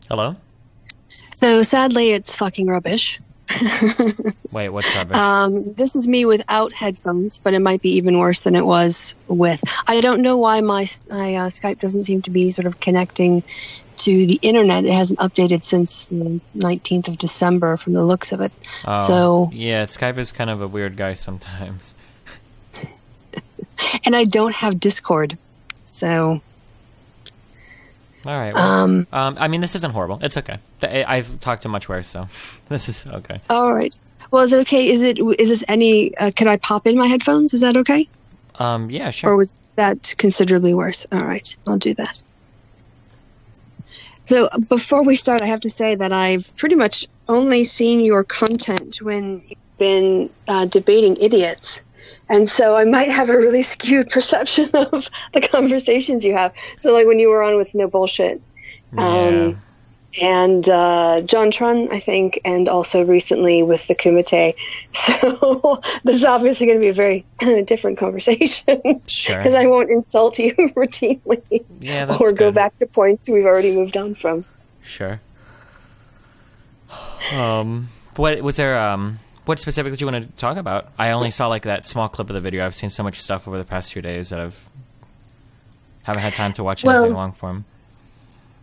Hello? So sadly, it's fucking rubbish. Wait, what's rubbish? This is me without headphones, but it might be even worse than it was with. I don't know why my Skype doesn't seem to be sort of connecting to the internet. It hasn't updated since the 19th of December from the looks of it. Oh, So, yeah, Skype is kind of a weird guy sometimes. and I don't have Discord. So, All right. Well, I mean, this isn't horrible. It's okay. I've talked to much worse, so this is okay. all right. Well, is it okay? Is this any, can I pop in my headphones? Is that okay? Yeah, sure. Or was that considerably worse? All right, I'll do that. So before we start, I have to say that I've pretty much only seen your content when you've been debating idiots. And so I might have a really skewed perception of the conversations you have. So like when you were on with No Bullshit. Yeah. And John Trun, I think, and also recently with the Kumite. So this is obviously going to be a very different conversation. Sure. Because I won't insult you routinely. Yeah, that's or go good. back to points we've already moved on from. Sure. What was there? What specifically did you want to talk about? I only saw like that small clip of the video. I've seen so much stuff over the past few days that haven't had time to watch anything long form.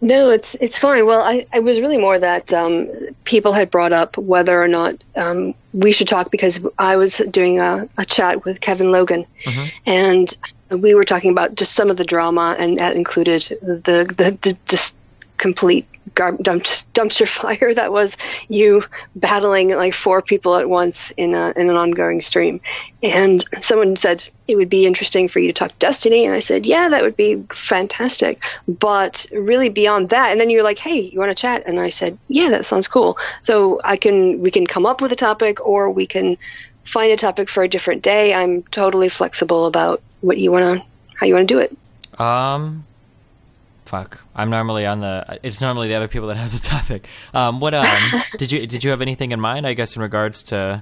No, it's fine. Well, I was really more that people had brought up whether or not we should talk, because I was doing a chat with Kevin Logan, and we were talking about just some of the drama, and that included the just complete dumpster fire that was you battling like 4 people at once in an ongoing stream. And someone said it would be interesting for you to talk Destiny, and I said, yeah, that would be fantastic, but really beyond that. And then you're like, hey, you want to chat? And I said, yeah, that sounds cool. So we can come up with a topic, or we can find a topic for a different day. I'm totally flexible about how you want to do it. Fuck. I'm normally it's normally the other people that has a topic. Did you have anything in mind, I guess, in regards to,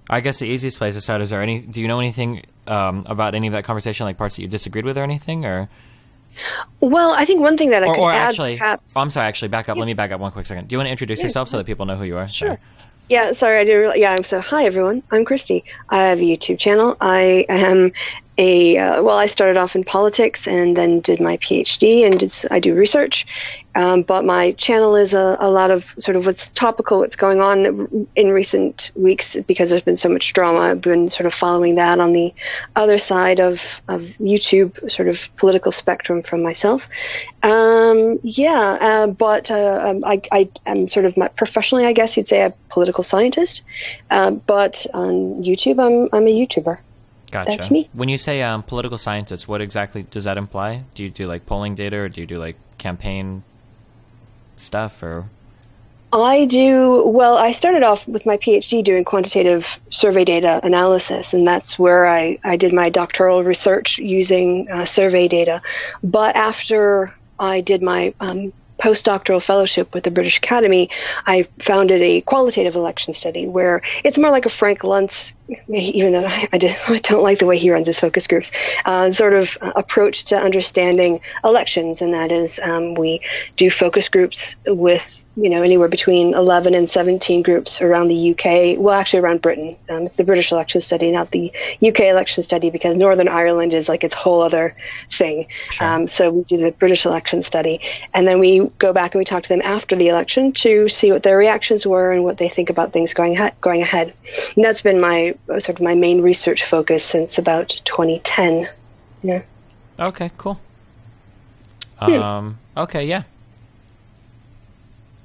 I guess the easiest place to start, do you know anything about any of that conversation, like parts that you disagreed with or anything, or? Well, I think one thing that I could add, actually, perhaps... I'm sorry, actually, back up. Yeah. Let me back up one quick second. Do you want to introduce yourself so that people know who you are? Sure. Sorry. Yeah, sorry, I didn't. So hi everyone, I'm Kristi. I have a YouTube channel. I am I started off in politics and then did my PhD, and I do research. But my channel is a lot of sort of what's topical, what's going on in recent weeks, because there's been so much drama. I've been sort of following that on the other side of YouTube, sort of political spectrum from myself. I am sort of professionally, I guess you'd say, a political scientist. But on YouTube, I'm a YouTuber. Gotcha. That's me. When you say political scientist, what exactly does that imply? Do you do like polling data, or do you do like campaign stuff, or? I do. Well, I started off with my PhD doing quantitative survey data analysis, and that's where I did my doctoral research using survey data. But after I did my postdoctoral fellowship with the British Academy, I founded a qualitative election study where it's more like a Frank Luntz, even though I don't like the way he runs his focus groups, sort of approach to understanding elections. And that is, we do focus groups with anywhere between 11 and 17 groups around the UK. Well, actually around Britain. It's the British election study, not the UK election study, because Northern Ireland is like its whole other thing. Sure. So we do the British election study. And then we go back and we talk to them after the election to see what their reactions were and what they think about things going ahead. And that's been my main research focus since about 2010. Yeah. Okay, cool. Okay, yeah.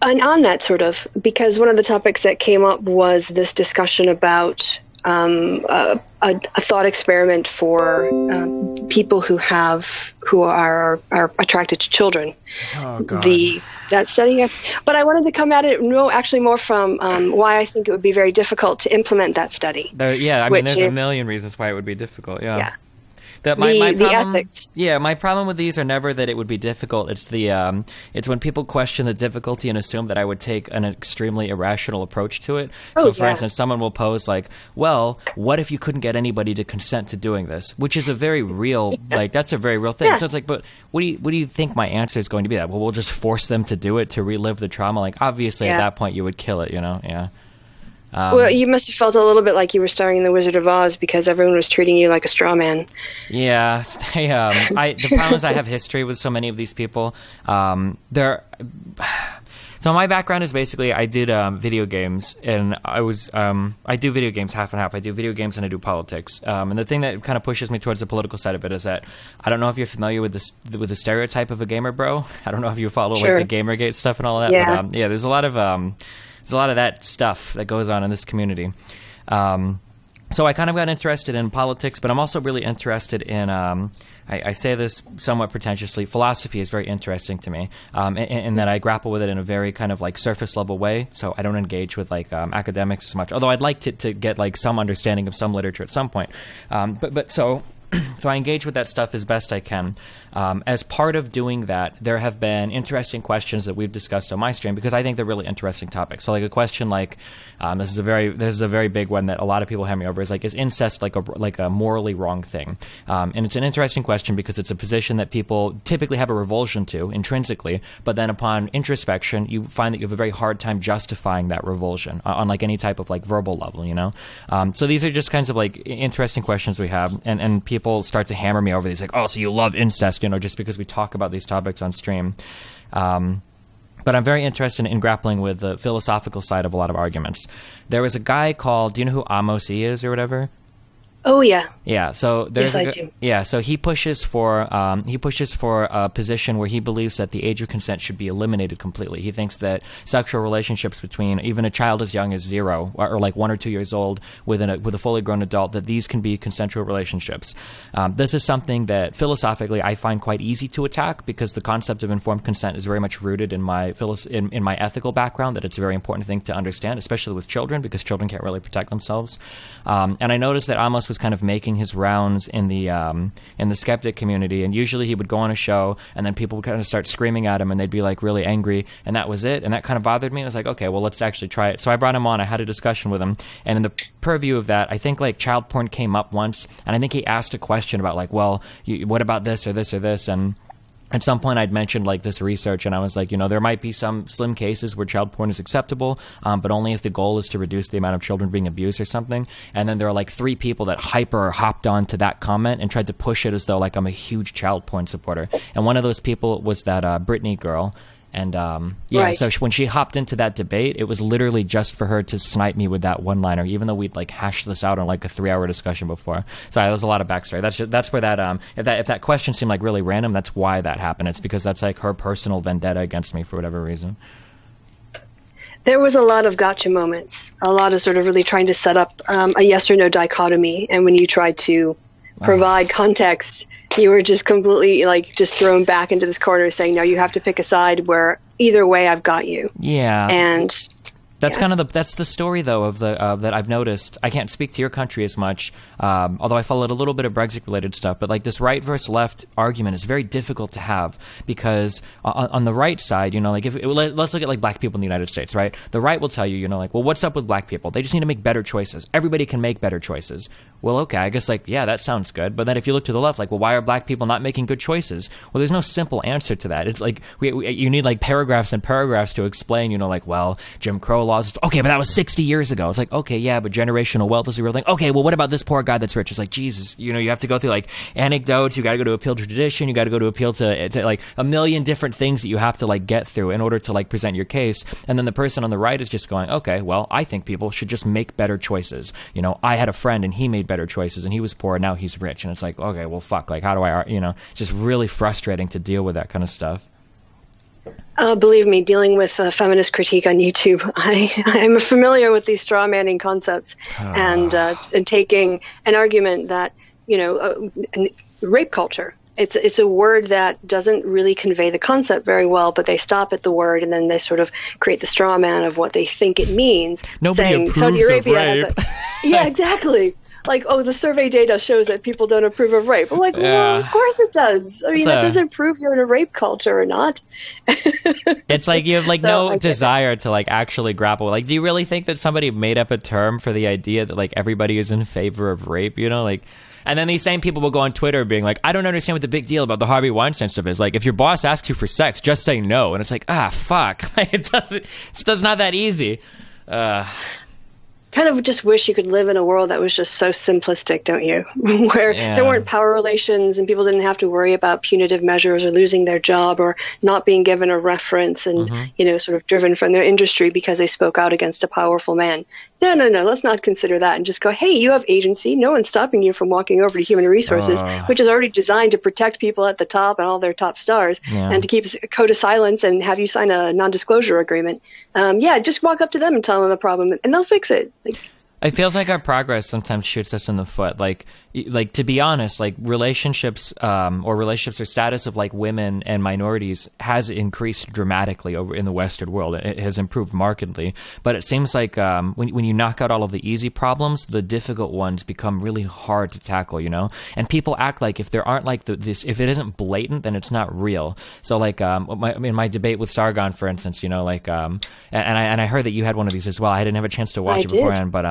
And on that sort of, because one of the topics that came up was this discussion about a thought experiment for people who are attracted to children. Oh, God. That study. But I wanted to come at it actually more from why I think it would be very difficult to implement that study. There's a million reasons why it would be difficult. Yeah. the problem, ethics. Yeah, my problem with these are never that it would be difficult. It's it's when people question the difficulty and assume that I would take an extremely irrational approach to it. So, for instance, someone will pose like, "Well, what if you couldn't get anybody to consent to doing this?" Which is a very real, that's a very real thing. Yeah. So it's like, but what do you think my answer is going to be? That well, we'll just force them to do it to relive the trauma. Like, obviously, at that point, you would kill it. Yeah. Well, you must have felt a little bit like you were starring in The Wizard of Oz because everyone was treating you like a straw man. Yeah, the problem is I have history with so many of these people. So my background is basically I did video games, and I do video games half and half. I do video games and I do politics. And the thing that kind of pushes me towards the political side of it is that I don't know if you're familiar with the stereotype of a gamer bro. I don't know if you follow like the Gamergate stuff and all of that. Yeah. But, there's a lot of that stuff that goes on in this community. So I kind of got interested in politics, but I'm also really interested in, I say this somewhat pretentiously, philosophy is very interesting to me, in that I grapple with it in a very kind of like surface level way. So I don't engage with like academics as much, although I'd like to get like some understanding of some literature at some point. So I engage with that stuff as best I can. As part of doing that, there have been interesting questions that we've discussed on my stream because I think they're really interesting topics. So like a question like, this is a very big one that a lot of people hand me over, is like, is incest like a morally wrong thing? And it's an interesting question because it's a position that people typically have a revulsion to intrinsically, but then upon introspection, you find that you have a very hard time justifying that revulsion on like any type of like verbal level, you know? So these are just kinds of like interesting questions we have, and people start to hammer me over these, like, oh, so you love incest, just because we talk about these topics on stream. But I'm very interested in grappling with the philosophical side of a lot of arguments. There was a guy called, do you know who Amos E is or whatever? Oh yeah. Yeah. So there's I do. Yeah. So he pushes for a position where he believes that the age of consent should be eliminated completely. He thinks that sexual relationships between even a child as young as 0 or like 1 or 2 years old with a fully grown adult, that these can be consensual relationships. This is something that philosophically I find quite easy to attack because the concept of informed consent is very much rooted in my in my ethical background. That it's a very important thing to understand, especially with children, because children can't really protect themselves. And I noticed that Amos was kind of making his rounds in the skeptic community, and usually he would go on a show and then people would kind of start screaming at him and they'd be like really angry, and that was it. And that kind of bothered me. I was like, okay, well, let's actually try it. So I brought him on. I had a discussion with him, and in the purview of that, I think like child porn came up once, and I think he asked a question about like, well, what about this or this or this? And at some point, I'd mentioned like this research, and I was like, there might be some slim cases where child porn is acceptable, but only if the goal is to reduce the amount of children being abused or something. And then there are like 3 people that hopped on to that comment and tried to push it as though like I'm a huge child porn supporter. And one of those people was that Britney girl. And right. So when she hopped into that debate, it was literally just for her to snipe me with that one-liner, even though we'd like hashed this out on like a 3-hour discussion before. So there's a lot of backstory. That's where that if that question seemed like really random, that's why that happened. It's because that's like her personal vendetta against me for whatever reason. There was a lot of gotcha moments, a lot of sort of really trying to set up a yes or no dichotomy, and when you tried to provide context, you were just completely like just thrown back into this corner saying, no, you have to pick a side where either way I've got you. Yeah. And that's kind of that's the story though of that I've noticed. I can't speak to your country as much, although I followed a little bit of Brexit related stuff. But like this right versus left argument is very difficult to have because on the right side, like let's look at like black people in the United States, right? The right will tell you, like, well, what's up with black people? They just need to make better choices. Everybody can make better choices. Well, okay, I guess like, yeah, that sounds good. But then if you look to the left, like, well, why are black people not making good choices? Well, there's no simple answer to that. It's like you need like paragraphs and paragraphs to explain, like, well, Jim Crow laws. Okay, but that was 60 years ago. It's like, okay, yeah, but generational wealth is a real thing. Okay, well, what about this poor guy that's rich? It's like, Jesus, you have to go through like anecdotes. You got to go to appeal to tradition. You got to go to appeal to like a million different things that you have to like get through in order to like present your case. And then the person on the right is just going, okay, well, I think people should just make better choices. I had a friend and he made better choices and he was poor and now he's rich. And it's like, okay, well, fuck, like how do I, it's just really frustrating to deal with that kind of stuff. Believe me, dealing with feminist critique on YouTube, I'm familiar with these straw manning concepts and taking an argument that, rape culture. It's a word that doesn't really convey the concept very well, but they stop at the word and then they sort of create the straw man of what they think it means. Nobody saying approves Saudi Arabia of rape. Yeah, exactly. like, oh, the survey data shows that people don't approve of rape. I'm like, well, of course it does. I mean, that doesn't prove you're in a rape culture or not. It's like you have like no desire to like actually grapple. Like, do you really think that somebody made up a term for the idea that like everybody is in favor of rape? You know, like. And then these same people will go on Twitter being like, I don't understand what the big deal about the Harvey Weinstein stuff is. Like, if your boss asks you for sex, just say no. And it's like, fuck. Like, it's not that easy. Kind of just wish you could live in a world that was just so simplistic, don't you? Where there weren't power relations and people didn't have to worry about punitive measures or losing their job or not being given a reference and, sort of driven from their industry because they spoke out against a powerful man. No, let's not consider that and just go, hey, you have agency. No one's stopping you from walking over to Human Resources, which is already designed to protect people at the top and all their top stars and to keep a code of silence and have you sign a non-disclosure agreement. Just walk up to them and tell them the problem and they'll fix it. It feels like our progress sometimes shoots us in the foot. Like to be honest, like relationships or status of like women and minorities has increased dramatically over in the Western world. It has improved markedly. But it seems like when you knock out all of the easy problems, the difficult ones become really hard to tackle, you know? And people act like if there aren't like if it isn't blatant, then it's not real. So like in my debate with Sargon, for instance, you know, like and I heard that you had one of these as well. I didn't have a chance to watch it beforehand, but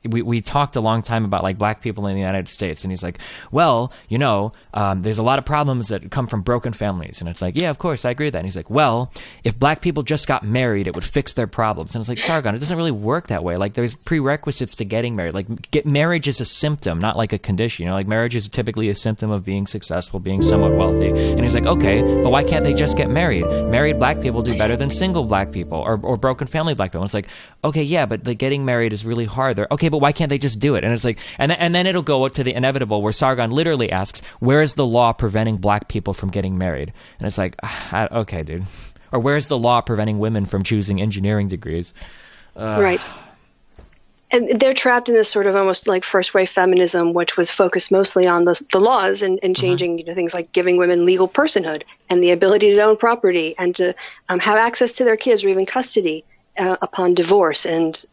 we talked a long time about like black people in the United States, and he's like, well, you know, there's a lot of problems that come from broken families, and it's like, yeah, of course, I agree with that. And he's like, well, if black people just got married, it would fix their problems. And it's like, Sargon, it doesn't really work that way. Like, there's prerequisites to getting married. Like, marriage is a symptom, not like a condition. You know, like marriage is typically a symptom of being successful, being somewhat wealthy. And he's like, okay, but why can't they just get married? Married black people do better than single black people or broken family black people. And it's like, okay, yeah, but like getting married is really hard. They're okay, but why can't they just do it? And it's like, and then it'll go to the inevitable where Sargon literally asks, where is the law preventing black people from getting married? And it's like, okay, dude. Or where's the law preventing women from choosing engineering degrees? Right. And they're trapped in this sort of almost like first wave feminism, which was focused mostly on the laws and changing things like giving women legal personhood and the ability to own property and to have access to their kids or even custody upon divorce and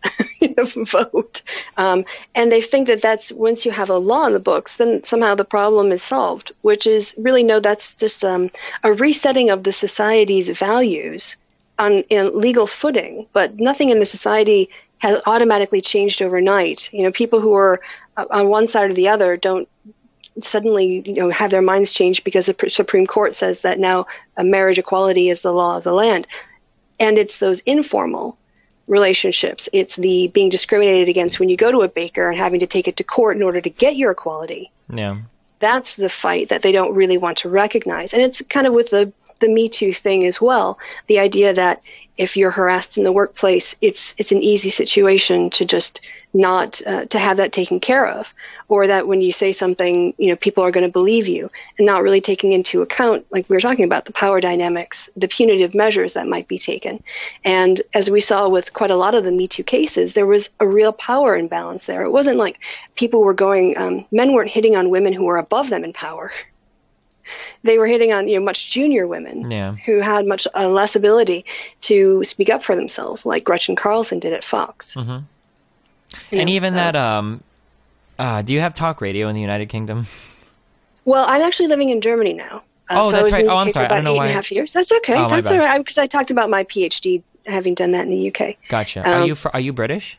vote. And they think that that's once you have a law in the books, then somehow the problem is solved, which is really that's just a resetting of the society's values in legal footing. But nothing in the society has automatically changed overnight. You know, people who are on one side or the other don't suddenly have their minds changed because the Supreme Court says that now marriage equality is the law of the land. And it's those informal relationships. It's the being discriminated against when you go to a baker and having to take it to court in order to get your equality. Yeah. That's the fight that they don't really want to recognize. And it's kind of with the Me Too thing as well. The idea that if you're harassed in the workplace, it's an easy situation to just not to have that taken care of, or that when you say something, people are going to believe you, and not really taking into account, like we were talking about, the power dynamics, the punitive measures that might be taken. And as we saw with quite a lot of the Me Too cases, there was a real power imbalance there. It wasn't like people were men weren't hitting on women who were above them in power. They were hitting on much junior women who had much less ability to speak up for themselves, like Gretchen Carlson did at Fox. Mm-hmm. And even that, do you have talk radio in the United Kingdom? Well, I'm actually living in Germany now. That's right. I'm sorry. I don't know why. 8.5 years. That's okay. Oh, that's all right. Because I talked about my PhD having done that in the UK. Gotcha. Are you British?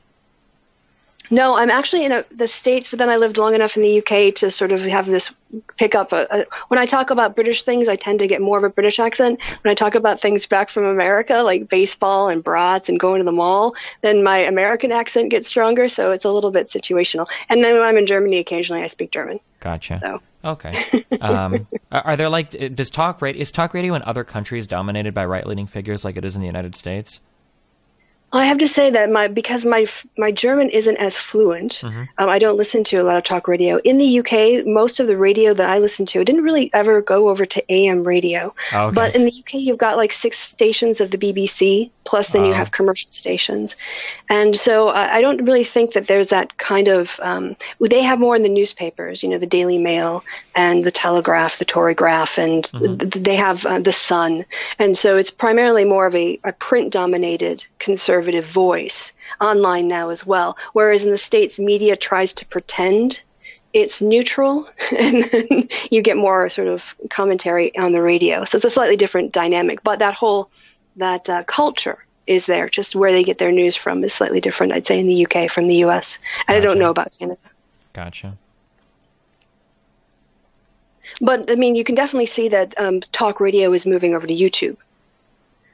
No, I'm actually in the States, but then I lived long enough in the UK to sort of have this pick up. When I talk about British things, I tend to get more of a British accent. When I talk about things back from America, like baseball and brats and going to the mall, then my American accent gets stronger, so it's a little bit situational. And then when I'm in Germany, occasionally I speak German. Gotcha. So. Okay. Are there is talk radio in other countries dominated by right-leaning figures like it is in the United States? I have to say that because my German isn't as fluent, I don't listen to a lot of talk radio. In the UK, most of the radio that I listen to didn't really ever go over to AM radio. Oh, okay. But in the UK, you've got like 6 stations of the BBC, plus then you have commercial stations. And so I don't really think that there's that kind of they have more in the newspapers, the Daily Mail and the Telegraph, the Tory Graph, and they have the Sun. And so it's primarily more of a print-dominated conservative conservative voice online now as well. Whereas in the States, media tries to pretend it's neutral, and then you get more sort of commentary on the radio. So it's a slightly different dynamic. But that culture is there. Just where they get their news from is slightly different, I'd say, in the UK from the US. And I don't know about Canada. Gotcha. But, I mean, you can definitely see that talk radio is moving over to YouTube.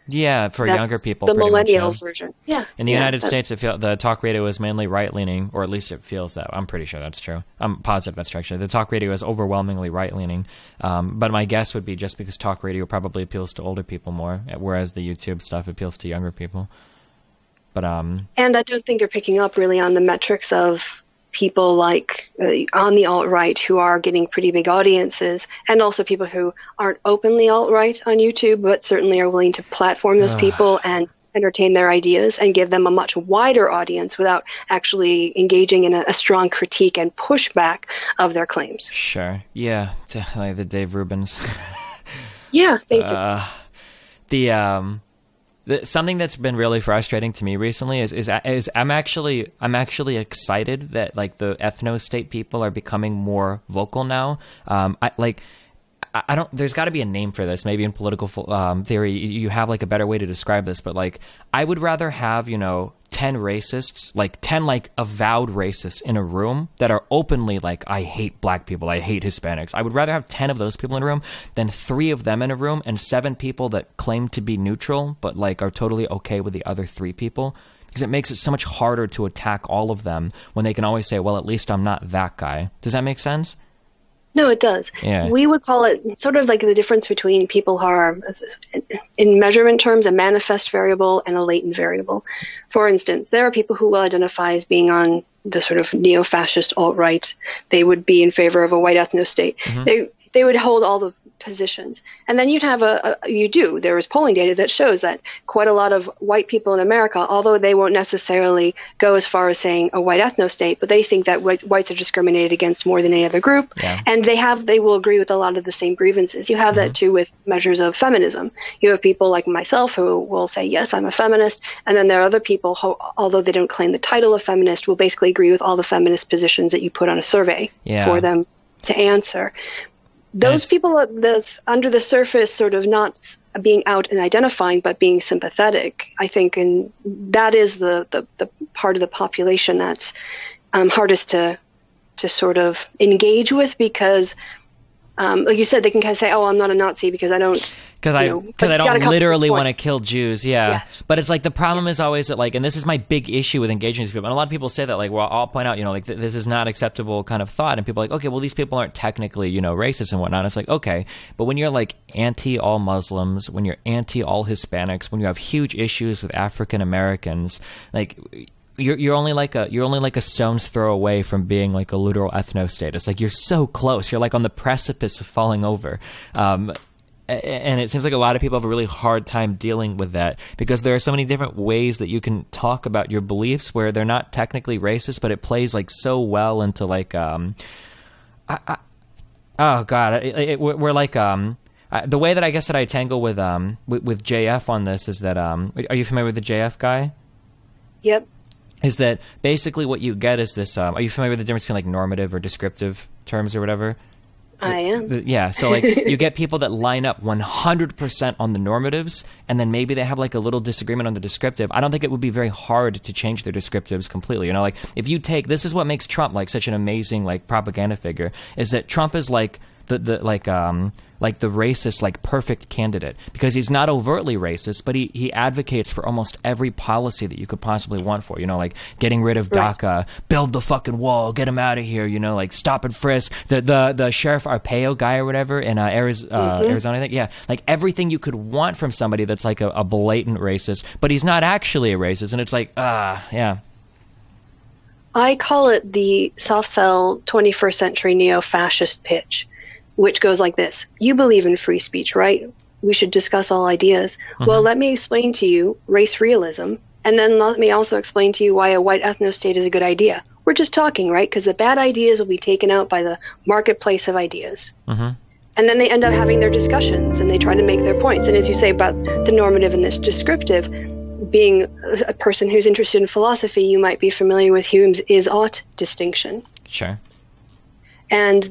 Yeah, for That's younger people. the pretty millennial much, version. Yeah. In the United States, the talk radio is mainly right-leaning, or at least it feels that. I'm pretty sure that's true. I'm positive that's true, actually. The talk radio is overwhelmingly right-leaning. But my guess would be just because talk radio probably appeals to older people more, whereas the YouTube stuff appeals to younger people. But And I don't think they're picking up really on the metrics of people like on the alt-right who are getting pretty big audiences, and also people who aren't openly alt-right on YouTube, but certainly are willing to platform those people and entertain their ideas and give them a much wider audience without actually engaging in a strong critique and pushback of their claims. Sure. Yeah. Like the Dave Rubins. Yeah, basically. Something that's been really frustrating to me recently is I'm actually excited that like the ethno-state people are becoming more vocal now. I don't. There's got to be a name for this. Maybe in political theory, you have like a better way to describe this. But like, I would rather have 10 racists, like 10 like avowed racists in a room that are openly like, I hate black people, I hate Hispanics. I would rather have 10 of those people in a room than 3 of them in a room and 7 people that claim to be neutral but like are totally okay with the other 3 people. Because it makes it so much harder to attack all of them when they can always say, well, at least I'm not that guy. Does that make sense? No, it does. Yeah. We would call it sort of like the difference between people who are, in measurement terms, a manifest variable and a latent variable. For instance, there are people who will identify as being on the sort of neo-fascist alt-right. They would be in favor of a white ethno-state. Mm-hmm. They would hold all the positions. And then you'd have there is polling data that shows that quite a lot of white people in America, although they won't necessarily go as far as saying a white ethno-state, but they think that whites are discriminated against more than any other group. Yeah. And they will agree with a lot of the same grievances. You have that too with measures of feminism. You have people like myself who will say, yes, I'm a feminist. And then there are other people who, although they don't claim the title of feminist, will basically agree with all the feminist positions that you put on a survey for them to answer. Those people under the surface sort of not being out and identifying, but being sympathetic, I think, and that is the part of the population that's hardest to sort of engage with because, like you said, they can kind of say, oh, I'm not a Nazi because I don't... Because I don't literally want to kill Jews, yeah. Yes. But it's like the problem is always that like, and this is my big issue with engaging these people. And a lot of people say that like, well, I'll point out, like this is not acceptable kind of thought. And people are like, okay, well, these people aren't technically, racist and whatnot. It's like, okay, but when you're like anti all Muslims, when you're anti all Hispanics, when you have huge issues with African Americans, like you're only like a stone's throw away from being like a literal ethno-state. It's like you're so close. You're like on the precipice of falling over. And it seems like a lot of people have a really hard time dealing with that because there are so many different ways that you can talk about your beliefs where they're not technically racist, but it plays like so well into like, oh God, we're like, the way that I guess that I tangle with JF on this is that, are you familiar with the JF guy? Yep. Is that basically what you get is this, are you familiar with the difference between like normative or descriptive terms or whatever? I am. Yeah, so like you get people that line up 100% on the normatives, and then maybe they have like a little disagreement on the descriptive. I don't think it would be very hard to change their descriptives completely. Like if you take, this is what makes Trump like such an amazing like propaganda figure, is that Trump is like like the racist, like perfect candidate because he's not overtly racist, but he advocates for almost every policy that you could possibly want for, like getting rid of DACA, build the fucking wall, get him out of here, like stop and frisk, the Sheriff Arpaio guy or whatever in Arizona, I think. Yeah. Like everything you could want from somebody that's like a blatant racist, but he's not actually a racist. And it's like, yeah. I call it the soft sell 21st century neo-fascist pitch, which goes like this. You believe in free speech, right? We should discuss all ideas. Well, let me explain to you race realism, and then let me also explain to you why a white ethno-state is a good idea. We're just talking, right? Because the bad ideas will be taken out by the marketplace of ideas. And then they end up having their discussions, and they try to make their points. And as you say about the normative and this descriptive, being a person who's interested in philosophy, you might be familiar with Hume's is-ought distinction. Sure. And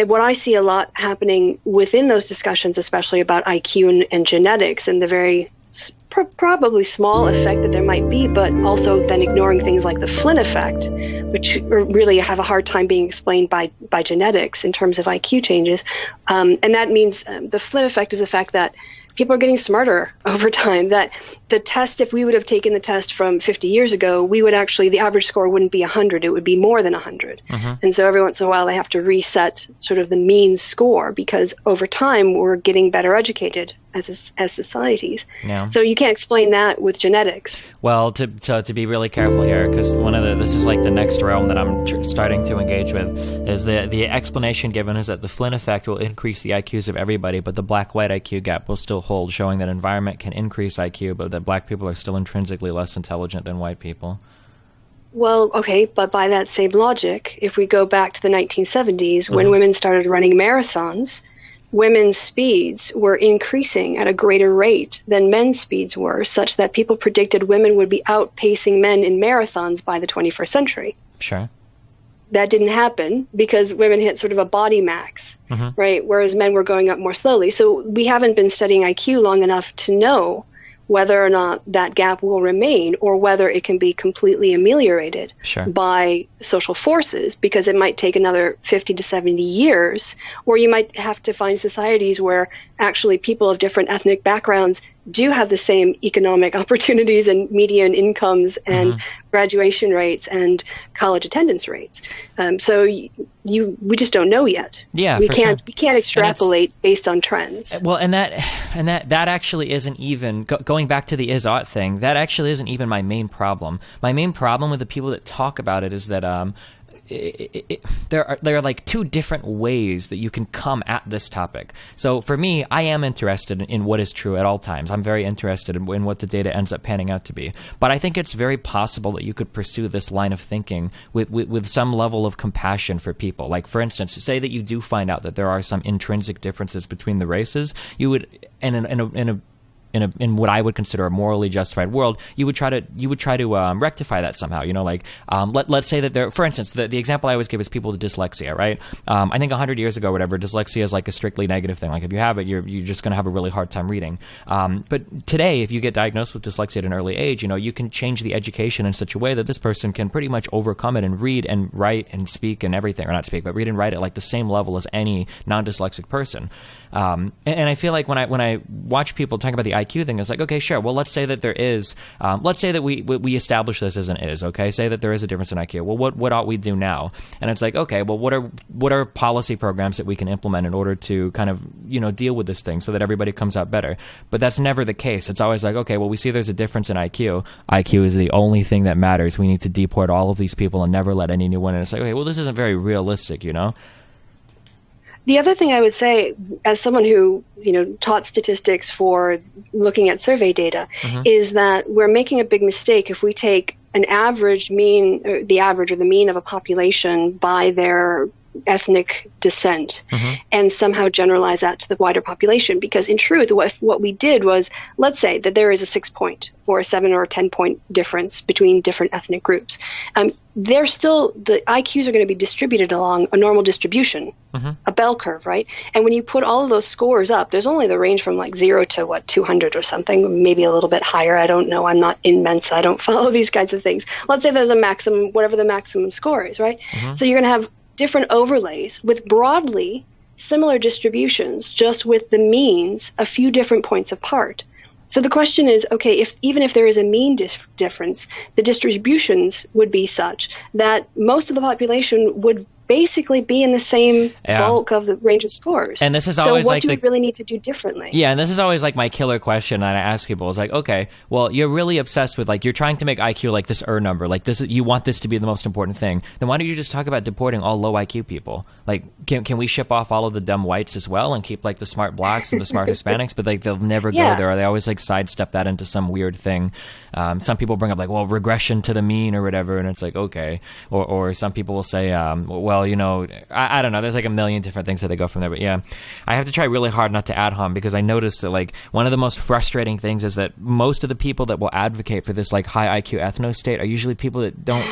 what I see a lot happening within those discussions, especially about IQ and genetics, and the very probably small effect that there might be, but also then ignoring things like the Flynn effect, which really have a hard time being explained by genetics in terms of IQ changes. And that means the Flynn effect is the fact that people are getting smarter over time, that the test, if we would have taken the test from 50 years ago, we would actually, the average score wouldn't be 100, it would be more than 100. And so every once in a while they have to reset sort of the mean score, because over time we're getting better educated as societies. Yeah. So you can't explain that with genetics. Well, to be really careful here, because this is like the next realm that I'm starting to engage with, is the explanation given is that the Flynn effect will increase the IQs of everybody, but the black-white IQ gap will still hold, showing that environment can increase IQ, but that black people are still intrinsically less intelligent than white people. Well, okay, but by that same logic, if we go back to the 1970s, when women started running marathons, women's speeds were increasing at a greater rate than men's speeds were, such that people predicted women would be outpacing men in marathons by the 21st century. Sure. That didn't happen because women hit sort of a body max, right? Whereas men were going up more slowly. So we haven't been studying IQ long enough to know whether or not that gap will remain, or whether it can be completely ameliorated by social forces, because it might take another 50 to 70 years, or you might have to find societies where actually people of different ethnic backgrounds do have the same economic opportunities and median incomes and graduation rates and college attendance rates. So we just don't know yet. Yeah, we can't extrapolate based on trends. Well, and that actually isn't even going back to the is-ought thing. That actually isn't even my main problem. My main problem with the people that talk about it is that there are like two different ways that you can come at this topic. So for me, I am interested in what is true at all times. I'm very interested in what the data ends up panning out to be. But I think it's very possible that you could pursue this line of thinking with some level of compassion for people. Like, for instance, say that you do find out that there are some intrinsic differences between the races, you would, in what I would consider a morally justified world, you would try to rectify that somehow. Let's say that there, for instance, the example I always give is people with dyslexia, right? I think 100 years ago, or whatever, dyslexia is like a strictly negative thing. Like if you have it, you're just going to have a really hard time reading. But today, if you get diagnosed with dyslexia at an early age, you can change the education in such a way that this person can pretty much overcome it and read and write and speak and everything, or not speak, but read and write at like the same level as any non-dyslexic person. And I feel like when I watch people talk about the IQ thing, it's like, okay, sure. Well, let's say that there is, let's say that we establish this as an is, okay? Say that there is a difference in IQ. Well, what ought we do now? And it's like, okay, well, what are policy programs that we can implement in order to kind of, deal with this thing so that everybody comes out better? But that's never the case. It's always like, okay, well, we see there's a difference in IQ. IQ is the only thing that matters. We need to deport all of these people and never let any new one in. It's like, okay, well, this isn't very realistic, The other thing I would say, as someone who, taught statistics for looking at survey data, is that we're making a big mistake if we take an average mean, or the average or the mean of a population by their ethnic descent and somehow generalize that to the wider population. Because in truth, what we did was, let's say that there is a 6-point or a 7 or a 10-point difference between different ethnic groups. The IQs are going to be distributed along a normal distribution, a bell curve, right? And when you put all of those scores up, there's only the range from like 0 to 200 or something, maybe a little bit higher. I don't know. I'm not in Mensa. I don't follow these kinds of things. Let's say there's a maximum, whatever the maximum score is, right? So you're going to have different overlays with broadly similar distributions, just with the means a few different points apart. So the question is, okay, even if there is a mean difference, the distributions would be such that most of the population would basically be in the same bulk of the range of scores. And this is always so what do we really need to do differently? Yeah, and this is always like my killer question that I ask people. It's like, okay, well, you're really obsessed with, like, you're trying to make IQ like this number, like this, you want this to be the most important thing. Then why don't you just talk about deporting all low IQ people? Like, can we ship off all of the dumb whites as well and keep like the smart blacks and the smart Hispanics? But like they'll never go there. They always like sidestep that into some weird thing. Some people bring up like, well, regression to the mean or whatever, and it's like, okay. Or some people will say, well, you know, I don't know. There's like a million different things that they go from there. But yeah, I have to try really hard not to ad hom, because I noticed that like one of the most frustrating things is that most of the people that will advocate for this like high IQ ethno state are usually people that don't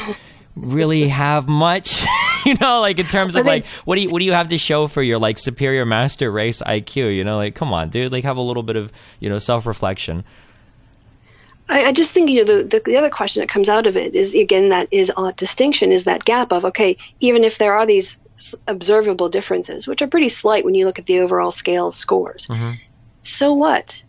really have much, you know, like in terms of like, what do you have to show for your like superior master race IQ? You know, like, come on, dude, like have a little bit of, you know, self-reflection. I just think, you know, the other question that comes out of it is, again, that is a distinction, is that gap of, okay, even if there are these observable differences, which are pretty slight when you look at the overall scale of scores, so what?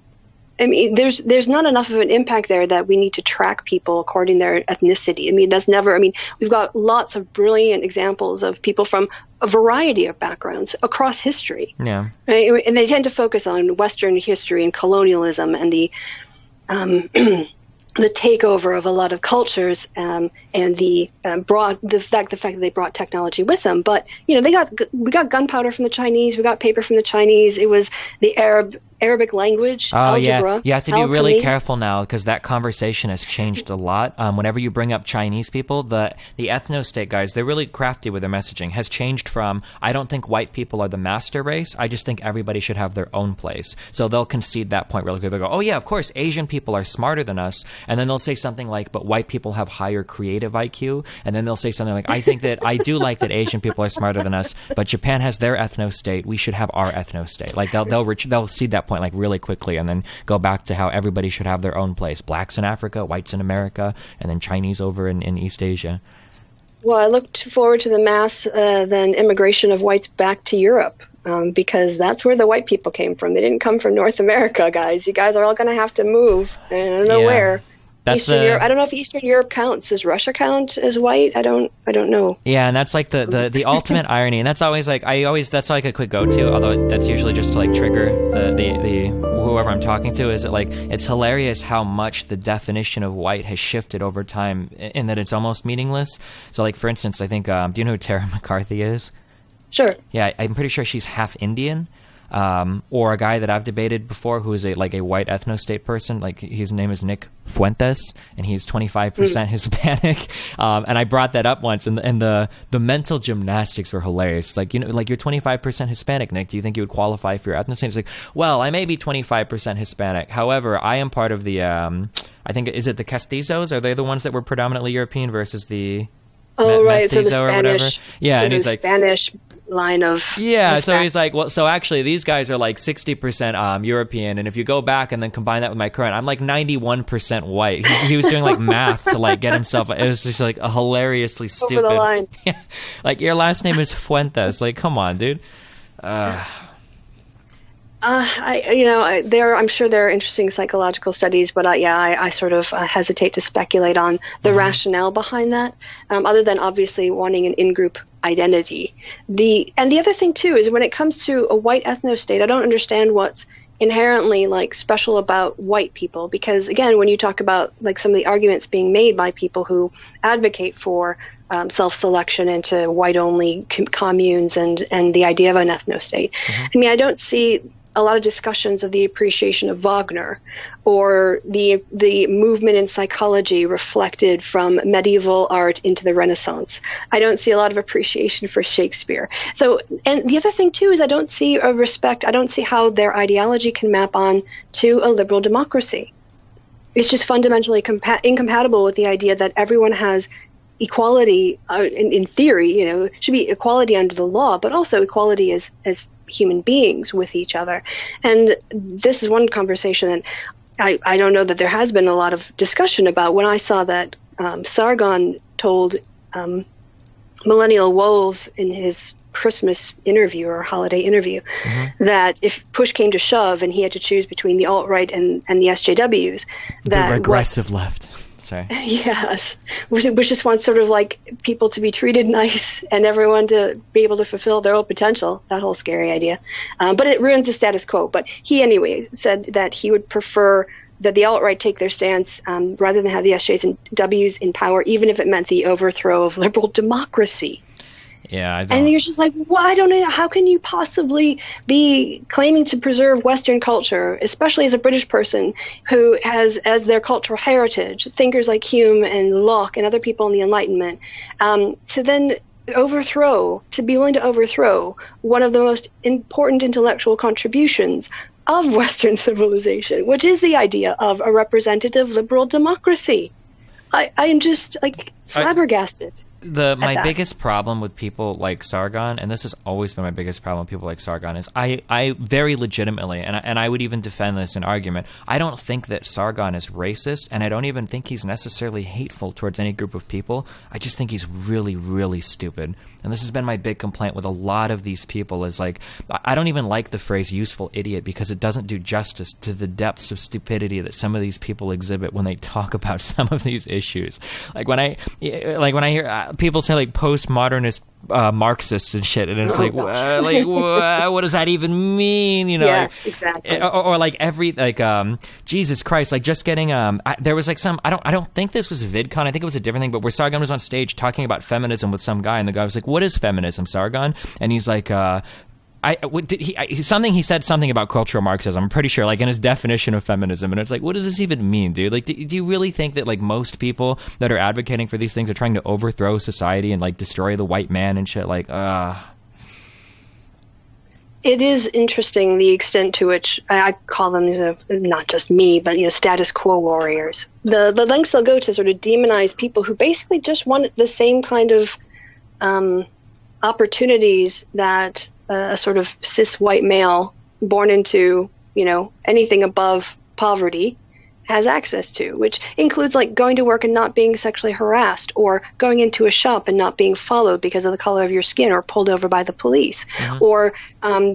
I mean, there's not enough of an impact there that we need to track people according to their ethnicity. I mean, we've got lots of brilliant examples of people from a variety of backgrounds across history. Yeah. Right? And they tend to focus on Western history and colonialism and the takeover of a lot of cultures, and the fact that they brought technology with them. But, you know, we got gunpowder from the Chinese, we got paper from the Chinese. It was the Arabic language, algebra. Yeah. You have to be really careful now, because that conversation has changed a lot. Whenever you bring up Chinese people, the ethno-state guys, they're really crafty with their messaging, has changed from, I don't think white people are the master race, I just think everybody should have their own place. So they'll concede that point really quickly. They'll go, oh yeah, of course, Asian people are smarter than us. And then they'll say something like, but white people have higher creative IQ. And then they'll say something like, I think that I do like that Asian people are smarter than us, but Japan has their ethno-state, we should have our ethno-state. Like they'll cede that point like really quickly, and then go back to how everybody should have their own place. Blacks in Africa, whites in America, and then Chinese over in East Asia. Well, I looked forward to the mass then immigration of whites back to Europe, because that's where the white people came from. They didn't come from North America, guys. You guys are all going to have to move, and I don't know where. Eastern Europe. I don't know if Eastern Europe counts. Does Russia count as white? I don't know. Yeah, and that's like the ultimate irony, and that's always like that's like a quick go-to. Although that's usually just to like trigger the whoever I'm talking to. Is it like it's hilarious how much the definition of white has shifted over time, in that it's almost meaningless. So like for instance, I think do you know who Tara McCarthy is? Sure. Yeah, I'm pretty sure she's half Indian. Or a guy that I've debated before who is a white ethno-state person, like his name is Nick Fuentes, and he's 25% Hispanic. And I brought that up once, and the mental gymnastics were hilarious. Like, you know, like you're 25% Hispanic, Nick. Do you think you would qualify for your ethnicity? It's like, well, I may be 25% Hispanic. However, I am part of the, I think, is it the Castizos? Are they the ones that were predominantly European versus the right, so the Spanish, or whatever? Yeah, and he's like Spanish line of so he's like, well, so actually these guys are like 60% European, and if you go back and then combine that with my current, I'm like 91% white. He was doing like math to like get himself, it was just like a hilariously stupid over the line. Like, your last name is Fuentes, like, come on, dude. I'm sure there are interesting psychological studies, but I sort of hesitate to speculate on the rationale behind that, other than obviously wanting an in-group identity. The other thing too is when it comes to a white ethno-state, I don't understand what's inherently like special about white people, because again, when you talk about like some of the arguments being made by people who advocate for self-selection into white-only communes and the idea of an ethno-state, I mean, I don't see a lot of discussions of the appreciation of Wagner or the movement in psychology reflected from medieval art into the Renaissance. I don't see a lot of appreciation for Shakespeare. So, and the other thing too is I don't see how their ideology can map on to a liberal democracy. It's just fundamentally incompatible with the idea that everyone has equality in theory, you know, should be equality under the law, but also equality as human beings with each other. And this is one conversation that I don't know that there has been a lot of discussion about. When I saw that Sargon told Millennial Woles in his Christmas interview or holiday interview that if push came to shove and he had to choose between the alt-right and the SJWs, that the regressive left. Sorry. Yes, which just wants sort of like people to be treated nice and everyone to be able to fulfill their own potential. That whole scary idea, but it ruins the status quo. But he anyway said that he would prefer that the alt-right take their stance rather than have the SJs and Ws in power, even if it meant the overthrow of liberal democracy. Yeah, I don't. And you're just like, well, I don't know. How can you possibly be claiming to preserve Western culture, especially as a British person who has as their cultural heritage thinkers like Hume and Locke and other people in the Enlightenment, to then to be willing to overthrow one of the most important intellectual contributions of Western civilization, which is the idea of a representative liberal democracy. I am just like flabbergasted. My biggest problem with people like Sargon, and this has always been my biggest problem with people like Sargon, is I very legitimately, and I would even defend this in argument, I don't think that Sargon is racist, and I don't even think he's necessarily hateful towards any group of people. I just think he's really, really stupid. And this has been my big complaint with a lot of these people, is like, I don't even like the phrase useful idiot, because it doesn't do justice to the depths of stupidity that some of these people exhibit when they talk about some of these issues. Like when I hear people say like postmodernist Marxists and shit, and it's what does that even mean? You know? Yes, exactly. Or like Jesus Christ, like just getting there was like some I don't think this was VidCon. I think it was a different thing, but where Sargon was on stage talking about feminism with some guy, and the guy was like, "What is feminism, Sargon?" And he's like, he said something about cultural Marxism, I'm pretty sure, like in his definition of feminism, and it's like, what does this even mean, dude? Like, do you really think that like most people that are advocating for these things are trying to overthrow society and like destroy the white man and shit? Like, It is interesting the extent to which I call them, not just me, but status quo warriors. The lengths they'll go to sort of demonize people who basically just want the same kind of opportunities that a sort of cis white male born into, anything above poverty has access to, which includes like going to work and not being sexually harassed, or going into a shop and not being followed because of the color of your skin or pulled over by the police, or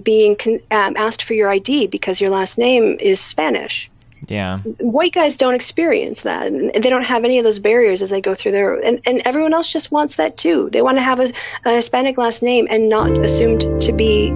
being asked for your ID because your last name is Spanish. Yeah. White guys don't experience that. And they don't have any of those barriers as they go through and everyone else just wants that too. They want to have a Hispanic last name and not assumed to be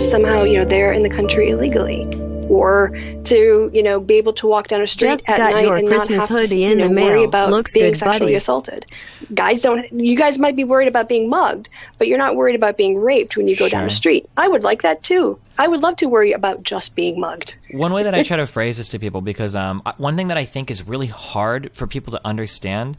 somehow, there in the country illegally. Or to, be able to walk down a street Just at got night your and Christmas not have hoodie to in the worry mail. about Looks being good, sexually buddy. assaulted. You guys might be worried about being mugged, but you're not worried about being raped when you go down the street. I would like that too. I would love to worry about just being mugged. One way that I try to phrase this to people, because one thing that I think is really hard for people to understand,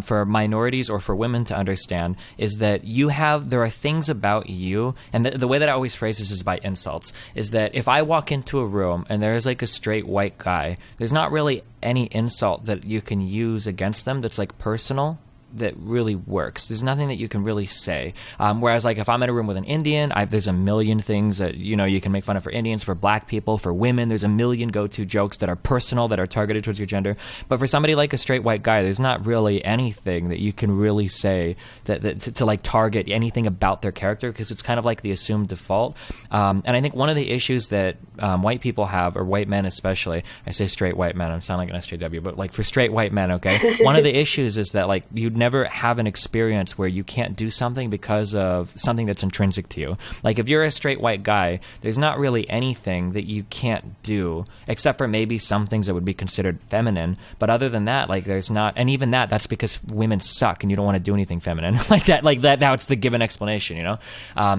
for minorities or for women to understand, is that there are things about you, and the way that I always phrase this is by insults, is that if I walk into a room and there's like a straight white guy, there's not really any insult that you can use against them that's like personal, that really works. There's nothing that you can really say. Whereas like if I'm in a room with an Indian, there's a million things that, you can make fun of for Indians, for black people, for women. There's a million go-to jokes that are personal, that are targeted towards your gender. But for somebody like a straight white guy, there's not really anything that you can really say that to like target anything about their character, because it's kind of like the assumed default. And I think one of the issues that white people have, or white men especially, I say straight white men, I sound like an SJW, but like for straight white men, okay? One of the issues is that like you'd never have an experience where you can't do something because of something that's intrinsic to you. Like if you're a straight white guy, there's not really anything that you can't do, except for maybe some things that would be considered feminine. But other than that, like there's not, and even that's because women suck and you don't want to do anything feminine. Like that, now it's the given explanation,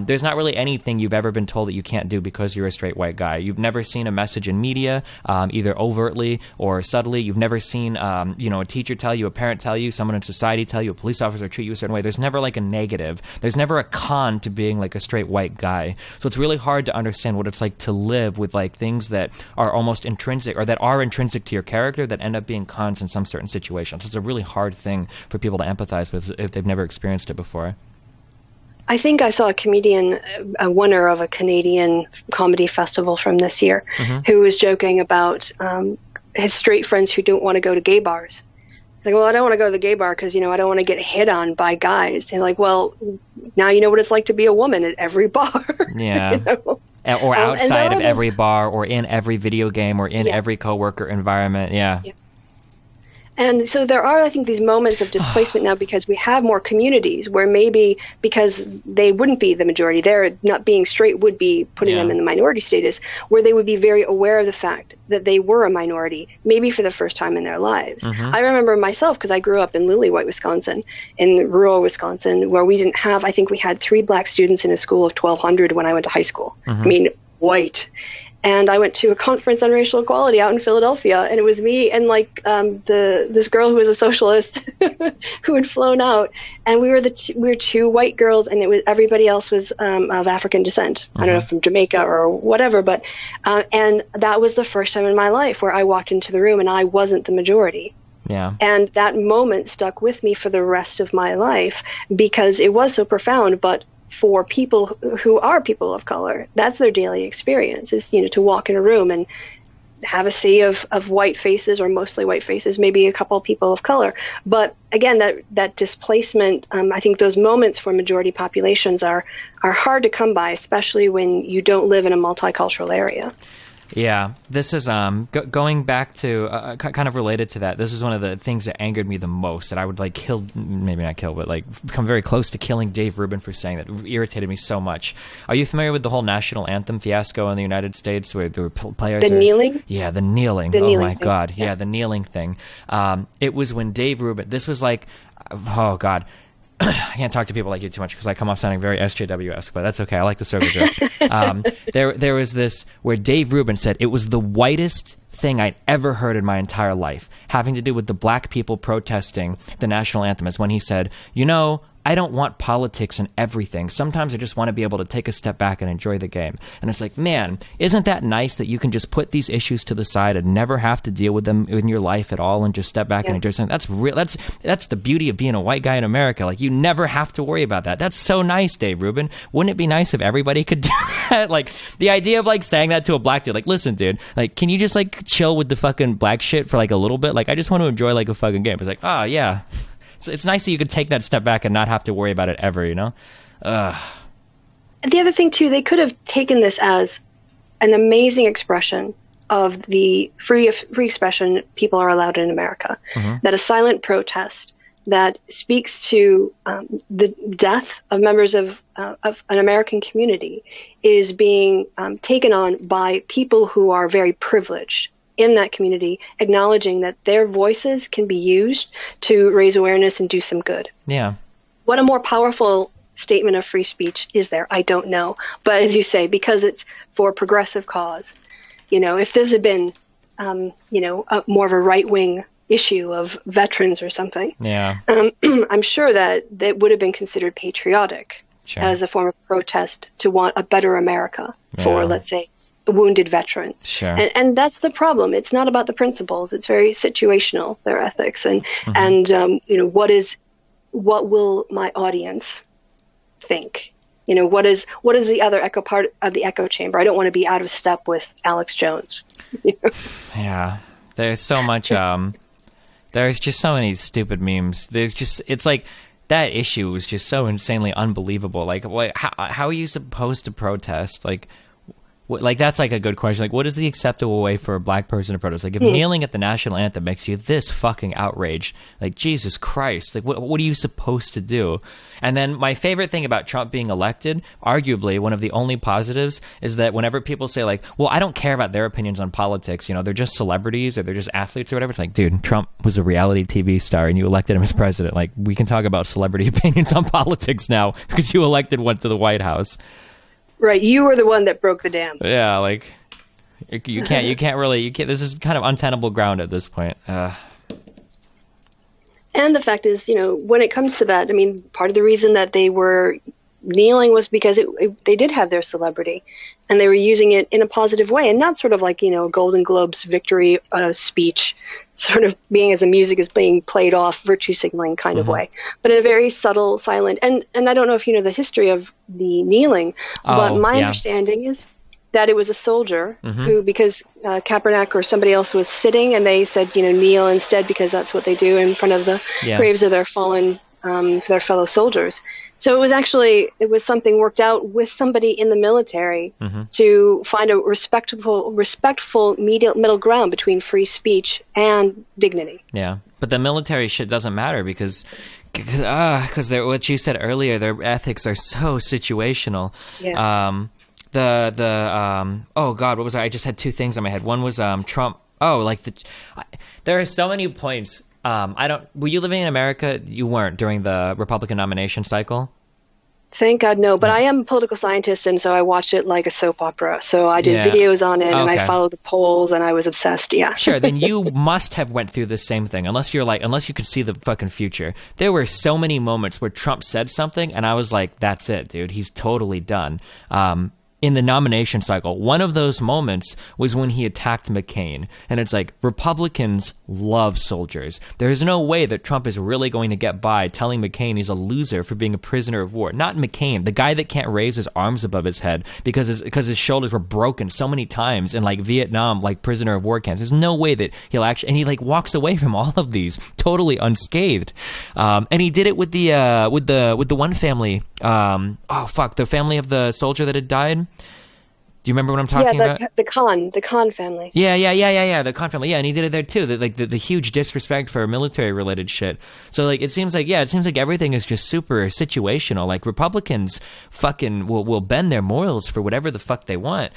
There's not really anything you've ever been told that you can't do because you're a straight white guy. You've never seen a message in media, either overtly or subtly. You've never seen, a teacher tell you, a parent tell you, someone in society tell you, a police officer treat you a certain way. There's never like a negative. There's never a con to being like a straight white guy. So it's really hard to understand what it's like to live with like things that are almost intrinsic, or that are intrinsic to your character, that end up being cons in some certain situations. It's a really hard thing for people to empathize with if they've never experienced it before. I think I saw a comedian, a winner of a Canadian comedy festival from this year, who was joking about his straight friends who don't want to go to gay bars. Like, well, I don't want to go to the gay bar because, I don't want to get hit on by guys. And like, well, now you know what it's like to be a woman at every bar. Yeah. Or outside of every bar, or in every video game, or in every coworker environment. Yeah. And so there are, I think, these moments of displacement now because we have more communities where maybe because they wouldn't be the majority, their not being straight would be putting them in the minority status, where they would be very aware of the fact that they were a minority, maybe for the first time in their lives. I remember myself, because I grew up in Lillywhite, Wisconsin, in rural Wisconsin, where we didn't have, I think we had 3 black students in a school of 1,200 when I went to high school. I mean, white. And I went to a conference on racial equality out in Philadelphia, and it was me and this girl who was a socialist who had flown out, and we were 2 white girls, and it was everybody else was of African descent. I don't know, from Jamaica or whatever, but and that was the first time in my life where I walked into the room and I wasn't the majority. Yeah. And that moment stuck with me for the rest of my life because it was so profound, but for people who are people of color, that's their daily experience, is, to walk in a room and have a sea of white faces, or mostly white faces, maybe a couple of people of color. But again, that displacement, I think those moments for majority populations are hard to come by, especially when you don't live in a multicultural area. Yeah, this is going back to kind of related to that. This is one of the things that angered me the most, that I would kill, maybe not kill, but come very close to killing Dave Rubin for saying that. It irritated me so much. Are you familiar with the whole national anthem fiasco in the United States, where there were players? Kneeling? Yeah, the kneeling. Kneeling my thing. God. Yeah, the kneeling thing. It was when Dave Rubin. This was oh God. I can't talk to people like you too much because I come off sounding very SJW-esque, but that's okay. I like the circle jerk. There was this where Dave Rubin said it was the whitest thing I'd ever heard in my entire life, having to do with the black people protesting the national anthem, is when he said, I don't want politics in everything. Sometimes I just want to be able to take a step back and enjoy the game. And it's like, man, isn't that nice that you can just put these issues to the side and never have to deal with them in your life at all and just step back and enjoy something? That's real. That's the beauty of being a white guy in America. You never have to worry about that. That's so nice, Dave Rubin. Wouldn't it be nice if everybody could do that? The idea of saying that to a black dude, listen, dude, can you just chill with the fucking black shit for a little bit? I just want to enjoy a fucking game. It's oh yeah. It's nice that you could take that step back and not have to worry about it ever, And the other thing, too, they could have taken this as an amazing expression of the free expression people are allowed in America, that a silent protest that speaks to the death of members of an American community is being taken on by people who are very privileged in that community, acknowledging that their voices can be used to raise awareness and do some good. Yeah. What a more powerful statement of free speech is there? I don't know. But as you say, because it's for a progressive cause, if this had been, more of a right-wing issue of veterans or something, I'm sure that would have been considered patriotic as a form of protest to want a better America for, let's say, wounded veterans. Sure. And that's the problem. It's not about the principles. It's very situational, their ethics. And what will my audience think? What is the other echo part of the echo chamber? I don't want to be out of step with Alex Jones. Yeah. There's so much, there's just so many stupid memes. It's that issue was just so insanely unbelievable. How are you supposed to protest? That's a good question. What is the acceptable way for a black person to protest? If kneeling at the national anthem makes you this fucking outraged, Jesus Christ, what are you supposed to do? And then my favorite thing about Trump being elected, arguably one of the only positives, is that whenever people say well, I don't care about their opinions on politics, they're just celebrities or they're just athletes or whatever. It's dude, Trump was a reality TV star and you elected him as president. We can talk about celebrity opinions on politics now because you elected one to the White House. Right, you were the one that broke the dam. Yeah, you can't really. This is kind of untenable ground at this point. And the fact is, when it comes to that, part of the reason that they were kneeling was because they did have their celebrity, and they were using it in a positive way, and not sort of a Golden Globes victory speech, sort of being as the music is being played off, virtue signaling kind of way, but in a very subtle, silent. And I don't know if you know the history of the kneeling, but my understanding is that it was a soldier who, because Kaepernick or somebody else was sitting, and they said, kneel instead because that's what they do in front of the graves of their fallen, their fellow soldiers. So it was something worked out with somebody in the military to find a respectful middle ground between free speech and dignity. Yeah, but the military shit doesn't matter because what you said earlier, their ethics are so situational. Yeah. Oh God, what was I just had two things in my head. One was Trump. Oh, like there are so many points. Were you living in America? You weren't during the Republican nomination cycle? Thank God, no. But I am a political scientist, and so I watched it like a soap opera. So I did videos on it, and I followed the polls, and I was obsessed. Yeah. Sure. Then you must have went through the same thing, unless you could see the fucking future. There were so many moments where Trump said something, and I was like, "That's it, dude. He's totally done." In the nomination cycle, one of those moments was when he attacked McCain. And it's like, Republicans love soldiers. There's no way that Trump is really going to get by telling McCain he's a loser for being a prisoner of war. Not McCain, the guy that can't raise his arms above his head because his shoulders were broken so many times in like Vietnam, like prisoner of war camps. There's no way that he'll actually, and he like walks away from all of these totally unscathed. And he did it with the one family. The family of the soldier that had died. Do you remember what I'm talking about? The Khan family. Yeah, the Khan family. Yeah, and he did it there too. The huge disrespect for military related shit. So like it seems like everything is just super situational. Like Republicans fucking will bend their morals for whatever the fuck they want.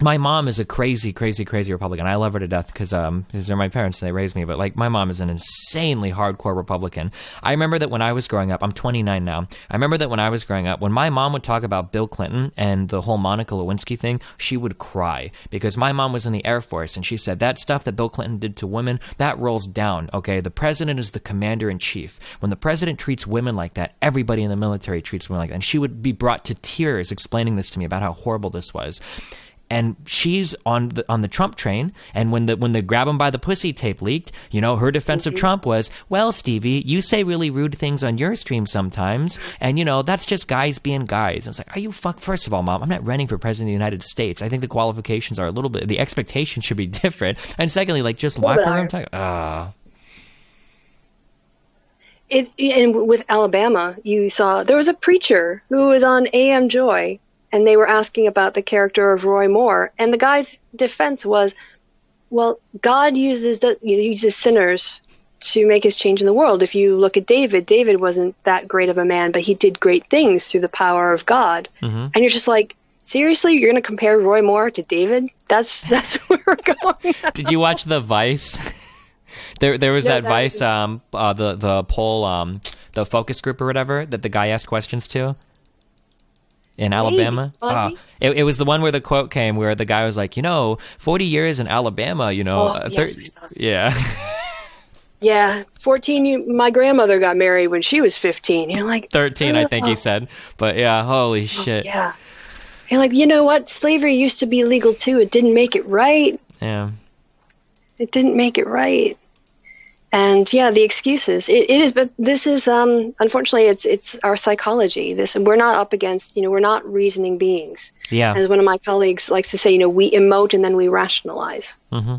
My mom is a crazy, crazy, crazy Republican. I love her to death because they're my parents and they raised me. But like my mom is an insanely hardcore Republican. I remember that when I was growing up, I'm 29 now. I remember that when I was growing up, when my mom would talk about Bill Clinton and the whole Monica Lewinsky thing, she would cry because my mom was in the Air Force and she said that stuff that Bill Clinton did to women, that rolls down. Okay, the president is the commander in chief. When the president treats women like that, everybody in the military treats women like that. And she would be brought to tears explaining this to me about how horrible this was. And she's on the Trump train, and when the grab him by the pussy tape leaked, her defense of Trump was, well, Stevie, you say really rude things on your stream sometimes, and that's just guys being guys. And it's like, are you first of all, Mom, I'm not running for president of the United States. I think the qualifications are a little bit, the expectation should be different. And secondly, like just locker room talk. And with Alabama, you saw there was a preacher who was on AM Joy. And they were asking about the character of Roy Moore. And the guy's defense was, well, God uses sinners to make his change in the world. If you look at David wasn't that great of a man, but he did great things through the power of God. Mm-hmm. And you're just like, seriously, you're going to compare Roy Moore to David? That's where we're going. Did you watch the Vice? There was that Vice, the poll, the focus group or whatever that the guy asked questions to. In Alabama? It was the one where the quote came where the guy was like, 40 years in Alabama, yeah. Yeah, 14, my grandmother got married when she was 15. You're like... 13, I think he said. But yeah, holy shit. Yeah. You're like, you know what? Slavery used to be legal too. It didn't make it right. Yeah. It didn't make it right. And yeah, the excuses. It is, but this is unfortunately it's our psychology. We're not up against, we're not reasoning beings. Yeah. As one of my colleagues likes to say, we emote and then we rationalize. Mm-hmm.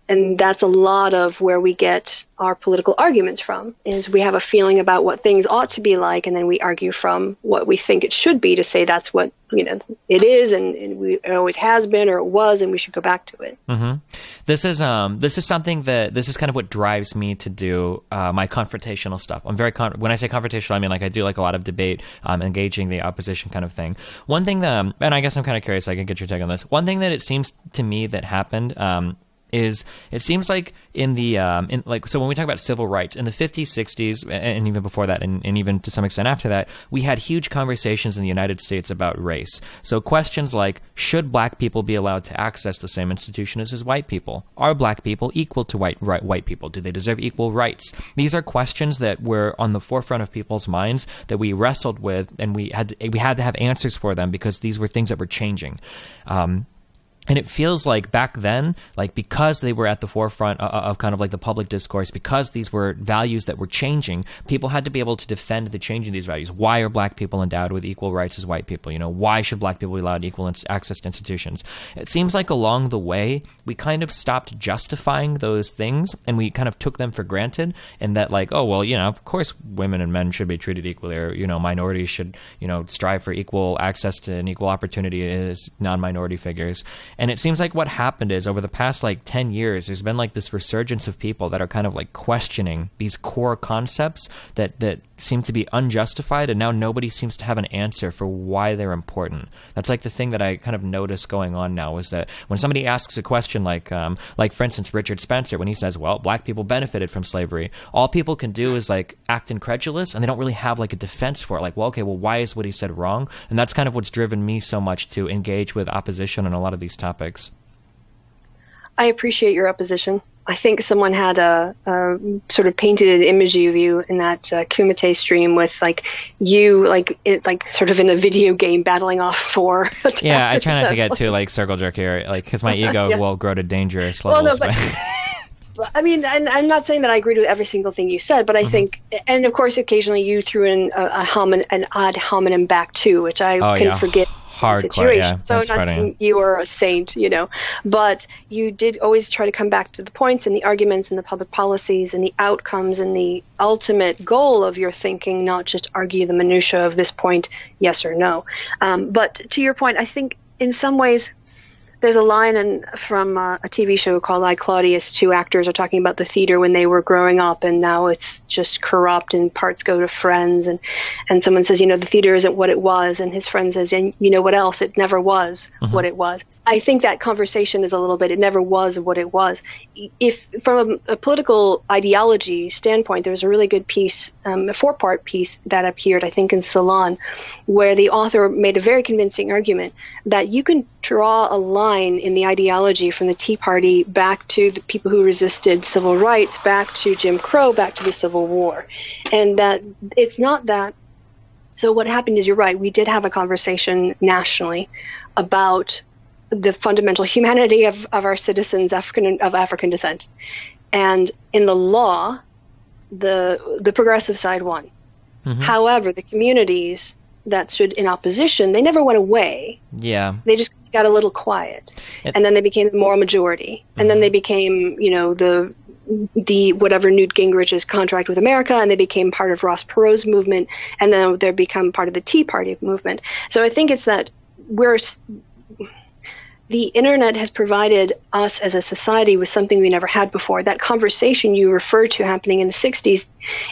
And that's a lot of where we get our political arguments from, is we have a feeling about what things ought to be like, and then we argue from what we think it should be to say that's what, it is, and it always has been, or it was, and we should go back to it. Mm-hmm. This is something this is kind of what drives me to do my confrontational stuff. I'm very, when I say confrontational, I mean like I do like a lot of debate, engaging the opposition kind of thing. One thing that, and I guess I'm kind of curious, so I can get your take on this. One thing that it seems to me that happened, is it seems like so when we talk about civil rights in the 50s, 60s, and even before that, and even to some extent after that, we had huge conversations in the United States about race. So questions like, should black people be allowed to access the same institutions as white people? Are black people equal to white people? Do they deserve equal rights? These are questions that were on the forefront of people's minds that we wrestled with, and we had to have answers for them because these were things that were changing. And it feels like back then, like because they were at the forefront of kind of like the public discourse, because these were values that were changing, people had to be able to defend the change in these values. Why are black people endowed with equal rights as white people? You know, why should black people be allowed equal access to institutions? It seems like along the way, we kind of stopped justifying those things and we kind of took them for granted, and that like, oh, well, you know, of course women and men should be treated equally, or, you know, minorities should, you know, strive for equal access to and equal opportunity as non-minority figures. And it seems like what happened is over the past like 10 years, there's been like this resurgence of people that are kind of like questioning these core concepts that seem to be unjustified, and now nobody seems to have an answer for why they're important. That's like the thing that I kind of notice going on now, is that when somebody asks a question like for instance, Richard Spencer, when he says, well, black people benefited from slavery, all people can do is like act incredulous, and they don't really have like a defense for it. Like, well, okay, well, why is what he said wrong? And that's kind of what's driven me so much to engage with opposition on a lot of these topics. I appreciate your opposition. I think someone had a sort of painted an image of you in that Kumite stream with like you like it like sort of in a video game battling off four. Yeah, I try not to get too like circle jerk here, like because my ego will grow to dangerous levels. Well, no, but I mean, and I'm not saying that I agree with every single thing you said, but I think, and of course, occasionally you threw in an ad hominem back too, which I can forget. Hardcore, situation. yeah. So I'm not saying you were a saint, you know, but you did always try to come back to the points and the arguments and the public policies and the outcomes and the ultimate goal of your thinking, not just argue the minutia of this point, yes or no. But to your point, I think in some ways there's a line from a TV show called I, Claudius. Two actors are talking about the theater when they were growing up, and now it's just corrupt and parts go to friends. And someone says, you know, the theater isn't what it was. And his friend says, and you know what else? It never was what it was. I think that conversation is a little bit, it never was what it was. If from a political ideology standpoint, there was a really good piece, a 4-part piece that appeared, I think, in Salon, where the author made a very convincing argument that you can draw a line in the ideology from the Tea Party back to the people who resisted civil rights, back to Jim Crow, back to the Civil War. And that it's not that. So what happened is, you're right, we did have a conversation nationally about the fundamental humanity of our citizens of African descent. And in the law, the progressive side won. However, the communities that stood in opposition, they never went away. Yeah. They just got a little quiet. And then they became the moral majority. And then they became, you know, the whatever Newt Gingrich's contract with America, and they became part of Ross Perot's movement, and then they become part of the Tea Party movement. So I think it's that the internet has provided us as a society with something we never had before. That conversation you referred to happening in the 60s,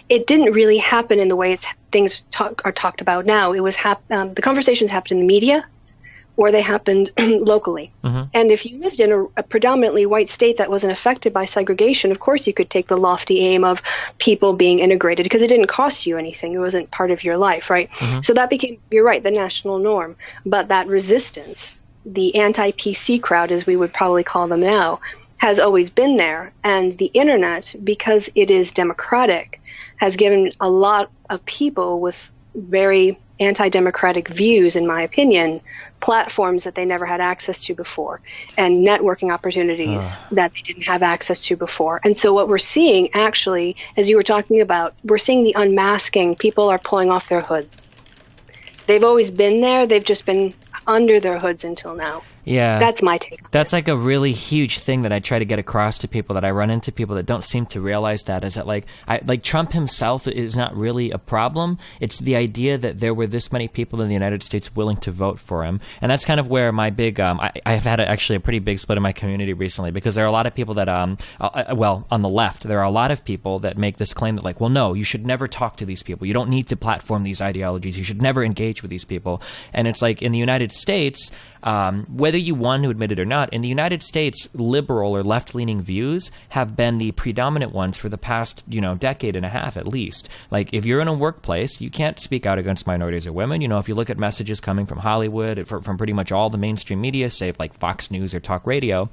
it didn't really happen in the way things are talked about now. It was the conversations happened in the media, or they happened locally. And if you lived in a predominantly white state that wasn't affected by segregation, of course you could take the lofty aim of people being integrated, because it didn't cost you anything. It wasn't part of your life, right? So that became, you're right, the national norm. But that resistance, the anti-PC crowd, as we would probably call them now, has always been there. And the internet, because it is democratic, has given a lot of people with very anti-democratic views, in my opinion, platforms that they never had access to before, and networking opportunities that they didn't have access to before. And so what we're seeing, actually, as you were talking about, we're seeing the unmasking. People are pulling off their hoods. They've always been there. They've just been under their hoods until now. Yeah. That's my take. That's like a really huge thing that I try to get across to people, that I run into people that don't seem to realize that, is that like Trump himself is not really a problem. It's the idea that there were this many people in the United States willing to vote for him. And that's kind of where my big, I've had actually a pretty big split in my community recently, because there are a lot of people that, well, on the left, there are a lot of people that make this claim that like, well, no, you should never talk to these people. You don't need to platform these ideologies. You should never engage with these people. And it's like in the United States, whether you want to admit it or not, in the United States, liberal or left-leaning views have been the predominant ones for the past, decade and a half at least. Like, if you're in a workplace, you can't speak out against minorities or women. If you look at messages coming from Hollywood, from pretty much all the mainstream media, say like Fox News or talk radio,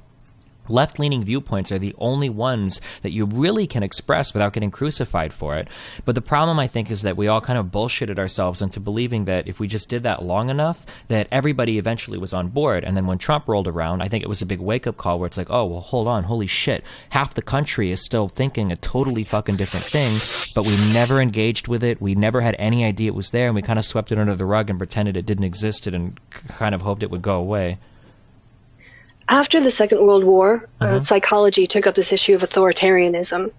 left-leaning viewpoints are the only ones that you really can express without getting crucified for it. But the problem, I think, is that we all kind of bullshitted ourselves into believing that if we just did that long enough, that everybody eventually was on board. And then when Trump rolled around, I think it was a big wake-up call where it's like, oh, well, hold on, holy shit. Half the country is still thinking a totally fucking different thing, but we never engaged with it. We never had any idea it was there, and we kind of swept it under the rug and pretended it didn't exist and kind of hoped it would go away. After the Second World War, psychology took up this issue of authoritarianism.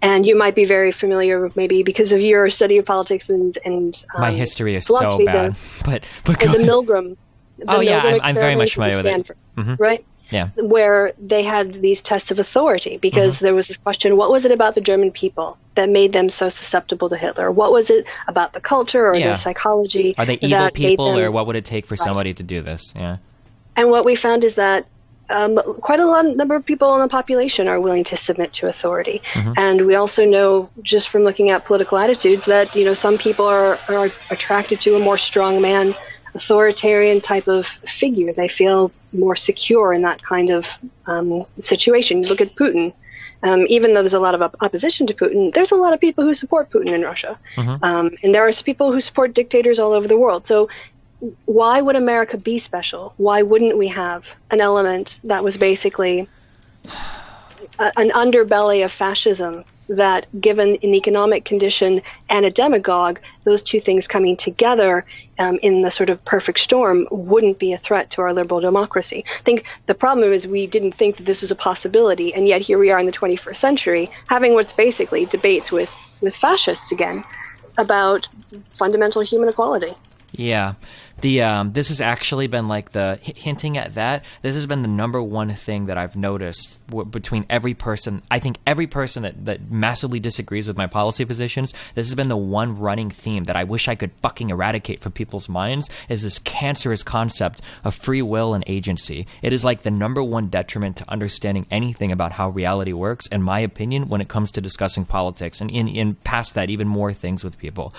And you might be very familiar, maybe because of your study of politics and my history is so bad. But the Milgram. I'm very much familiar with it. Right? Yeah. Where they had these tests of authority because there was this question, what was it about the German people that made them so susceptible to Hitler? What was it about the culture or their psychology? Are they evil people, or what would it take for somebody to do this? Yeah. And what we found is that quite a number of people in the population are willing to submit to authority. And we also know, just from looking at political attitudes, that some people are attracted to a more strongman, authoritarian type of figure. They feel more secure in that kind of situation. You look at Putin. Even though there's a lot of opposition to Putin, there's a lot of people who support Putin in Russia. And there are people who support dictators all over the world. So why would America be special? Why wouldn't we have an element that was basically an underbelly of fascism that, given an economic condition and a demagogue, those two things coming together in the sort of perfect storm wouldn't be a threat to our liberal democracy? I think the problem is we didn't think that this was a possibility, and yet here we are in the 21st century having what's basically debates with fascists again about fundamental human equality. Yeah. This has actually been like hinting at that. This has been the number one thing that I've noticed between every person. I think every person that massively disagrees with my policy positions, this has been the one running theme that I wish I could fucking eradicate from people's minds, is this cancerous concept of free will and agency. It is like the number one detriment to understanding anything about how reality works, in my opinion, when it comes to discussing politics, and in past that, even more things with people.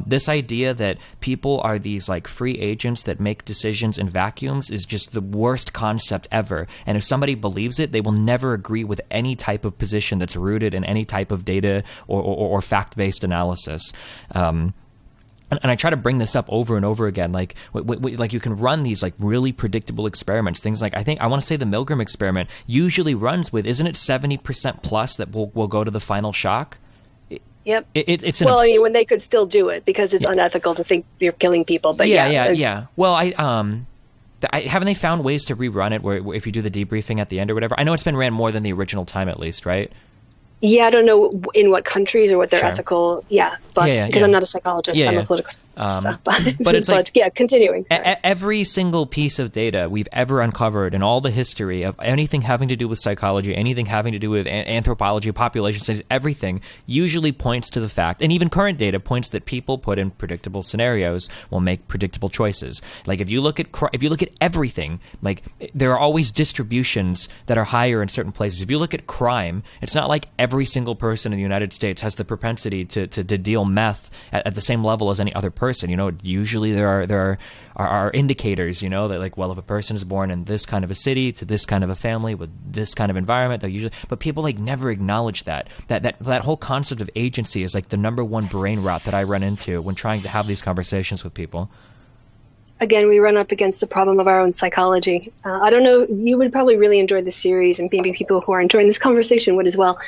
This idea that people are these like free agents that make decisions in vacuums is just the worst concept ever. And if somebody believes it, they will never agree with any type of position that's rooted in any type of data or fact-based analysis. And I try to bring this up over and over again. Like you can run these like really predictable experiments. Things like, I want to say the Milgram experiment usually runs with, isn't it 70% plus that will go to the final shock? Yep. It's when they could still do it because it's unethical to think you're killing people. But yeah. Well, haven't they found ways to rerun it where if you do the debriefing at the end or whatever? I know it's been ran more than the original time, at least, right? Yeah, I don't know in what countries or what their ethical. Because I'm not a psychologist, I'm a political scientist. But it's like, continuing. Every single piece of data we've ever uncovered in all the history of anything having to do with psychology, anything having to do with anthropology, population studies, everything usually points to the fact, and even current data points that people put in predictable scenarios will make predictable choices. Like if you look at everything, like there are always distributions that are higher in certain places. If you look at crime, it's not like every single person in the United States has the propensity to deal meth at the same level as any other person. Usually there are indicators, that like, well, if a person is born in this kind of a city to this kind of a family with this kind of environment, but people like never acknowledge that whole concept of agency is like the number one brain rot that I run into when trying to have these conversations with people. Again, we run up against the problem of our own psychology. I don't know, you would probably really enjoy this series, and maybe people who are enjoying this conversation would as well.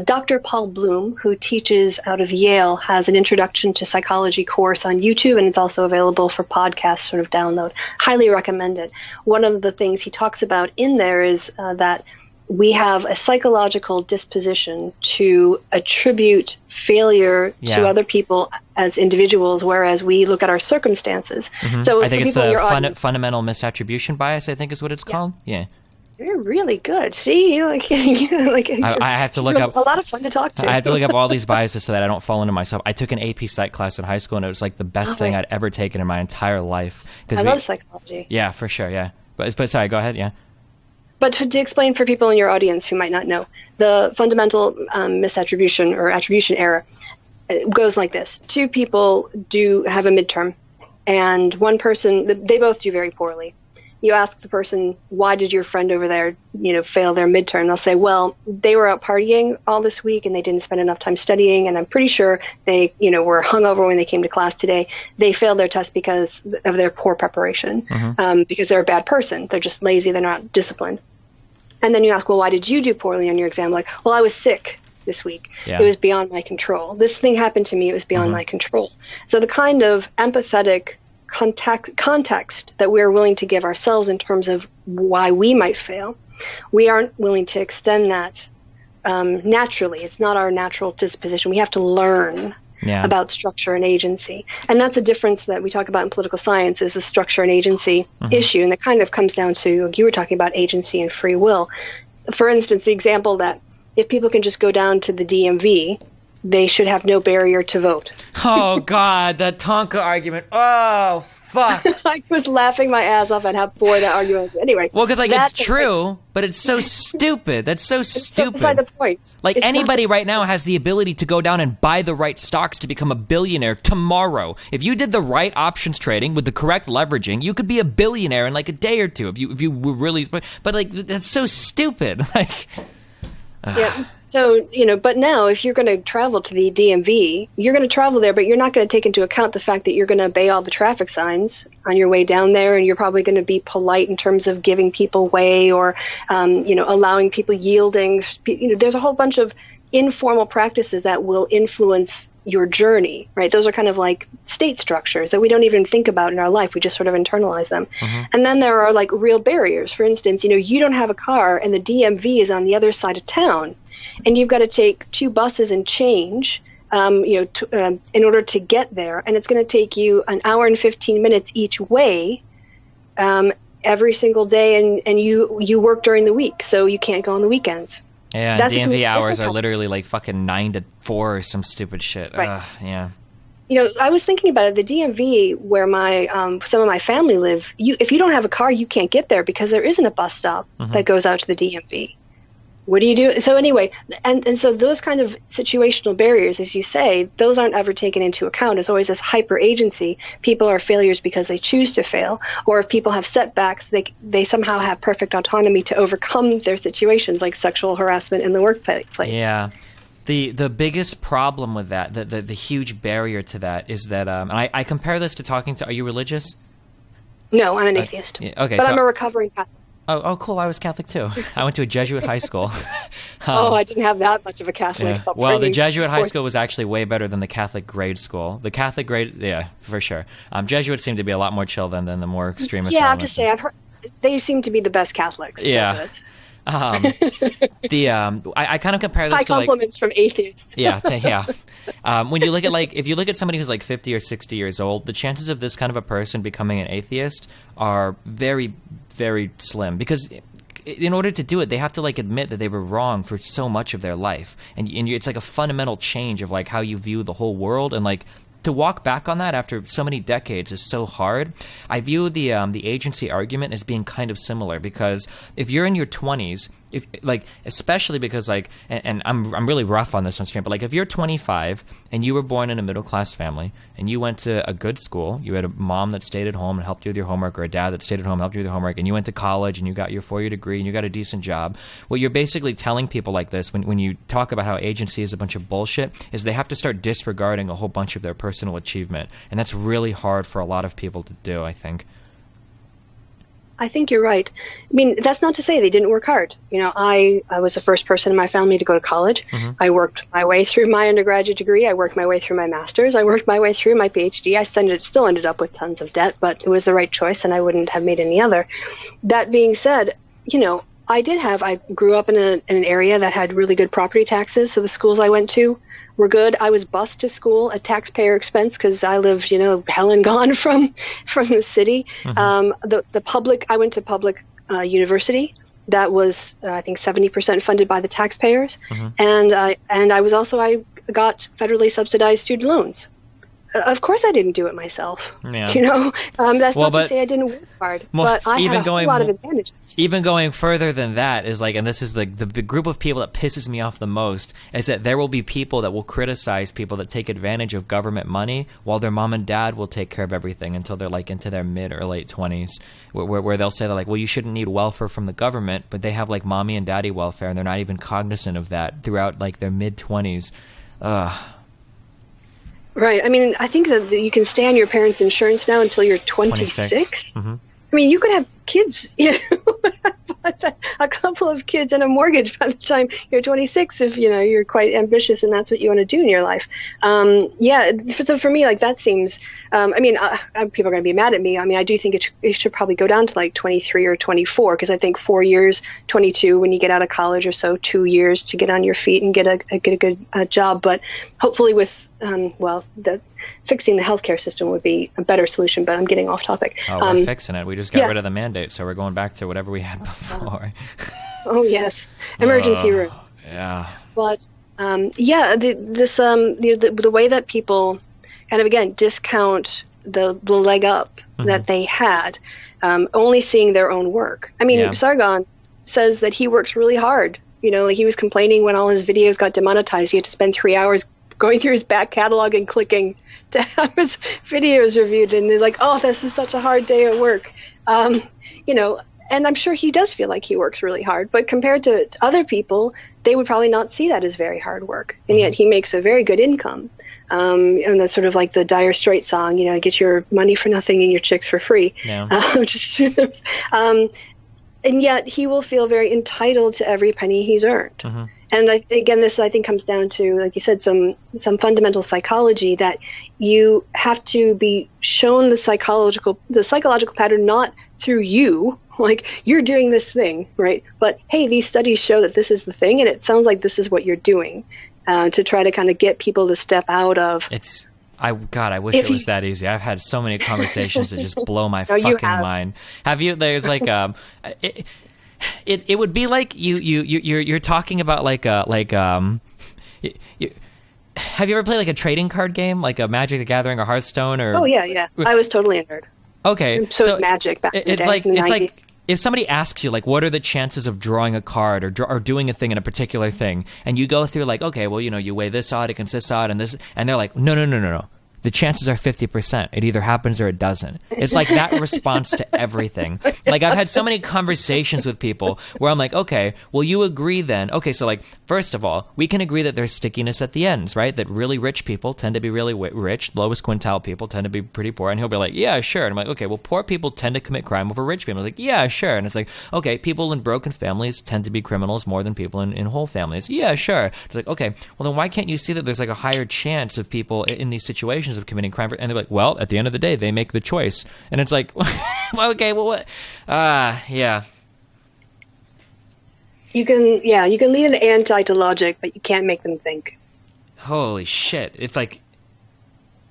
Dr. Paul Bloom, who teaches out of Yale, has an Introduction to Psychology course on YouTube, and it's also available for podcast sort of download. Highly recommend it. One of the things he talks about in there is that we have a psychological disposition to attribute failure to other people as individuals, whereas we look at our circumstances. So I think it's the fundamental misattribution bias, I think is what it's called. Yeah. You're really good. See, I have to look up. A lot of fun to talk to. I have to look up all these biases so that I don't fall into myself. I took an AP Psych class in high school, and it was like the best thing I'd ever taken in my entire life. I love psychology. Yeah, for sure. Yeah, but sorry, go ahead. Yeah. But to explain for people in your audience who might not know, the fundamental misattribution or attribution error goes like this. Two people do have a midterm, and one person, they both do very poorly. you ask the person, why did your friend over there, fail their midterm? They'll say, well, they were out partying all this week and they didn't spend enough time studying. And I'm pretty sure they, were hungover when they came to class today. They failed their test because of their poor preparation, because they're a bad person. They're just lazy. They're not disciplined. And then you ask, well, why did you do poorly on your exam? Like, well, I was sick this week. Yeah. It was beyond my control. This thing happened to me. It was beyond my control. So the kind of empathetic context that we're willing to give ourselves in terms of why we might fail, we aren't willing to extend that naturally. It's not our natural disposition. We have to learn about structure and agency. And that's a difference that we talk about in political science, is the structure and agency issue. And it kind of comes down to, you were talking about agency and free will. For instance, the example that if people can just go down to the DMV, they should have no barrier to vote. Oh, God, that Tonka argument. Oh, fuck. I was laughing my ass off at how poor that argument was. Anyway. Well, because, it's true, but it's so stupid. That's so stupid. That's beside the point. Like, anybody right now has the ability to go down and buy the right stocks to become a billionaire tomorrow. If you did the right options trading with the correct leveraging, you could be a billionaire in, a day or two if you were really... But, that's so stupid. Yeah. So, but now if you're going to travel to the DMV, you're going to travel there, but you're not going to take into account the fact that you're going to obey all the traffic signs on your way down there, and you're probably going to be polite in terms of giving people way or, allowing people yielding. There's a whole bunch of informal practices that will influence your journey, right? Those are kind of like state structures that we don't even think about in our life. We just sort of internalize them. And then there are real barriers. For instance, you don't have a car and the DMV is on the other side of town, and you've got to take 2 buses and change, in order to get there. And it's going to take you an hour and 15 minutes each way, every single day. And you work during the week, so you can't go on the weekends. Yeah, and DMV hours are literally fucking 9 to 4 or some stupid shit. Right. Yeah. I was thinking about it. The DMV, where some of my family live, if you don't have a car, you can't get there because there isn't a bus stop that goes out to the DMV. What do you do? So anyway, and so those kind of situational barriers, as you say, those aren't ever taken into account. It's always this hyper agency. People are failures because they choose to fail, or if people have setbacks, they somehow have perfect autonomy to overcome their situations, like sexual harassment in the workplace. Yeah. The biggest problem with that, the huge barrier to that is that, and I compare this to talking to, are you religious? No, I'm an atheist. Okay, but I'm a recovering Catholic. Oh, cool. I was Catholic, too. I went to a Jesuit high school. I didn't have that much of a Catholic upbringing. Well, the Jesuit high school was actually way better than the Catholic grade school. The Catholic grade, yeah, for sure. Jesuits seem to be a lot more chill than the more extremist. Yeah, I have to say, I've heard they seem to be the best Catholics. Yeah. I kind of compare this high to compliments from atheists. Yeah. When you look at if you look at somebody who's 50 or 60 years old, the chances of this kind of a person becoming an atheist are very, very slim, because in order to do it, they have to admit that they were wrong for so much of their life, and it's a fundamental change of how you view the whole world, and to walk back on that after so many decades is so hard. I view the agency argument as being kind of similar, because if you're in your 20s, especially because and I'm really rough on this one, stream, but if you're 25 and you were born in a middle class family and you went to a good school, you had a mom that stayed at home and helped you with your homework, or a dad that stayed at home and helped you with your homework, and you went to college and you got your 4-year degree and you got a decent job, what you're basically telling people like this when you talk about how agency is a bunch of bullshit is they have to start disregarding a whole bunch of their personal achievement, and that's really hard for a lot of people to do, I think. I think you're right. I mean, that's not to say they didn't work hard. I was the first person in my family to go to college. I worked my way through my undergraduate degree. I worked my way through my master's. I worked my way through my PhD. I still ended up with tons of debt, but it was the right choice, and I wouldn't have made any other. That being said, I grew up in an area that had really good property taxes, so the schools I went to were good. I was bused to school at taxpayer expense because I lived, hell and gone from the city. I went to public university that was, I think, 70% funded by the taxpayers, and I got federally subsidized student loans. Of course I didn't do it myself. Yeah. That's not to say I didn't work hard, but I had a whole lot of advantages. Even going further than that is like, and this is the group of people that pisses me off the most, is that there will be people that will criticize people that take advantage of government money while their mom and dad will take care of everything until they're like into their mid or late 20s, where they'll say that like, well, you shouldn't need welfare from the government, but they have like mommy and daddy welfare and they're not even cognizant of that throughout like their mid 20s. Right. I mean, I think that you can stay on your parents' insurance now until you're 26. Mm-hmm. I mean, you could have kids, a couple of kids and a mortgage by the time you're 26 if, you're quite ambitious and that's what you want to do in your life. So for me, like, that seems, people are going to be mad at me. I mean, I do think it should probably go down to like 23 or 24 because I think 4 years, 22 when you get out of college or so, 2 years to get on your feet and get a good job. But hopefully with, fixing the healthcare system would be a better solution, but I'm getting off topic. Oh, we're fixing it. We just got rid of the mandate, so we're going back to whatever we had before. Oh, yes. Emergency rooms. Yeah. But, the way that people kind of, again, discount the leg up that they had, only seeing their own work. I mean, Sargon says that he works really hard. Like he was complaining when all his videos got demonetized. He had to spend 3 hours going through his back catalog and clicking to have his videos reviewed. And he's like, oh, this is such a hard day at work. And I'm sure he does feel like he works really hard. But compared to other people, they would probably not see that as very hard work. And yet he makes a very good income. And that's sort of like the Dire Straits song, get your money for nothing and your chicks for free. Yeah. And yet he will feel very entitled to every penny he's earned. Mm-hmm. And again, this I think comes down to, like you said, some fundamental psychology that you have to be shown the psychological pattern not through you, like you're doing this thing, right? But hey, these studies show that this is the thing, and it sounds like this is what you're doing, to try to kind of get people to step out of. I wish it was that easy. I've had so many conversations that just blow my fucking mind. Have you? There's like It would be like you're talking about have you ever played like a trading card game, like a Magic the Gathering or Hearthstone or? Oh yeah. I was totally a nerd. Okay, so it's Magic back in the day. It's like if somebody asks you like, what are the chances of drawing a card or doing a thing in a particular thing, and you go through like, okay, well you weigh this odd against this odd and this, and they're like, no. The chances are 50%. It either happens or it doesn't. It's like that response to everything. Like I've had so many conversations with people where I'm like, okay, well you agree then. Okay, so like first of all, we can agree that there's stickiness at the ends, right? That really rich people tend to be really rich, lowest quintile people tend to be pretty poor. And he'll be like, yeah, sure. And I'm like, okay, well poor people tend to commit crime over rich people. I'm like, yeah, sure. And it's like, okay, people in broken families tend to be criminals more than people in whole families. Yeah, sure. It's like, okay, well then why can't you see that there's like a higher chance of people in these situations of committing crime, and they're like, well, at the end of the day, they make the choice, and it's like, okay, well, what? Yeah. You can lead an anti to logic, but you can't make them think. Holy shit! It's like,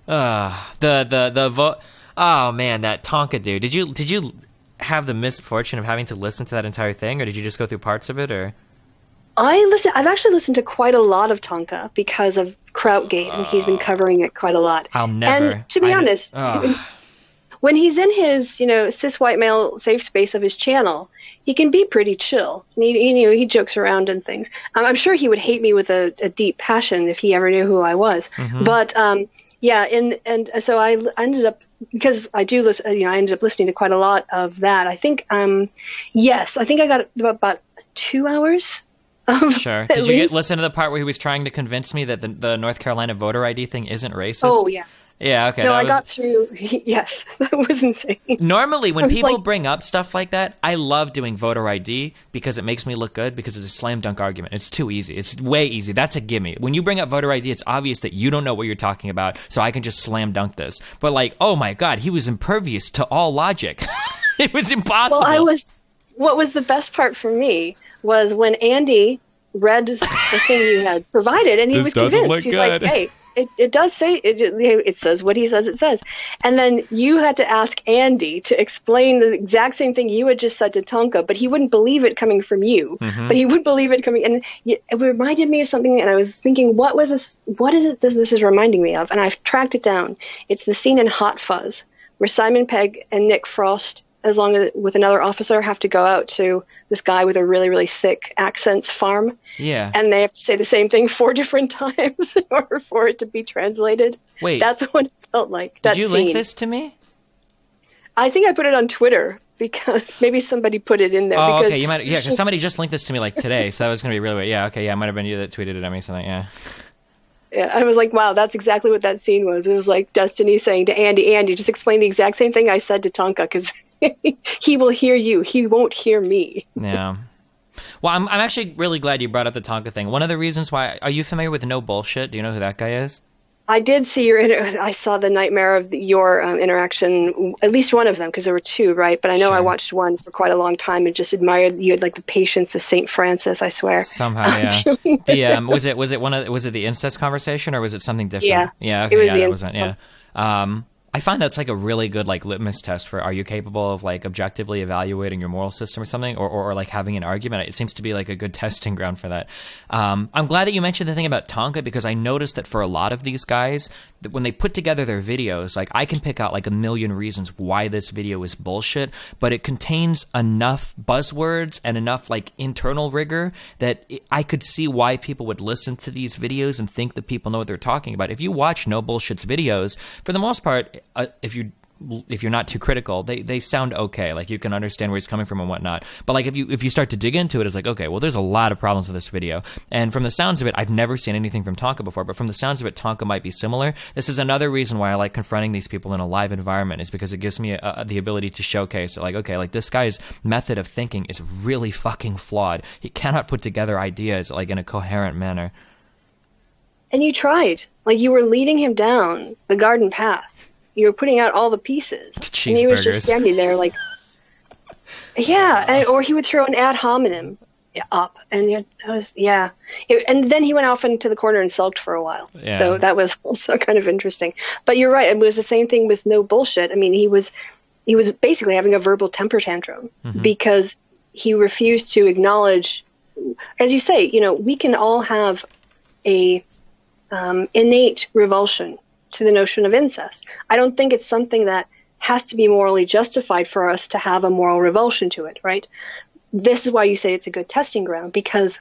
the vote. Oh man, that Tonka dude. Did you have the misfortune of having to listen to that entire thing, or did you just go through parts of it, or? I've actually listened to quite a lot of Tonka because of Krautgate, and he's been covering it quite a lot. I'll never. And to be honest, when he's in his, cis white male safe space of his channel, he can be pretty chill. He jokes around and things. I'm sure he would hate me with a deep passion if he ever knew who I was. Mm-hmm. But and so I ended up, because I do listen, I ended up listening to quite a lot of that. I think, I think I got about 2 hours. Sure. Did you listen to the part where he was trying to convince me that the North Carolina voter ID thing isn't racist? Oh, yeah. Yeah, okay. No, I got through. Yes, that was insane. Normally, when people bring up stuff like that, I love doing voter ID because it makes me look good, because it's a slam dunk argument. It's too easy. It's way easy. That's a gimme. When you bring up voter ID, it's obvious that you don't know what you're talking about, so I can just slam dunk this. But like, oh my God, he was impervious to all logic. It was impossible. Well, what was the best part for me was when Andy read the thing you had provided, and he was convinced. He's like, hey, it does say it says what he says it says, and then you had to ask Andy to explain the exact same thing you had just said to Tonka, but he wouldn't believe it coming from you. But he would believe it coming, and it reminded me of something. And I was thinking, what was this? What is it this is reminding me of? And I've tracked it down. It's the scene in Hot Fuzz where Simon Pegg and Nick Frost, as long as with another officer, have to go out to this guy with a really, really thick accent's farm. Yeah. And they have to say the same thing 4 different times in order for it to be translated. Wait. That's what it felt like. Did you link this to me? I think I put it on Twitter because maybe somebody put it in there. Oh, because okay. You might, yeah, because somebody just linked this to me like today, so that was going to be really weird. Yeah, okay, yeah, it might have been you that tweeted it at me, something, yeah. Yeah, I was like, wow, that's exactly what that scene was. It was like Destiny saying to Andy, just explain the exact same thing I said to Tonka, because he will hear you. He won't hear me. Yeah. Well, I'm actually really glad you brought up the Tonka thing. One of the reasons why, are you familiar with No Bullshit? Do you know who that guy is? I did see I saw the nightmare of your interaction, at least one of them, because there were 2, right? But I know I watched one for quite a long time and just admired you had like the patience of Saint Francis, I swear. Somehow, yeah. Was it the incest conversation, or was it something different? Yeah. Yeah, okay, it was yeah, the that wasn't, yeah. I find that's like a really good like litmus test for, are you capable of like objectively evaluating your moral system or something, or like having an argument. It seems to be like a good testing ground for that. I'm glad that you mentioned the thing about Tonka, because I noticed that for a lot of these guys, that when they put together their videos, like I can pick out like a million reasons why this video is bullshit, but it contains enough buzzwords and enough like internal rigor that I could see why people would listen to these videos and think that people know what they're talking about. If you watch No Bullshit's videos, for the most part, if you're not too critical, they sound okay. Like you can understand where he's coming from and whatnot. But like if you start to dig into it, it's like, okay, well, there's a lot of problems with this video. And from the sounds of it, I've never seen anything from Tonka before, but from the sounds of it, Tonka might be similar. This is another reason why I like confronting these people in a live environment, is because it gives me the ability to showcase, like, okay, like this guy's method of thinking is really fucking flawed. He cannot put together ideas like in a coherent manner. And you tried. You were leading him down the garden path. You were putting out all the pieces. And he was just standing there like, yeah. Or he would throw an ad hominem up. And and then he went off into the corner and sulked for a while. Yeah. So that was also kind of interesting. But you're right. It was the same thing with No Bullshit. I mean, he was basically having a verbal temper tantrum because he refused to acknowledge, as you say, we can all have a innate revulsion to the notion of incest. I don't think it's something that has to be morally justified for us to have a moral revulsion to it, right? This is why you say it's a good testing ground, because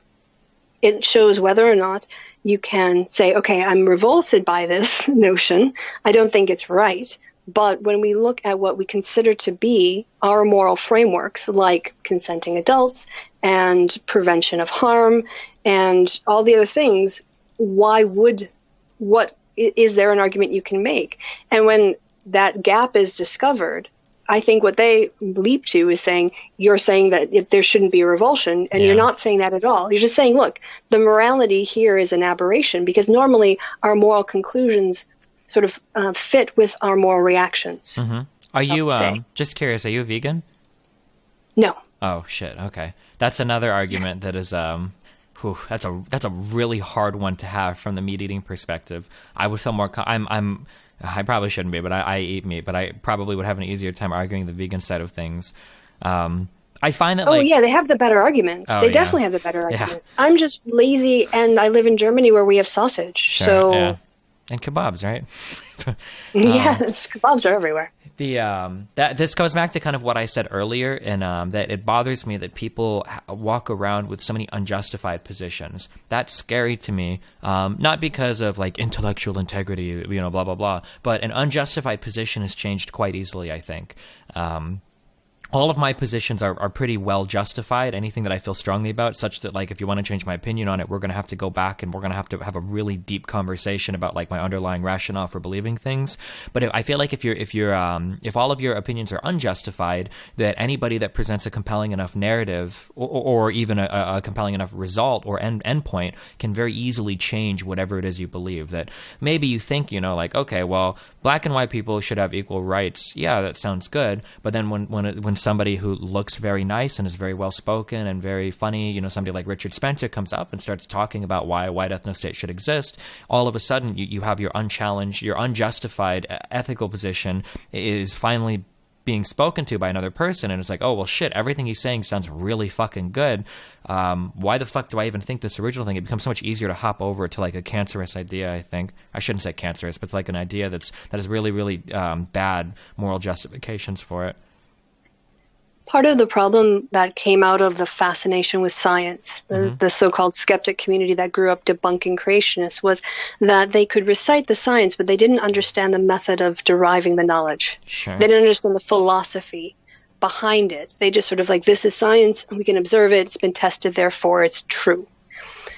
it shows whether or not you can say, okay, I'm revulsed by this notion. I don't think it's right. But when we look at what we consider to be our moral frameworks, like consenting adults and prevention of harm and all the other things, is there an argument you can make? And when that gap is discovered, I think what they leap to is saying, you're saying that there shouldn't be a revulsion, and you're not saying that at all. You're just saying, look, the morality here is an aberration, because normally our moral conclusions sort of fit with our moral reactions. Mm-hmm. Are you, just curious, are you a vegan? No. Oh, shit, okay. That's another argument that is... that's a really hard one to have from the meat eating perspective. I would feel more. I probably shouldn't be, but I eat meat. But I probably would have an easier time arguing the vegan side of things. I find that. They have the better arguments. They definitely have the better arguments. Yeah. I'm just lazy, and I live in Germany where we have sausage. Sure, so. Yeah. And kebabs, right? Yes, kebabs are everywhere. This goes back to kind of what I said earlier, and that it bothers me that people walk around with so many unjustified positions. That's scary to me, not because of like intellectual integrity, blah blah blah, but an unjustified position is changed quite easily, I think. All of my positions are pretty well justified, anything that I feel strongly about, such that like if you want to change my opinion on it, we're going to have to go back and we're going to have a really deep conversation about like my underlying rationale for believing things. But I feel like if all of your opinions are unjustified, that anybody that presents a compelling enough narrative or even a compelling enough result or endpoint can very easily change whatever it is you believe. That maybe you think, like, okay, well, black and white people should have equal rights. Yeah, that sounds good. But then when when somebody who looks very nice and is very well spoken and very funny, you know, somebody like Richard Spencer comes up and starts talking about why a white ethno-state should exist, all of a sudden you have your unchallenged, your unjustified ethical position is finally being spoken to by another person, and it's like, oh, well, shit, everything he's saying sounds really fucking good. Why the fuck do I even think this original thing? It becomes so much easier to hop over to like a cancerous idea, I think. I shouldn't say cancerous, but it's like an idea that has really, really bad moral justifications for it. Part of the problem that came out of the fascination with science, the so-called skeptic community that grew up debunking creationists, was that they could recite the science, but they didn't understand the method of deriving the knowledge. Sure. They didn't understand the philosophy behind it. They just sort of like, this is science, we can observe it, it's been tested, therefore it's true.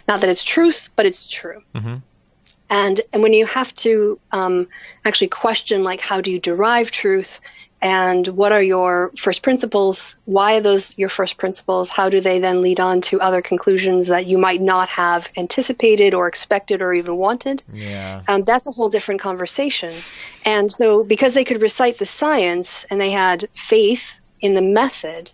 Not that it's truth, but it's true. Mm-hmm. And when you have to actually question, like, how do you derive truth? And what are your first principles? Why are those your first principles? How do they then lead on to other conclusions that you might not have anticipated or expected or even wanted? Yeah. That's a whole different conversation. And so because they could recite the science and they had faith in the method,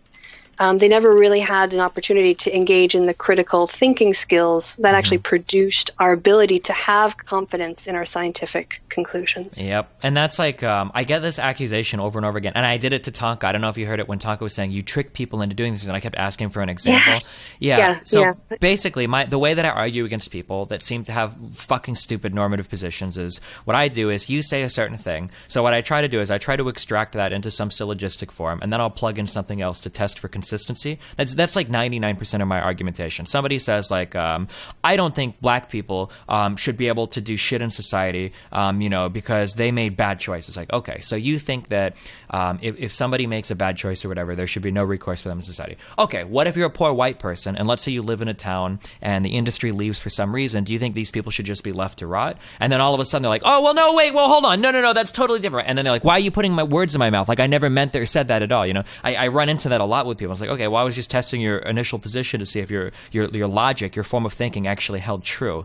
they never really had an opportunity to engage in the critical thinking skills that actually produced our ability to have confidence in our scientific conclusions. Yep. And that's like, I get this accusation over and over again. And I did it to Tonka. I don't know if you heard it when Tonka was saying, you trick people into doing this. And I kept asking for an example. Yes. Yeah. So basically, the way that I argue against people that seem to have fucking stupid normative positions is, what I do is you say a certain thing. So what I try to do is I try to extract that into some syllogistic form, and then I'll plug in something else to test for consistency. That's like 99% of my argumentation. Somebody says like, I don't think black people should be able to do shit in society, because they made bad choices. Like, okay, so you think that if somebody makes a bad choice or whatever, there should be no recourse for them in society. Okay, what if you're a poor white person, and let's say you live in a town and the industry leaves for some reason? Do you think these people should just be left to rot? And then all of a sudden they're like, oh, well, no, wait, well, hold on. No, that's totally different. And then they're like, why are you putting my words in my mouth? Like, I never meant that or said that at all. I run into that a lot with people. It's like, okay, well, I was just testing your initial position to see if your logic, your form of thinking actually held true.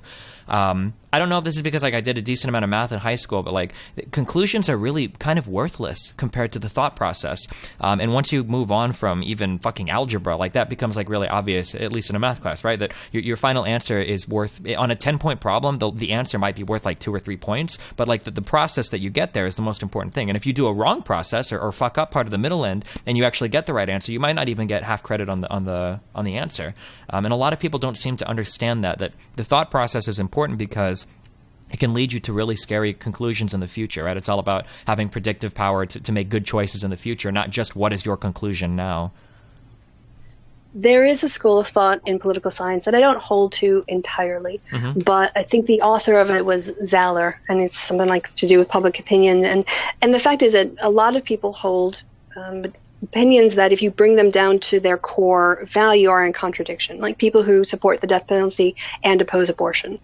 I don't know if this is because like I did a decent amount of math in high school, but like conclusions are really kind of worthless compared to the thought process. And once you move on from even fucking algebra, like that becomes like really obvious, at least in a math class, right? That your final answer is worth, on a 10-point problem, the answer might be worth like 2 or 3 points, but like the process that you get there is the most important thing. And if you do a wrong process or fuck up part of the middle end and you actually get the right answer, you might not even get half credit on the answer. And a lot of people don't seem to understand that the thought process is important because it can lead you to really scary conclusions in the future, right? It's all about having predictive power to make good choices in the future, not just what is your conclusion now. There is a school of thought in political science that I don't hold to entirely, but I think the author of it was Zaller, and it's something like to do with public opinion. And the fact is that a lot of people hold opinions that if you bring them down to their core value are in contradiction, like people who support the death penalty and oppose abortion.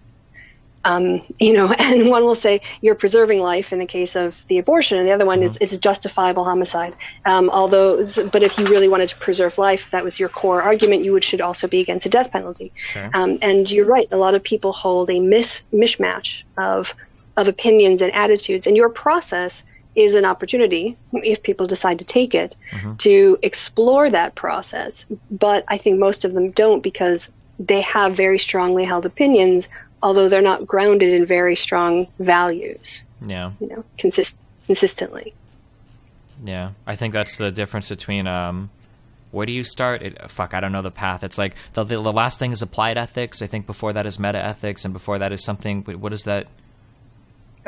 And one will say you're preserving life in the case of the abortion, and the other one is it's a justifiable homicide. But if you really wanted to preserve life, that was your core argument, you should also be against the death penalty. Sure. And you're right, a lot of people hold a mishmash of opinions and attitudes, and your process is an opportunity, if people decide to take it, to explore that process. But I think most of them don't because they have very strongly held opinions, although they're not grounded in very strong values. Yeah. Consistently. Yeah. I think that's the difference between where do you start? I don't know the path. It's like the last thing is applied ethics. I think before that is meta ethics, and before that is something, what is that?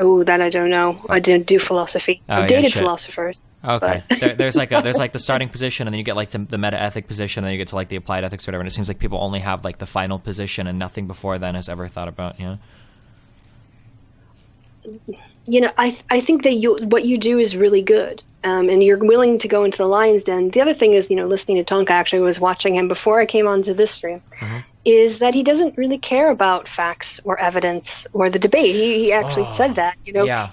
Oh, that I don't know. I didn't do philosophy. I dated philosophers. Okay. There's like the starting position, and then you get like the meta ethic position, and then you get to like the applied ethics or whatever. And it seems like people only have like the final position, and nothing before then is ever thought about. I think that what you do is really good, and you're willing to go into the lion's den. The other thing is, listening to Tonka, actually was watching him before I came onto this stream, is that he doesn't really care about facts or evidence or the debate. He actually said that,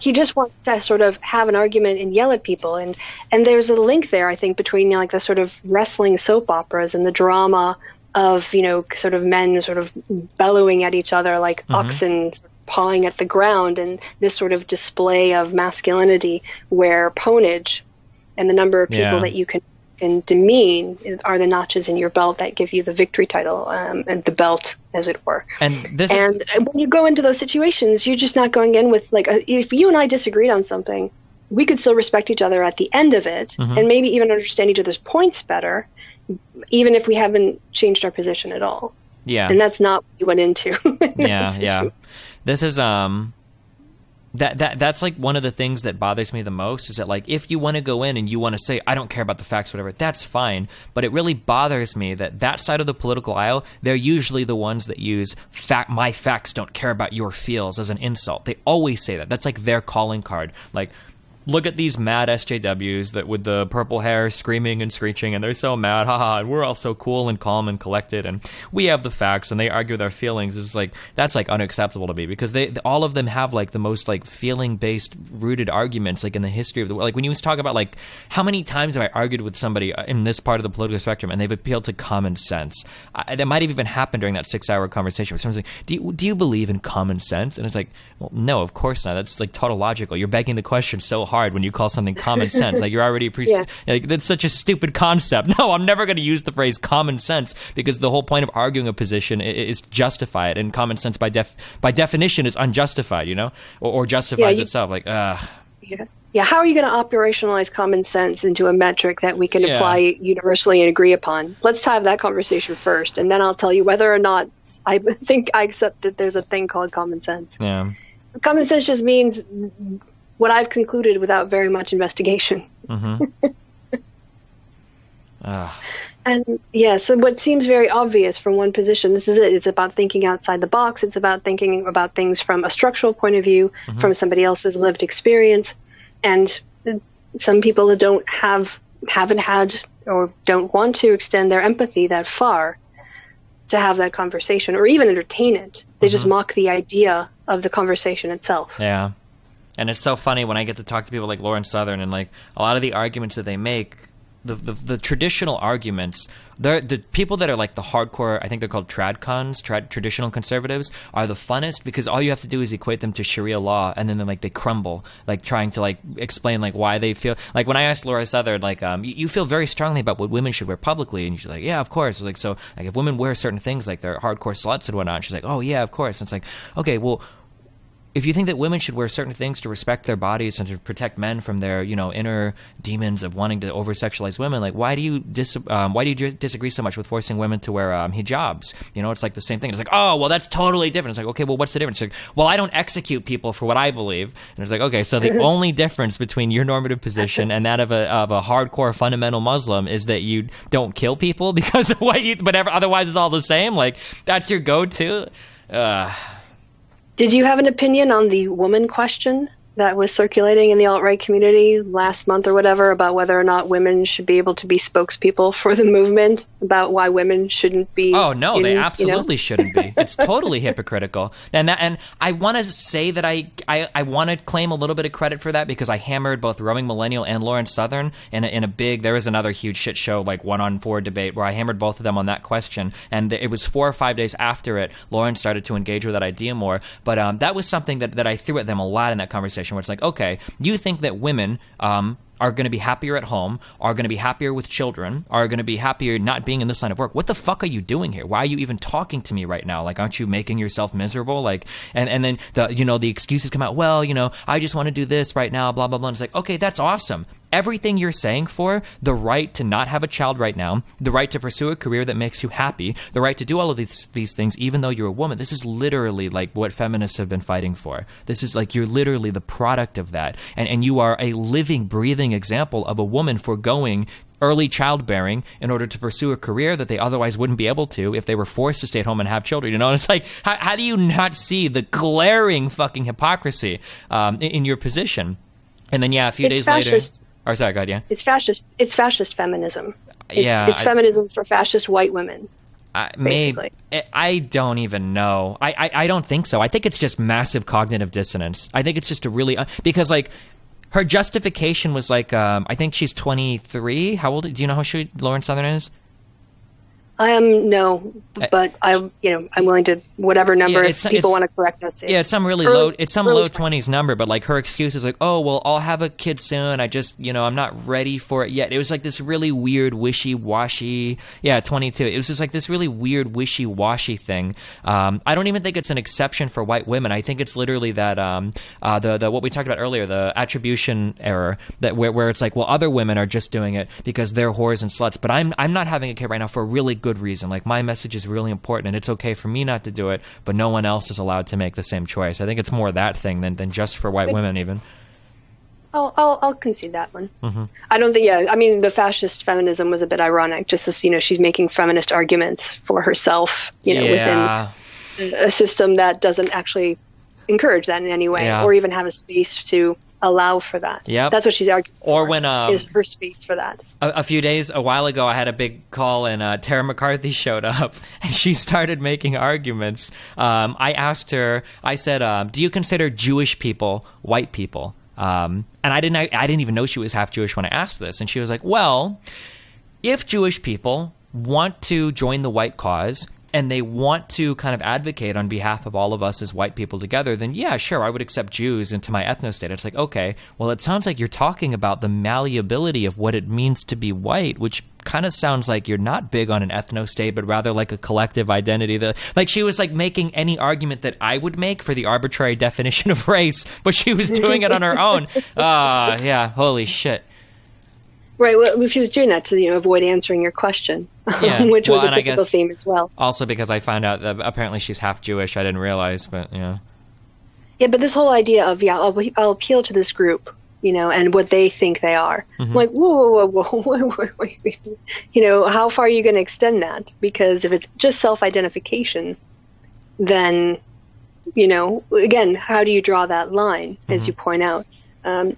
He just wants to sort of have an argument and yell at people. And there's a link there, I think, between like the sort of wrestling soap operas and the drama of, sort of men sort of bellowing at each other like oxen pawing at the ground, and this sort of display of masculinity where ponage and the number of people that you can can demean are the notches in your belt that give you the victory title, and the belt, as it were. And when you go into those situations, you're just not going in with, like, if you and I disagreed on something, we could still respect each other at the end of it, and maybe even understand each other's points better, even if we haven't changed our position at all. Yeah. And that's not what we went into. Yeah. This is that's like one of the things that bothers me the most, is that, like, if you want to go in and you want to say, I don't care about the facts, whatever, that's fine. But it really bothers me that side of the political aisle, they're usually the ones that use my facts don't care about your feels as an insult. They always say that. That's like their calling card. Like, look at these mad SJWs that with the purple hair screaming and screeching, and they're so mad, haha, and we're all so cool and calm and collected, and we have the facts, and they argue with our feelings. It's like, that's like unacceptable to me, because they all of them have like the most like feeling-based rooted arguments like in the history of the world. Like, when you talk about like how many times have I argued with somebody in this part of the political spectrum and they've appealed to common sense. That might have even happened during that 6-hour conversation where someone's like, do you believe in common sense? And it's like, well, no, of course not. That's like tautological. You're begging the question so hard when you call something common sense. Like, you're already like, that's such a stupid concept. No, I'm never going to use the phrase common sense, because the whole point of arguing a position is to justify it, and common sense by definition is unjustified, or justifies itself. Like, Yeah, how are you going to operationalize common sense into a metric that we can apply universally and agree upon? Let's have that conversation first, and then I'll tell you whether or not I think I accept that there's a thing called common sense. Yeah. Common sense just means what I've concluded without very much investigation. And so what seems very obvious from one position, this is it. It's about thinking outside the box. It's about thinking about things from a structural point of view, from somebody else's lived experience. And some people that haven't had or don't want to extend their empathy that far to have that conversation or even entertain it. They just mock the idea of the conversation itself. Yeah. And it's so funny when I get to talk to people like Lauren Southern, and like a lot of the arguments that they make, the traditional arguments, the people that are like the hardcore, I think they're called tradcons, traditional conservatives, are the funnest, because all you have to do is equate them to Sharia law, and then they crumble, like trying to like explain like why they feel like, when I asked Laura Southern, like, you feel very strongly about what women should wear publicly, and she's like, yeah, of course. Like, so like if women wear certain things, like they're hardcore sluts and whatnot, she's like, oh yeah, of course. And it's like, okay, well, if you think that women should wear certain things to respect their bodies and to protect men from their, inner demons of wanting to over-sexualize women, like, why do you disagree so much with forcing women to wear hijabs? It's like the same thing. It's like, oh, well, that's totally different. It's like, okay, well, what's the difference? It's like, well, I don't execute people for what I believe. And it's like, okay, so the only difference between your normative position and that of a hardcore fundamental Muslim is that you don't kill people because of what you, whatever. Otherwise, it's all the same. Like, that's your go-to. Did you have an opinion on the woman question that was circulating in the alt-right community last month or whatever, about whether or not women should be able to be spokespeople for the movement, about why women shouldn't be? Oh, no, they absolutely shouldn't be. It's totally hypocritical. And I want to say that I want to claim a little bit of credit for that, because I hammered both Roaming Millennial and Lauren Southern in a big, there was another huge shit show, like 1-on-4 debate, where I hammered both of them on that question. And it was 4 or 5 days after it, Lauren started to engage with that idea more. But that was something that I threw at them a lot in that conversation, where it's like, okay, you think that women are going to be happier at home, are going to be happier with children, are going to be happier not being in this line of work. What the fuck are you doing here? Why are you even talking to me right now? Like, aren't you making yourself miserable? Like, and then the excuses come out. Well, I just want to do this right now, blah, blah, blah. And it's like, okay, that's awesome. Everything you're saying for the right to not have a child right now, the right to pursue a career that makes you happy, the right to do all of these things, even though you're a woman. This is literally like what feminists have been fighting for. This is like, you're literally the product of that. And you are a living, breathing example of a woman foregoing early childbearing in order to pursue a career that they otherwise wouldn't be able to if they were forced to stay at home and have children. And it's like, how do you not see the glaring fucking hypocrisy in your position? And then, a few days later... Oh, sorry, go ahead, yeah. It's fascist feminism. It's feminism for fascist white women. Maybe. I don't even know. I don't think so. I think it's just massive cognitive dissonance. I think it's just a really... because, like, her justification was like, I think she's 23. How old? Do you know how Lauren Southern is? No, but I'm willing to whatever number if people want to correct us. It's some really low 20s number, but like her excuse is like, oh, well, I'll have a kid soon. I just, I'm not ready for it yet. It was like this really weird wishy-washy. Yeah, 22. It was just like this really weird wishy-washy thing. I don't even think it's an exception for white women. I think it's literally that the what we talked about earlier, the attribution error, that where it's like, well, other women are just doing it because they're whores and sluts, but I'm not having a kid right now for a really good reason. Like, my message is really important, and it's okay for me not to do it, but no one else is allowed to make the same choice. I think it's more that thing than just for white women even. I'll concede that one. Mm-hmm. I don't think. Yeah, I mean, the fascist feminism was a bit ironic. Just as she's making feminist arguments for herself. Within a system that doesn't actually encourage that in any way, or even have a space to allow for that. Yep. That's what she's arguing for. Or when is her space for that. A while ago, I had a big call, and Tara McCarthy showed up, and she started making arguments. I asked her. I said, "Do you consider Jewish people white people?" And I didn't even know she was half Jewish when I asked this, and she was like, "Well, if Jewish people want to join the white cause, and they want to kind of advocate on behalf of all of us as white people together, then yeah, sure, I would accept Jews into my ethnostate." It's like, okay, well, it sounds like you're talking about the malleability of what it means to be white, which kind of sounds like you're not big on an ethnostate, but rather like a collective identity. Like, she was like making any argument that I would make for the arbitrary definition of race, but she was doing it on her own. Yeah, holy shit. Right. Well, she was doing that to avoid answering your question, which was a typical theme as well. Also, because I found out that apparently she's half Jewish, I didn't realize, but yeah. Yeah, but this whole idea of I'll appeal to this group, and what they think they are. Mm-hmm. I'm like, whoa, how far are you going to extend that? Because if it's just self-identification, then again, how do you draw that line, as you point out?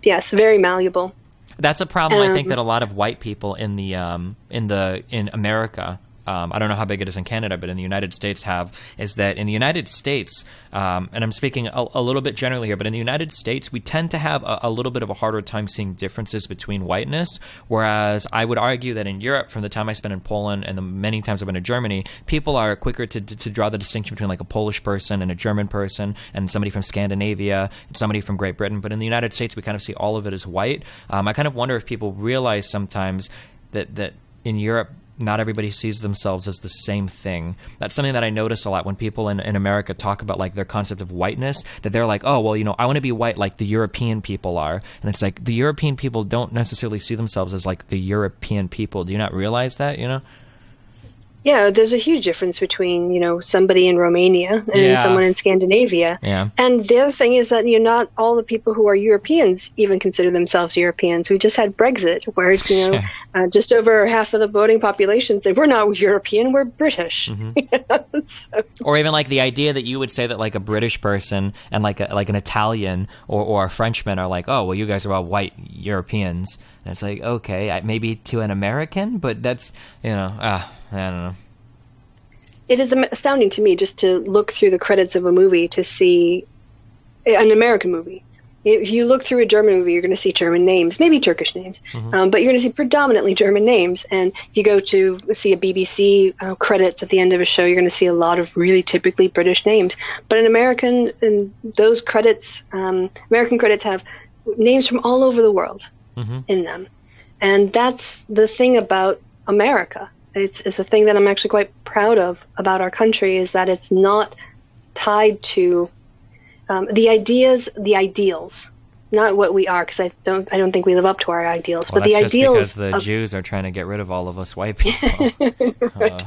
Yes, very malleable. That's a problem I think that a lot of white people in America, I don't know how big it is in Canada, but in the United States is that in the United States, and I'm speaking a little bit generally here, but in the United States, we tend to have a little bit of a harder time seeing differences between whiteness, whereas I would argue that in Europe, from the time I spent in Poland and the many times I've been to Germany, people are quicker to draw the distinction between like a Polish person and a German person and somebody from Scandinavia and somebody from Great Britain. But in the United States, we kind of see all of it as white. I kind of wonder if people realize sometimes that in Europe, not everybody sees themselves as the same thing. That's something that I notice a lot when people in America talk about like their concept of whiteness, that they're like, oh, well, I want to be white like the European people are. And it's like, the European people don't necessarily see themselves as like the European people. Do you not realize that, Yeah, there's a huge difference between, somebody in Romania and someone in Scandinavia. Yeah. And the other thing is that, not all the people who are Europeans even consider themselves Europeans. We just had Brexit, where, just over half of the voting population said, we're not European, we're British. Mm-hmm. Or even like the idea that you would say that like a British person and like an Italian or a Frenchman are like, oh, well, you guys are all white Europeans. And it's like, okay, maybe to an American, but that's, I don't know. It is astounding to me just to look through the credits of a movie to see an American movie. If you look through a German movie, you're going to see German names, maybe Turkish names, but you're going to see predominantly German names. And if you go to see a BBC credits at the end of a show, you're going to see a lot of really typically British names. But in those credits, American credits have names from all over the world in them. And that's the thing about America. It's a thing that I'm actually quite proud of about our country, is that it's not tied to the ideals, not what we are, because I don't think we live up to our ideals. Well, but the that's ideals just because the Jews are trying to get rid of all of us white people. Right.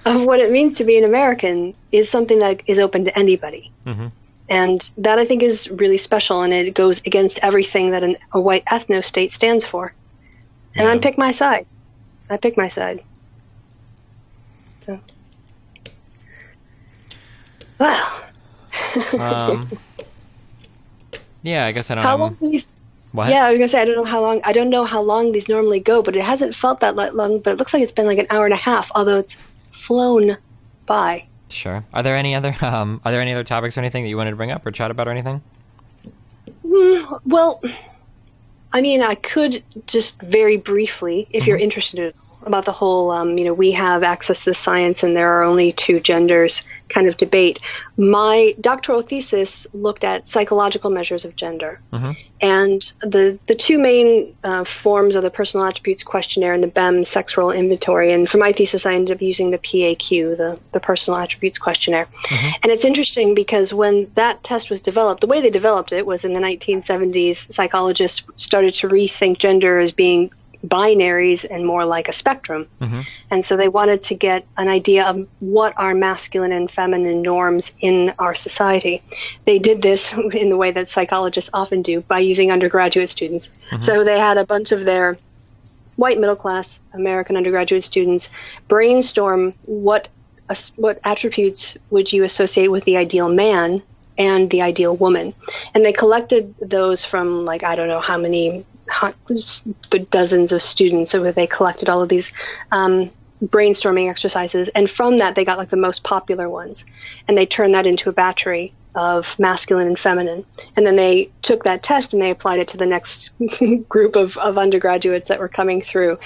Of what it means to be an American is something that is open to anybody. Mm-hmm. And that, I think, is really special, and it goes against everything that a white ethno-state stands for. And I pick my side. So, well. Yeah, I guess I don't know. How long these? What? Yeah, I was gonna say I don't know how long these normally go, but it hasn't felt that long. But it looks like it's been like an hour and a half, although it's flown by. Sure. Are there any other topics or anything that you wanted to bring up or chat about or anything? Well, I mean, I could just very briefly, if you're interested in it, about the whole, we have access to the science and there are only two genders kind of debate. My doctoral thesis looked at psychological measures of gender. Mm-hmm. And the two main forms are the Personal Attributes Questionnaire and the BEM Sex Role Inventory. And for my thesis, I ended up using the PAQ, the Personal Attributes Questionnaire. Mm-hmm. And it's interesting because when that test was developed, the way they developed it was in the 1970s, psychologists started to rethink gender as being binaries and more like a spectrum. Mm-hmm. And so they wanted to get an idea of what are masculine and feminine norms in our society. They did this in the way that psychologists often do, by using undergraduate students. Mm-hmm. So they had a bunch of their white middle-class American undergraduate students brainstorm what attributes would you associate with the ideal man and the ideal woman. And they collected those from, I don't know how many the dozens of students. So they collected all of these brainstorming exercises, and from that they got the most popular ones, and they turned that into a battery of masculine and feminine. And then they took that test and they applied it to the next group of undergraduates that were coming through.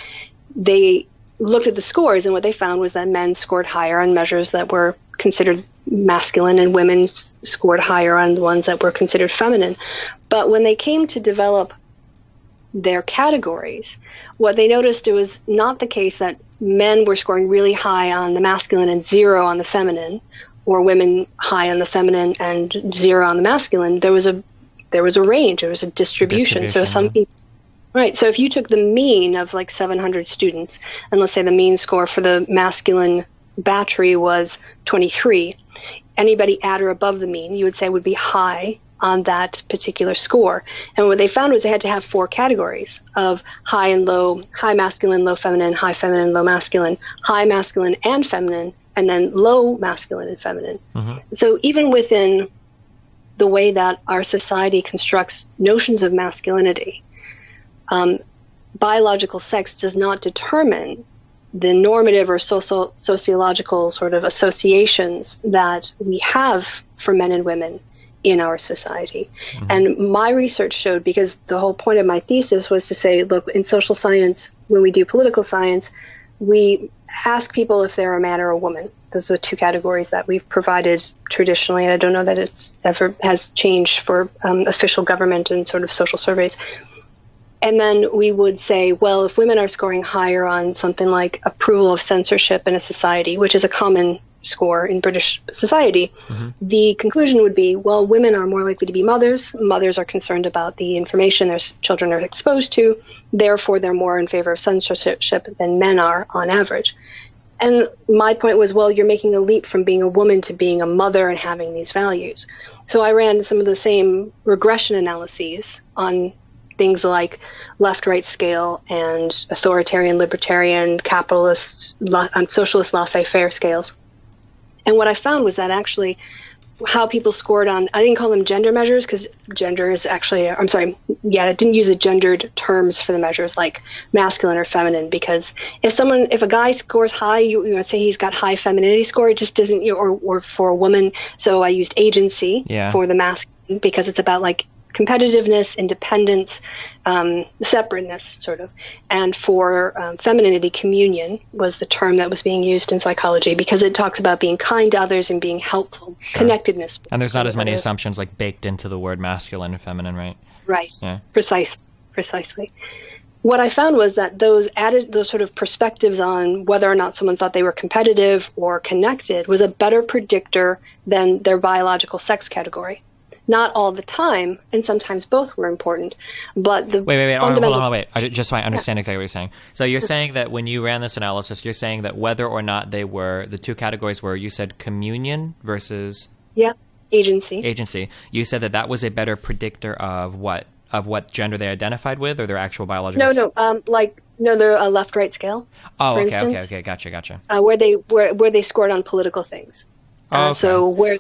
They looked at the scores, and what they found was that men scored higher on measures that were considered masculine and women scored higher on the ones that were considered feminine. But when they came to develop their categories, what they noticed, it was not the case that men were scoring really high on the masculine and 0 on the feminine, or women high on the feminine and 0 on the masculine. There was a range, there was a distribution. So some people, right, so if you took the mean of 700 students, and let's say the mean score for the masculine battery was 23, anybody at or above the mean, you would say would be high on that particular score. And what they found was they had to have 4 categories of high and low, high masculine, low feminine, high feminine, low masculine, high masculine and feminine, and then low masculine and feminine. Mm-hmm. So even within the way that our society constructs notions of masculinity, biological sex does not determine the normative or sociological sort of associations that we have for men and women in our society. Mm-hmm. And my research showed, because the whole point of my thesis was to say, look, in social science, when we do political science, we ask people if they're a man or a woman. Those are the 2 categories that we've provided traditionally. And I don't know that it's ever has changed for official government and sort of social surveys. And then we would say, well, if women are scoring higher on something like approval of censorship in a society, which is a common score in British society, mm-hmm. the conclusion would be, well, women are more likely to be mothers. Mothers are concerned about the information their children are exposed to. Therefore, they're more in favor of censorship than men are on average. And my point was, well, you're making a leap from being a woman to being a mother and having these values. So I ran some of the same regression analyses on things like left-right scale and authoritarian, libertarian, capitalist, socialist laissez-faire scales. And what I found was that actually how people scored on, I didn't call them gender measures because gender is actually, I didn't use the gendered terms for the measures like masculine or feminine, because if a guy scores high, you say he's got high femininity score, it just doesn't, or for a woman. So I used agency for the masculine because it's about competitiveness, independence, separateness, sort of. And for femininity, communion was the term that was being used in psychology because it talks about being kind to others and being helpful, connectedness. And there's not as many assumptions baked into the word masculine and feminine, right? Right. Yeah. Precisely. What I found was that those sort of perspectives on whether or not someone thought they were competitive or connected was a better predictor than their biological sex category. Not all the time, and sometimes both were important. But the hold on. Just so I understand exactly what you're saying. So you're saying that when you ran this analysis, you're saying that whether or not they were, the 2 categories were, you said communion versus... Yeah, agency. You said that was a better predictor of what? Of what gender they identified with, or their actual biological... No, they're a left-right scale. Oh, for okay, instance, gotcha. Where they scored on political things. Okay. So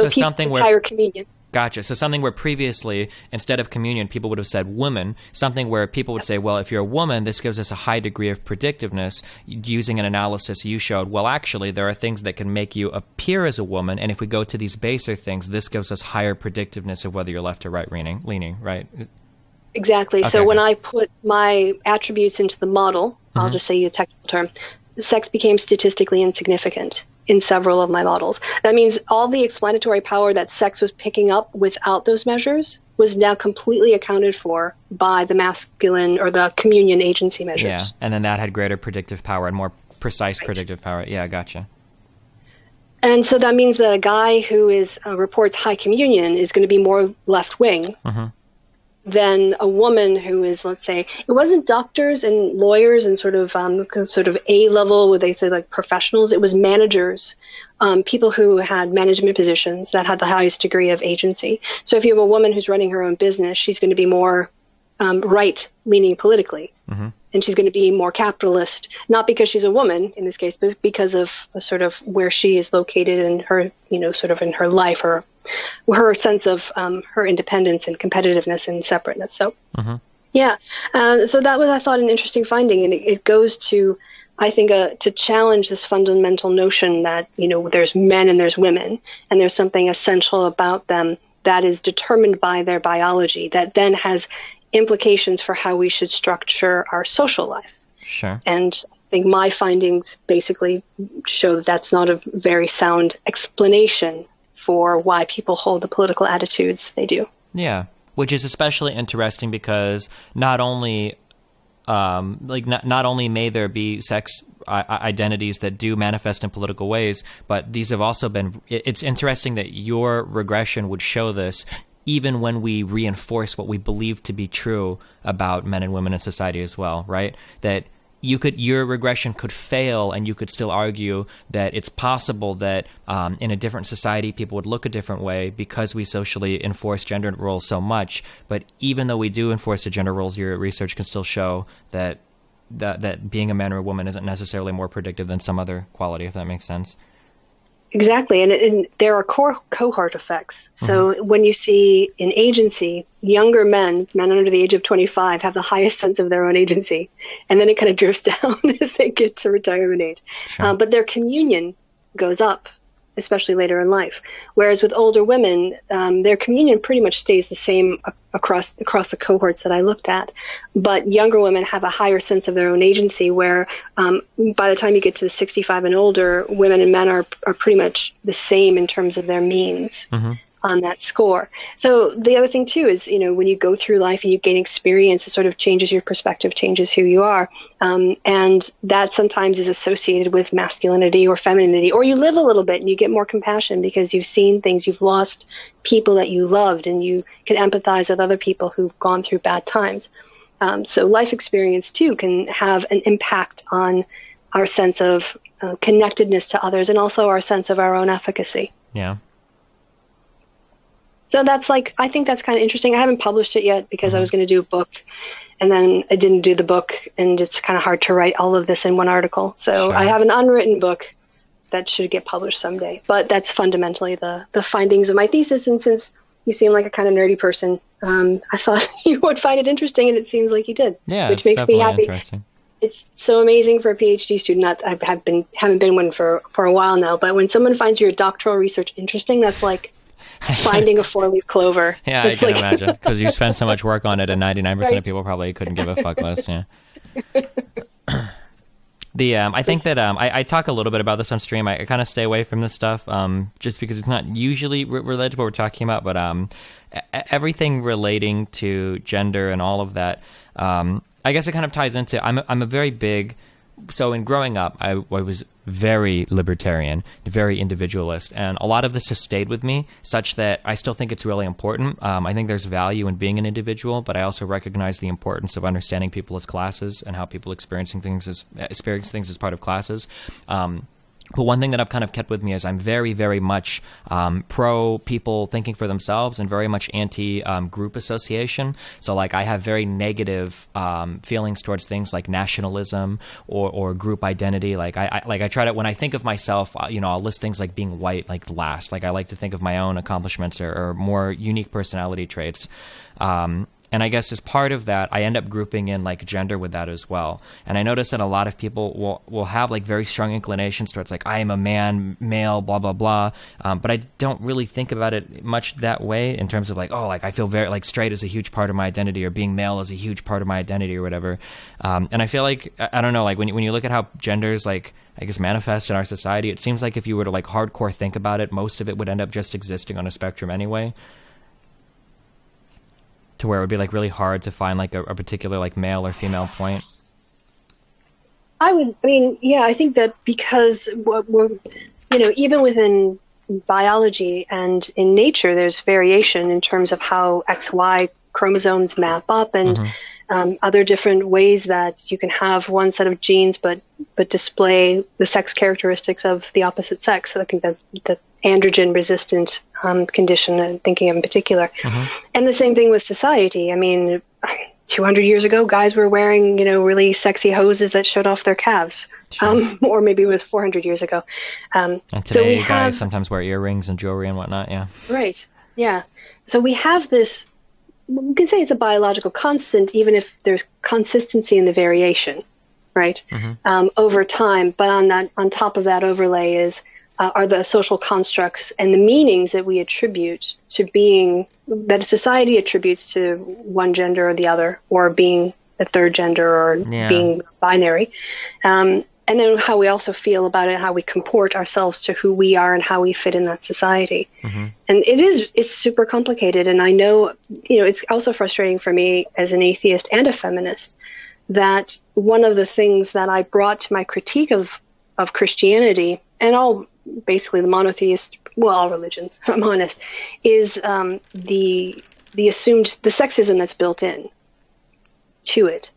something where higher communion. Gotcha. So something where previously, instead of communion, people would have said woman, something where people would say, well, if you're a woman, this gives us a high degree of predictiveness. Using an analysis, you showed, well, actually, there are things that can make you appear as a woman, and if we go to these baser things, this gives us higher predictiveness of whether you're left or right leaning, right? Exactly. Okay. So when I put my attributes into the model, I'll just say a technical term, sex became statistically insignificant in several of my models. That means all the explanatory power that sex was picking up without those measures was now completely accounted for by the masculine or the communion agency measures. Yeah, and then that had greater predictive power and more precise predictive power. Yeah, gotcha. And so that means that a guy who reports high communion is going to be more left-wing than a woman who is, let's say, it wasn't doctors and lawyers and sort of A-level, what they say, like professionals. It was managers, people who had management positions that had the highest degree of agency. So if you have a woman who's running her own business, she's going to be more right-leaning politically. And she's going to be more capitalist, not because she's a woman in this case, but because of sort of where she is located in her, sort of in her life, her sense of her independence and competitiveness and separateness. So, yeah. So that was, I thought, an interesting finding. And it goes to, I think, to challenge this fundamental notion that, there's men and there's women, and there's something essential about them that is determined by their biology that then has implications for how we should structure our social life. Sure. And I think my findings basically show that that's not a very sound explanation for why people hold the political attitudes they do. Yeah, which is especially interesting because not only not only may there be sex identities that do manifest in political ways, but these have also been. It's interesting that your regression would show this even when we reinforce what we believe to be true about men and women in society as well, right? That your regression could fail and you could still argue that it's possible that in a different society people would look a different way because we socially enforce gender roles so much. But even though we do enforce the gender roles, your research can still show that being a man or a woman isn't necessarily more predictive than some other quality, if that makes sense. Exactly, and there are cohort effects. So when you see in agency, younger men under the age of 25, have the highest sense of their own agency, and then it kind of drifts down as they get to retirement age. Sure. But their communion goes up, especially later in life. Whereas with older women, their communion pretty much stays the same across the cohorts that I looked at. But younger women have a higher sense of their own agency where by the time you get to 65 and older, women and men are pretty much the same in terms of their means on that score. So the other thing too is, when you go through life and you gain experience, it sort of changes your perspective, changes who you are. And that sometimes is associated with masculinity or femininity, or you live a little bit and you get more compassion because you've seen things, you've lost people that you loved, and you can empathize with other people who've gone through bad times. So life experience too can have an impact on our sense of connectedness to others and also our sense of our own efficacy. Yeah. So I think that's kind of interesting. I haven't published it yet because I was going to do a book, and then I didn't do the book, and it's kind of hard to write all of this in one article. So Sure. I have an unwritten book that should get published someday. But that's fundamentally the findings of my thesis, and since you seem like a kind of nerdy person, I thought you would find it interesting, and it seems like you did. Yeah, which it's makes me happy. interesting. It's so amazing for a PhD student. I haven't been one for a while now, but when someone finds your doctoral research interesting, that's like finding a four-leaf clover. Yeah, I can imagine, because you spent so much work on it, and 99% of people probably couldn't give a fuck less. Yeah. I think that I talk a little bit about this on stream. I kind of stay away from this stuff just because it's not usually related to what we're talking about, but everything relating to gender and all of that, I guess it kind of ties into, I'm a very big, so in growing up, I was very libertarian, very individualist, and a lot of this has stayed with me such that I still think it's really important. I think there's value in being an individual, but I also recognize the importance of understanding people as classes and how people experience things as part of classes. But one thing that I've kind of kept with me is I'm very, very much pro people thinking for themselves and very much anti group association. So like I have very negative feelings towards things like nationalism or group identity. Like I try to, when I think of myself, I'll list things like being white like last. Like I like to think of my own accomplishments or more unique personality traits. And I guess as part of that, I end up grouping in like gender with that as well. And I notice that a lot of people will have like very strong inclinations towards like, I am a man, male, blah, blah, blah. But I don't really think about it much that way in terms of like, oh, like I feel very like straight is a huge part of my identity, or being male is a huge part of my identity, or whatever. And I feel like, I don't know, like when you look at how genders like, I guess, manifest in our society, it seems like if you were to like hardcore think about it, most of it would end up just existing on a spectrum anyway, to where it would be like really hard to find like a particular like male or female point. I think that because we're even within biology and in nature, there's variation in terms of how XY chromosomes map up, and other different ways that you can have one set of genes but display the sex characteristics of the opposite sex. So I think that the androgen resistant condition I'm thinking of in particular. And the same thing with society. I mean, 200 years ago, guys were wearing, really sexy hoses that showed off their calves. Sure. Or maybe it was 400 years ago. And today, guys sometimes wear earrings and jewelry and whatnot, yeah. Right, yeah. So we have this, we can say it's a biological constant, even if there's consistency in the variation, right, over time. But on top of that overlay are the social constructs and the meanings that we attribute to being, that society attributes to one gender or the other, or being a third gender, or being binary. And then how we also feel about it, how we comport ourselves to who we are and how we fit in that society. And it's super complicated. And I know, it's also frustrating for me as an atheist and a feminist that one of the things that I brought to my critique of Christianity and all basically the monotheist, well, all religions, if I'm honest, is the assumed, the sexism that's built in to it.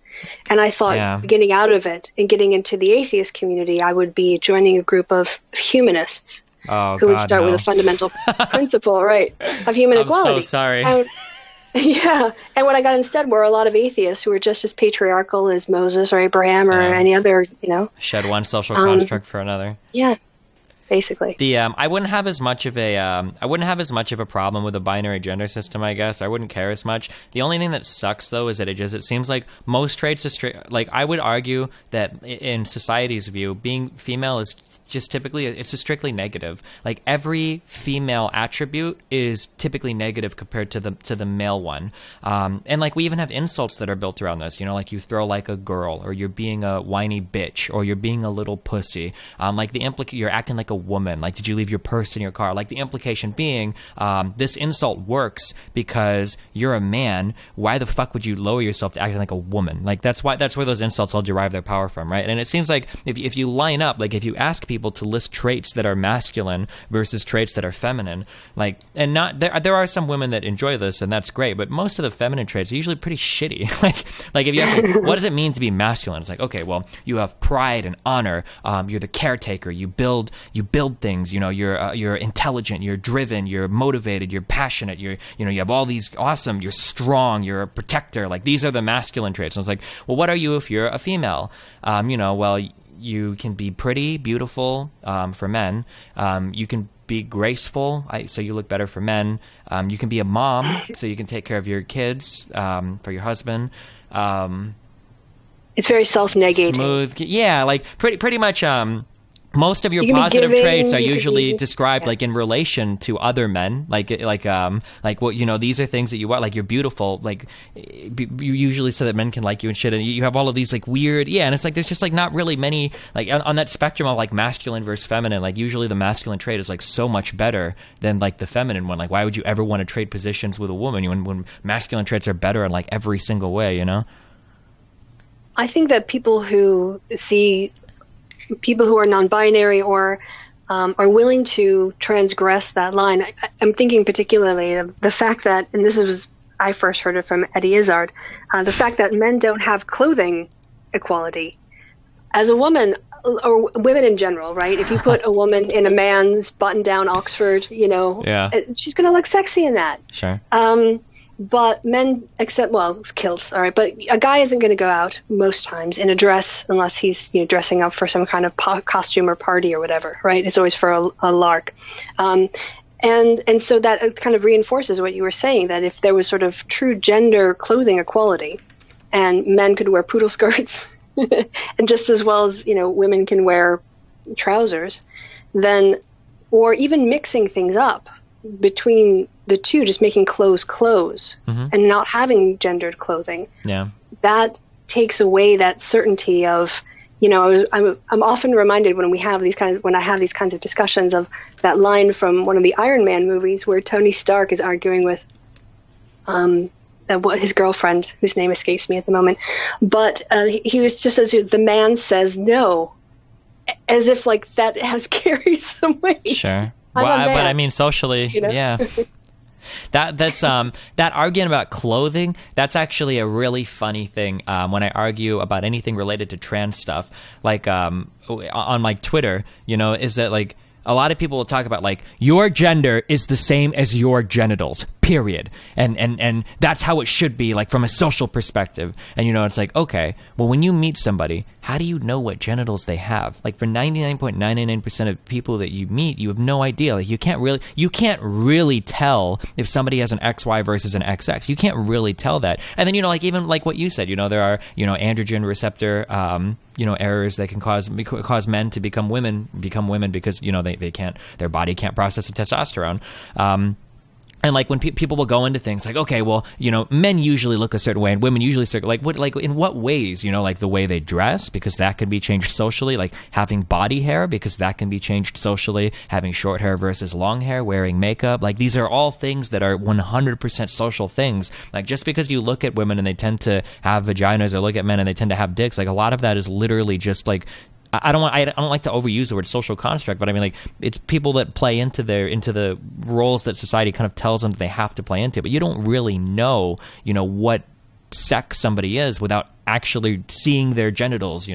And I thought getting out of it and getting into the atheist community, I would be joining a group of humanists who would start with a fundamental principle, right, of human equality. I'm so sorry. And what I got instead were a lot of atheists who were just as patriarchal as Moses or Abraham or any other, Shed one social construct for another. Yeah. Basically, I wouldn't have as much of a problem with a binary gender system. I guess I wouldn't care as much. The only thing that sucks though is that it seems like most traits like I would argue that in society's view, being female is just typically, it's a strictly negative. Like every female attribute is typically negative compared to the male one. And like we even have insults that are built around this. Like you throw like a girl, or you're being a whiny bitch, or you're being a little pussy. Like you're acting like a woman. Like, did you leave your purse in your car? Like the implication being, this insult works because you're a man. Why the fuck would you lower yourself to acting like a woman? Like that's where those insults all derive their power from, right? And it seems like if you line up, like if you ask people to list traits that are masculine versus traits that are feminine, like, and not there are some women that enjoy this, and that's great, but most of the feminine traits are usually pretty shitty. like if you ask me, what does it mean to be masculine? It's like, okay, well, you have pride and honor. You're the caretaker. You build things. You're intelligent. You're driven. You're motivated. You're passionate. You have all these awesome. You're strong. You're a protector. Like these are the masculine traits. And it's like, well, what are you if you're a female? Well, you can be pretty, beautiful for men. You can be graceful, so you look better for men. You can be a mom, so you can take care of your kids for your husband. It's very self-negating. Smooth, yeah, like pretty much. Most of your positive traits are usually described like in relation to other men, like what these are things that you want, like you're beautiful, like you usually so that men can like you and shit, and you have all of these like weird, and it's like there's just like not really many like on that spectrum of like masculine versus feminine, like usually the masculine trait is like so much better than like the feminine one. Like why would you ever want to trade positions with a woman when masculine traits are better in like every single way, I think that people who are non-binary or are willing to transgress that line. I'm thinking particularly of the fact that, and I first heard it from Eddie Izzard, the fact that men don't have clothing equality. As a woman, or women in general, right? If you put a woman in a man's button-down Oxford, she's going to look sexy in that. Sure. But men, kilts, all right. But a guy isn't going to go out most times in a dress unless he's dressing up for some kind of costume or party or whatever, right? It's always for a lark. And so that kind of reinforces what you were saying, that if there was sort of true gender clothing equality and men could wear poodle skirts and just as well as, women can wear trousers, then, or even mixing things up between the two, just making clothes and not having gendered clothing. Yeah. That takes away that certainty of, I'm often reminded when I have these kinds of discussions of that line from one of the Iron Man movies where Tony Stark is arguing with his girlfriend, whose name escapes me at the moment, but he was just as the man says no, as if like that has carried some weight. Sure. But I mean, socially, yeah. That's that argument about clothing, that's actually a really funny thing when I argue about anything related to trans stuff, like on like Twitter, is that like a lot of people will talk about like your gender is the same as your genitals, period, and that's how it should be, like from a social perspective. And it's like, okay, well, when you meet somebody, how do you know what genitals they have? Like for 99.99% of people that you meet, you have no idea. Like you can't really tell if somebody has an XY versus an XX. You can't really tell that. And then like even like what you said, there are androgen receptor errors that can cause men to become women because they can't, their body can't process the testosterone. And like when people will go into things like, okay, well, men usually look a certain way and women usually in what ways, like the way they dress, because that can be changed socially, like having body hair, because that can be changed socially, having short hair versus long hair, wearing makeup, like these are all things that are 100% social things. Like just because you look at women and they tend to have vaginas, or look at men and they tend to have dicks, like a lot of that is literally just like, I don't like to overuse the word social construct, but I mean, like, it's people that play into the roles that society kind of tells them that they have to play into, but you don't really know, what sex somebody is without actually seeing their genitals,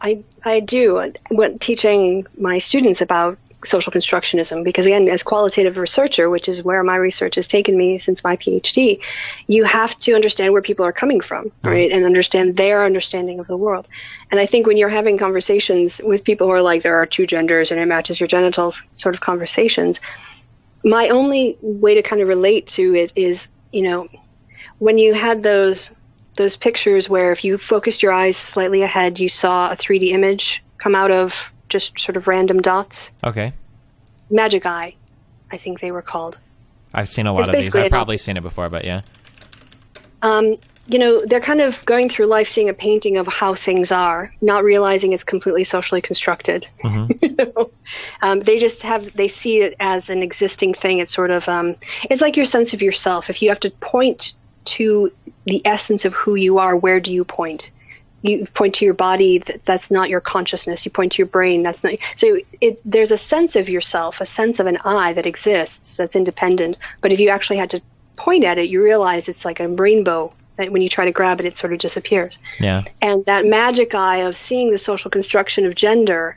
I do. When teaching my students about social constructionism, because again, as qualitative researcher, which is where my research has taken me since my PhD, you have to understand where people are coming from, right? And understand their understanding of the world. And I think when you're having conversations with people who are like, there are two genders and it matches your genitals sort of conversations, my only way to kind of relate to it is, when you had those pictures where if you focused your eyes slightly ahead, you saw a 3D image come out of just sort of random dots. Okay. Magic eye, I think they were called. I've seen a lot of these. I've probably seen it before, but yeah. They're kind of going through life seeing a painting of how things are, not realizing it's completely socially constructed. They see it as an existing thing. It's sort of, it's like your sense of yourself. If you have to point to the essence of who you are, where do you point? You point to your body, that's not your consciousness. You point to your brain, that's not. So there's a sense of yourself, a sense of an I that exists, that's independent. But if you actually had to point at it, you realize it's like a rainbow. That when you try to grab it, it sort of disappears. Yeah. And that magic eye of seeing the social construction of gender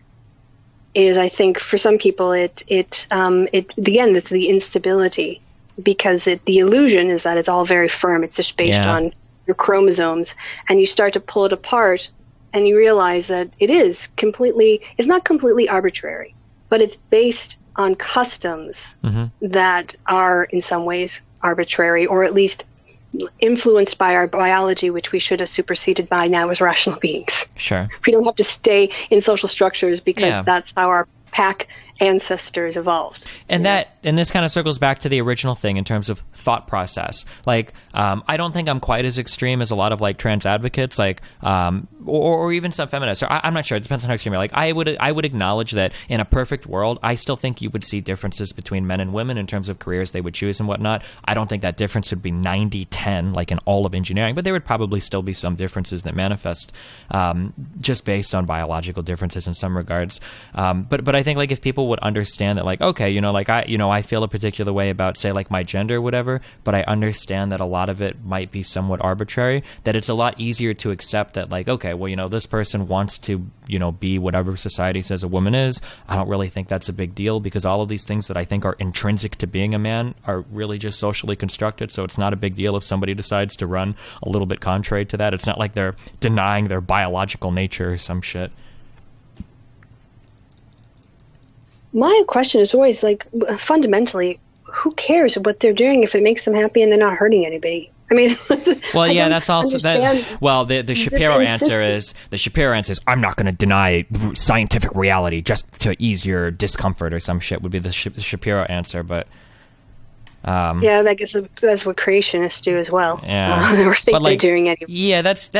is, I think, for some people, it's the instability, because the illusion is that it's all very firm. It's just based on your chromosomes, and you start to pull it apart and you realize that it's not completely arbitrary, but it's based on customs that are in some ways arbitrary, or at least influenced by our biology, which we should have superseded by now as rational beings. Sure. We don't have to stay in social structures because that's how our pack ancestors evolved. And this kind of circles back to the original thing in terms of thought process. Like, I don't think I'm quite as extreme as a lot of like trans advocates, like, or even some feminists. I'm not sure. It depends on how extreme you're. Like, I would acknowledge that in a perfect world, I still think you would see differences between men and women in terms of careers they would choose and whatnot. I don't think that difference would be 90-10, like in all of engineering, but there would probably still be some differences that manifest just based on biological differences in some regards. But I think like if people would understand that, like, okay, like I feel a particular way about, say, like my gender or whatever, but I understand that a lot of it might be somewhat arbitrary, that it's a lot easier to accept that, like, okay, well, this person wants to, be whatever society says a woman is. I don't really think that's a big deal, because all of these things that I think are intrinsic to being a man are really just socially constructed. So it's not a big deal if somebody decides to run a little bit contrary to that. It's not like they're denying their biological nature or some shit. my question is always like, fundamentally, who cares what they're doing if it makes them happy and they're not hurting anybody? I mean, well, yeah, that's also that. Well, the Shapiro answer is I'm not going to deny scientific reality just to ease your discomfort or some shit would be the Shapiro answer, but. Yeah, I guess that's what creationists do as well. Yeah, or think they're doing anyway. Yeah, that's.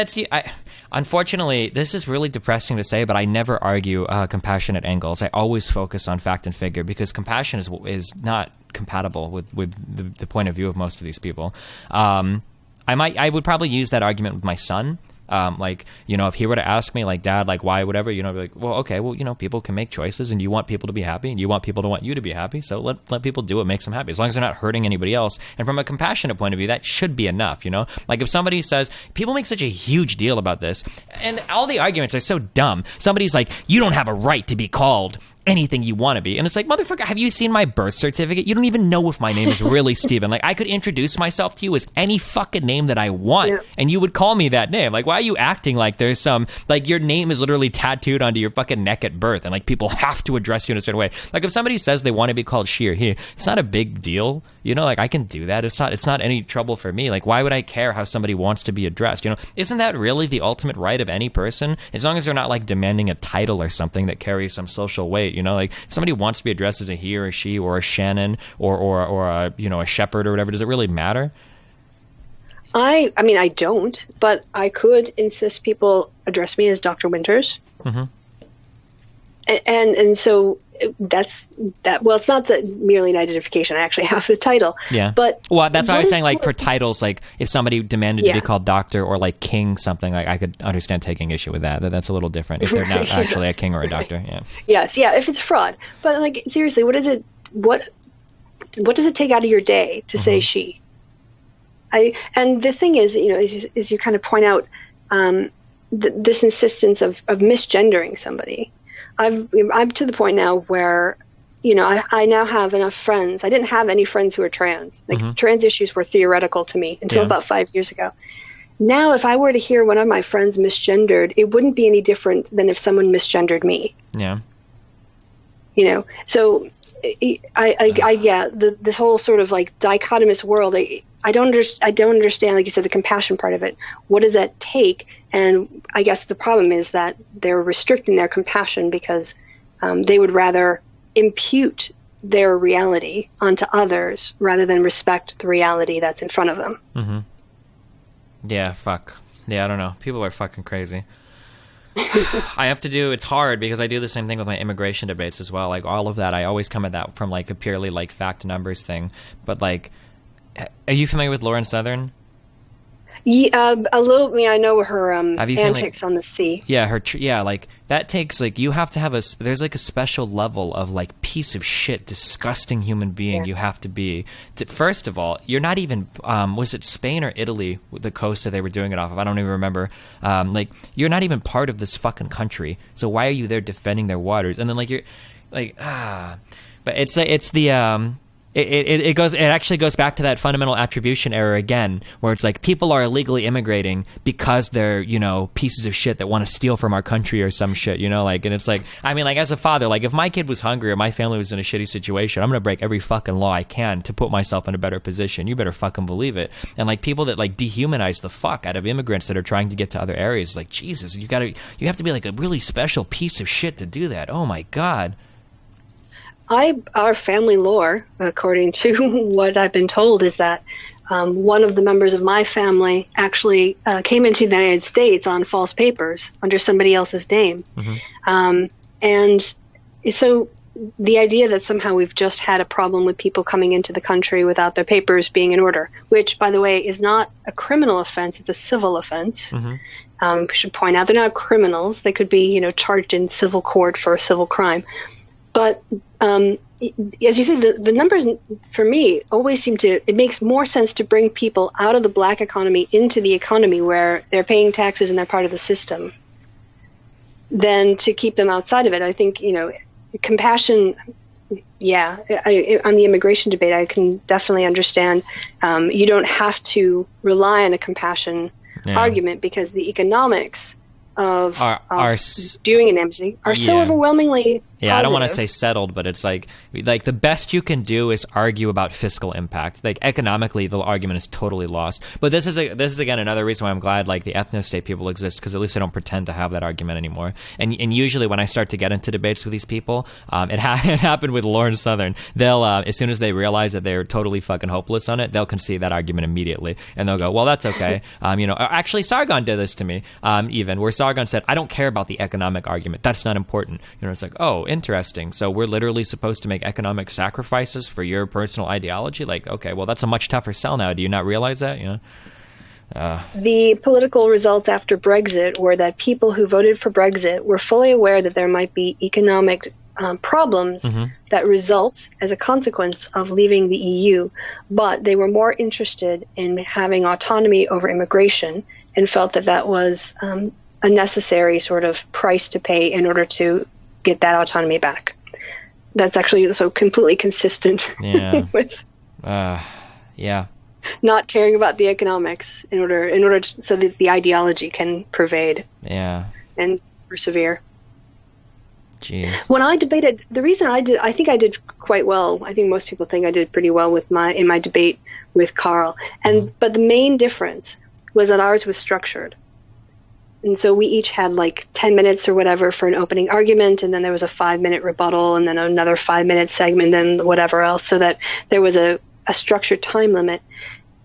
Unfortunately, this is really depressing to say, but I never argue compassionate angles. I always focus on fact and figure because compassion is not compatible with the point of view of most of these people. I would probably use that argument with my son. Like, you know, if he were to ask me, like, Dad, like, why, whatever, you know, I'd be like, well, okay, well, you know, people can make choices and you want people to be happy and you want people to want you to be happy. So let people do what makes them happy as long as they're not hurting anybody else. And from a compassionate point of view, that should be enough, you know, like if somebody says, people make such a huge deal about this and all the arguments are so dumb. Somebody's like, you don't have a right to be called anything you want to be. And it's like, motherfucker, have you seen my birth certificate? You don't even know if my name is really Steven. Like, I could introduce myself to you as any fucking name that I want, and you would call me that name. Like, why are you acting like there's some, like, your name is literally tattooed onto your fucking neck at birth, and, like, people have to address you in a certain way. Like, if somebody says they want to be called she or he, it's not a big deal. You know, like, I can do that. It's not any trouble for me. Like, why would I care how somebody wants to be addressed? You know, isn't that really the ultimate right of any person? As long as they're not, like, demanding a title or something that carries some social weight, you know? Like, if somebody wants to be addressed as a he or a she or a Shannon or a, you know, a shepherd or whatever, does it really matter? I mean, I don't, but I could insist people address me as Dr. Winters. Mm-hmm. And so that's that. Well, it's not that merely an identification. I actually have the title. Yeah. But well, that's what I was saying. Like for titles, like if somebody demanded to be called doctor or like king something, like I could understand taking issue with that. That's a little different if they're not actually a king or a doctor. Yeah. Yes. Yeah. If it's fraud, but like seriously, what is it? What does it take out of your day to say she? And the thing is, you know, is you kind of point out this insistence of misgendering somebody. I'm to the point now where, you know, I now have enough friends. I didn't have any friends who were trans. Like trans issues were theoretical to me until about 5 years ago. Now, if I were to hear one of my friends misgendered, it wouldn't be any different than if someone misgendered me. Yeah. You know, so this whole sort of like dichotomous world. I don't understand, like you said, the compassion part of it. What does that take? And I guess the problem is that they're restricting their compassion because they would rather impute their reality onto others rather than respect the reality that's in front of them. Mm-hmm. Yeah, fuck. Yeah, I don't know. People are fucking crazy. It's hard because I do the same thing with my immigration debates as well. Like all of that, I always come at that from like a purely like fact numbers thing. But like, are you familiar with Lauren Southern? Yeah, a little. I mean, I know her antics seen, like, on the sea. Yeah, like that takes like you have to have there's like a special level of like piece of shit, disgusting human being you have to be. First of all, you're not even was it Spain or Italy, the coast that they were doing it off of? I don't even remember. Like you're not even part of this fucking country, so why are you there defending their waters? And then like you're like but it's the It actually goes back to that fundamental attribution error again, where it's like people are illegally immigrating because they're, you know, pieces of shit that want to steal from our country or some shit, you know, like, and it's like, I mean, like as a father, like if my kid was hungry or my family was in a shitty situation, I'm going to break every fucking law I can to put myself in a better position. You better fucking believe it. And like people that like dehumanize the fuck out of immigrants that are trying to get to other areas, like Jesus, you have to be like a really special piece of shit to do that. Oh my God. Our family lore, according to what I've been told, is that one of the members of my family actually came into the United States on false papers under somebody else's name. And so the idea that somehow we've just had a problem with people coming into the country without their papers being in order, which, by the way, is not a criminal offense, it's a civil offense. We should point out they're not criminals. They could be, you know, charged in civil court for a civil crime. But as you say, the numbers for me always seem to, it makes more sense to bring people out of the black economy into the economy where they're paying taxes and they're part of the system than to keep them outside of it. I think, you know, compassion, on the immigration debate, I can definitely understand. You don't have to rely on a compassion argument because the economics of doing an amnesty are so overwhelmingly Yeah, I don't want to say settled, but it's like the best you can do is argue about fiscal impact. Like economically, the argument is totally lost. But this is again another reason why I'm glad like the ethno-state people exist, because at least I don't pretend to have that argument anymore. And usually when I start to get into debates with these people, it happened with Lauren Southern. They'll as soon as they realize that they're totally fucking hopeless on it, they'll concede that argument immediately, and they'll go, well, that's okay. Actually, Sargon did this to me. Even where Sargon said, I don't care about the economic argument. That's not important. It's like, oh, interesting. So we're literally supposed to make economic sacrifices for your personal ideology? Like, okay, well, that's a much tougher sell now. Do you not realize that? The political results after Brexit were that people who voted for Brexit were fully aware that there might be economic problems that result as a consequence of leaving the EU, but they were more interested in having autonomy over immigration and felt that that was a necessary sort of price to pay in order to get that autonomy back. That's actually so completely consistent with not caring about the economics in order so that the ideology can pervade and persevere. Jeez. When I debated, the reason I think I did quite well. I think most people think I did pretty well in my debate with Carl. But the main difference was that ours was structured. And so we each had like 10 minutes or whatever for an opening argument, and then there was a 5-minute rebuttal, and then another 5-minute segment, and whatever else, so that there was a structured time limit.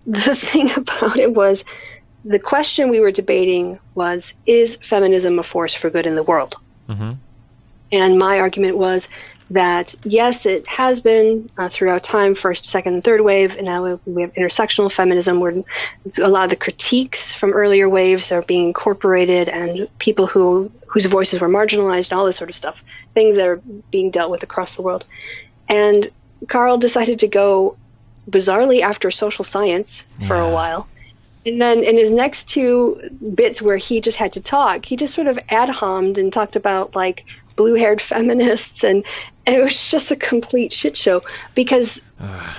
The thing about it was, the question we were debating was, is feminism a force for good in the world? And my argument was that, yes, it has been throughout time, first, second, and third wave, and now we have intersectional feminism, where a lot of the critiques from earlier waves are being incorporated, and people whose voices were marginalized, and all this sort of stuff, things that are being dealt with across the world. And Carl decided to go bizarrely after social science for a while. And then in his next two bits where he just had to talk, he just sort of ad-hommed and talked about like blue-haired feminists, and it was just a complete shit show, because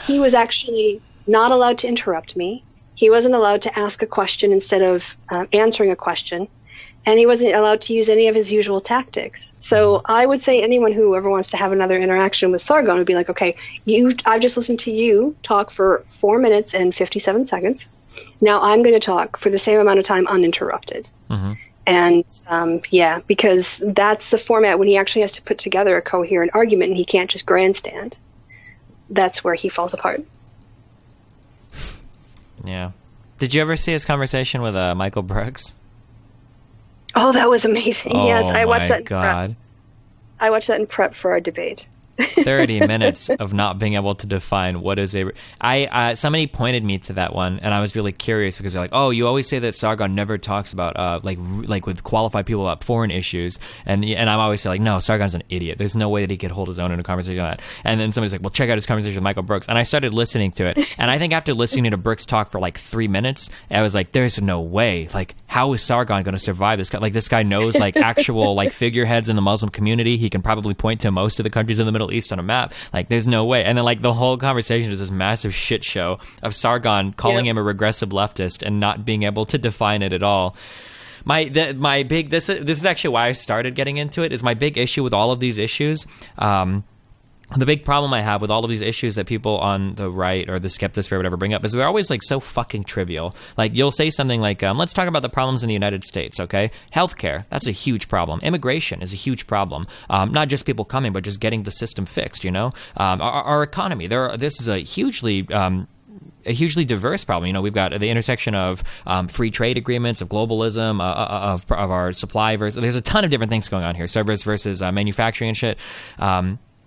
he was actually not allowed to interrupt me. He wasn't allowed to ask a question instead of answering a question, and he wasn't allowed to use any of his usual tactics. So I would say anyone who ever wants to have another interaction with Sargon would be like, okay, I've just listened to you talk for 4 minutes and 57 seconds. Now I'm going to talk for the same amount of time uninterrupted. And because that's the format when he actually has to put together a coherent argument and he can't just grandstand. That's where he falls apart. Yeah. Did you ever see his conversation with Michael Brooks? Oh, that was amazing. Oh, yes, I watched that in God. prep. I watched that in prep for our debate. 30 minutes of not being able to define what is somebody pointed me to that one, and I was really curious, because they're like, oh, you always say that Sargon never talks about like with qualified people about foreign issues, and I'm always saying like, no, Sargon's an idiot. There's no way that he could hold his own in a conversation like that. And then somebody's like, well, check out his conversation with Michael Brooks, and I started listening to it, and I think after listening to Brooks talk for like 3 minutes, I was like, there's no way. Like, how is Sargon going to survive this? Like, this guy knows like actual like figureheads in the Muslim community. He can probably point to most of the countries in the Middle East on a map. Like, there's no way. And then like the whole conversation is this massive shit show of Sargon calling him a regressive leftist and not being able to define it at all. This is actually why I started getting into it, is my big issue with all of these issues. The big problem I have with all of these issues that people on the right or the skeptics or whatever bring up is they're always like so fucking trivial. Like, you'll say something like, let's talk about the problems in the United States, okay? Healthcare, that's a huge problem. Immigration is a huge problem. Not just people coming, but just getting the system fixed, you know? Our economy, this is a hugely diverse problem. We've got the intersection of free trade agreements, of globalism, of our supply versus. There's a ton of different things going on here. Service versus manufacturing and shit.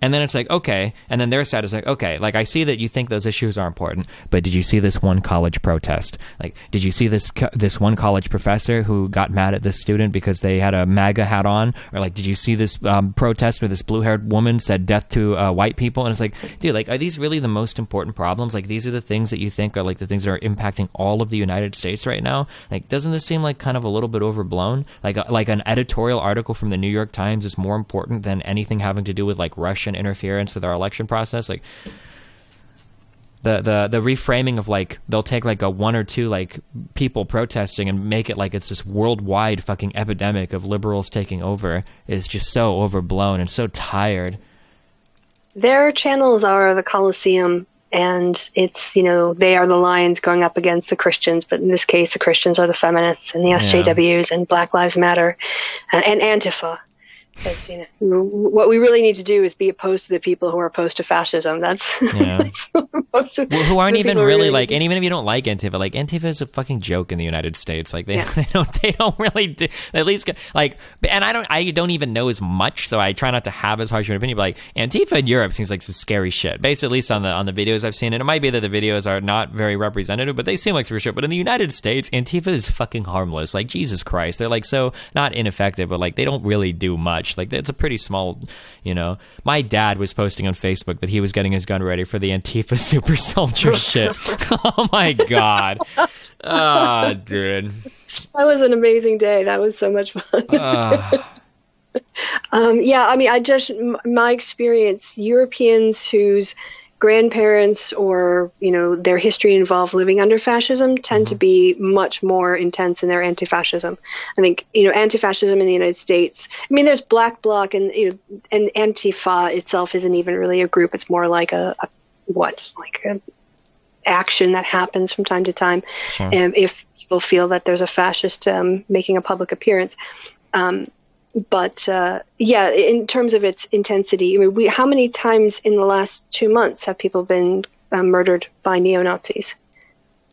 And then it's like, okay. And then their side is like, okay, like, I see that you think those issues are important, but did you see this one college protest? Like, did you see this one college professor who got mad at this student because they had a MAGA hat on? Or like, did you see this protest where this blue-haired woman said death to white people? And it's like, dude, like, are these really the most important problems? Like, these are the things that you think are like the things that are impacting all of the United States right now? Like, doesn't this seem like kind of a little bit overblown? Like an editorial article from the New York Times is more important than anything having to do with like Russia interference with our election process. Like, the reframing of like they'll take like a one or two like people protesting and make it like it's this worldwide fucking epidemic of liberals taking over is just so overblown and so tired. Their channels are the Colosseum, and it's, they are the lions going up against the Christians, but in this case the Christians are the feminists and the SJWs and Black Lives Matter and Antifa. Because what we really need to do is be opposed to the people who are opposed to fascism. That's, that's who aren't even really like, and even if you don't like Antifa, like Antifa is a fucking joke in the United States. Like they don't really do, at least like, and I don't even know as much, so I try not to have as harsh an opinion. But like Antifa in Europe seems like some scary shit. Based at least on the videos I've seen, and it might be that the videos are not very representative, but they seem like some shit. But in the United States, Antifa is fucking harmless. Like Jesus Christ, they're like so not ineffective, but like they don't really do much. Like it's a pretty small, My dad was posting on Facebook that he was getting his gun ready for the Antifa super soldier shit. Oh my god. Oh, dude. That was an amazing day. That was so much fun. My experience, Europeans whose grandparents or their history involved living under fascism tend to be much more intense in their anti-fascism. I think anti-fascism in the United States, there's Black Bloc and and Antifa itself isn't even really a group. It's more like a action that happens from time to time. Sure. If people feel that there's a fascist making a public appearance. But in terms of its intensity, how many times in the last 2 months have people been murdered by neo-Nazis?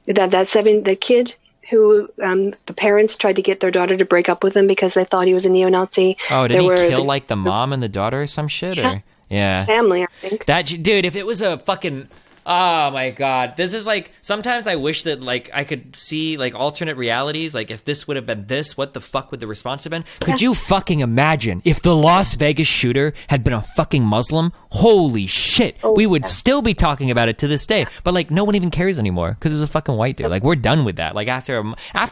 The kid who the parents tried to get their daughter to break up with him because they thought he was a neo-Nazi. Oh, did he kill like the mom and the daughter or some shit? Yeah. Or yeah, family, I think. Dude, if it was a fucking... Oh my god. This is like, sometimes I wish that like I could see like alternate realities. Like if this would have been this, what the fuck would the response have been? Could you fucking imagine if the Las Vegas shooter had been a fucking Muslim? Holy shit. We would still be talking about it to this day. But like no one even cares anymore because it's a fucking white dude. Like we're done with that. Like after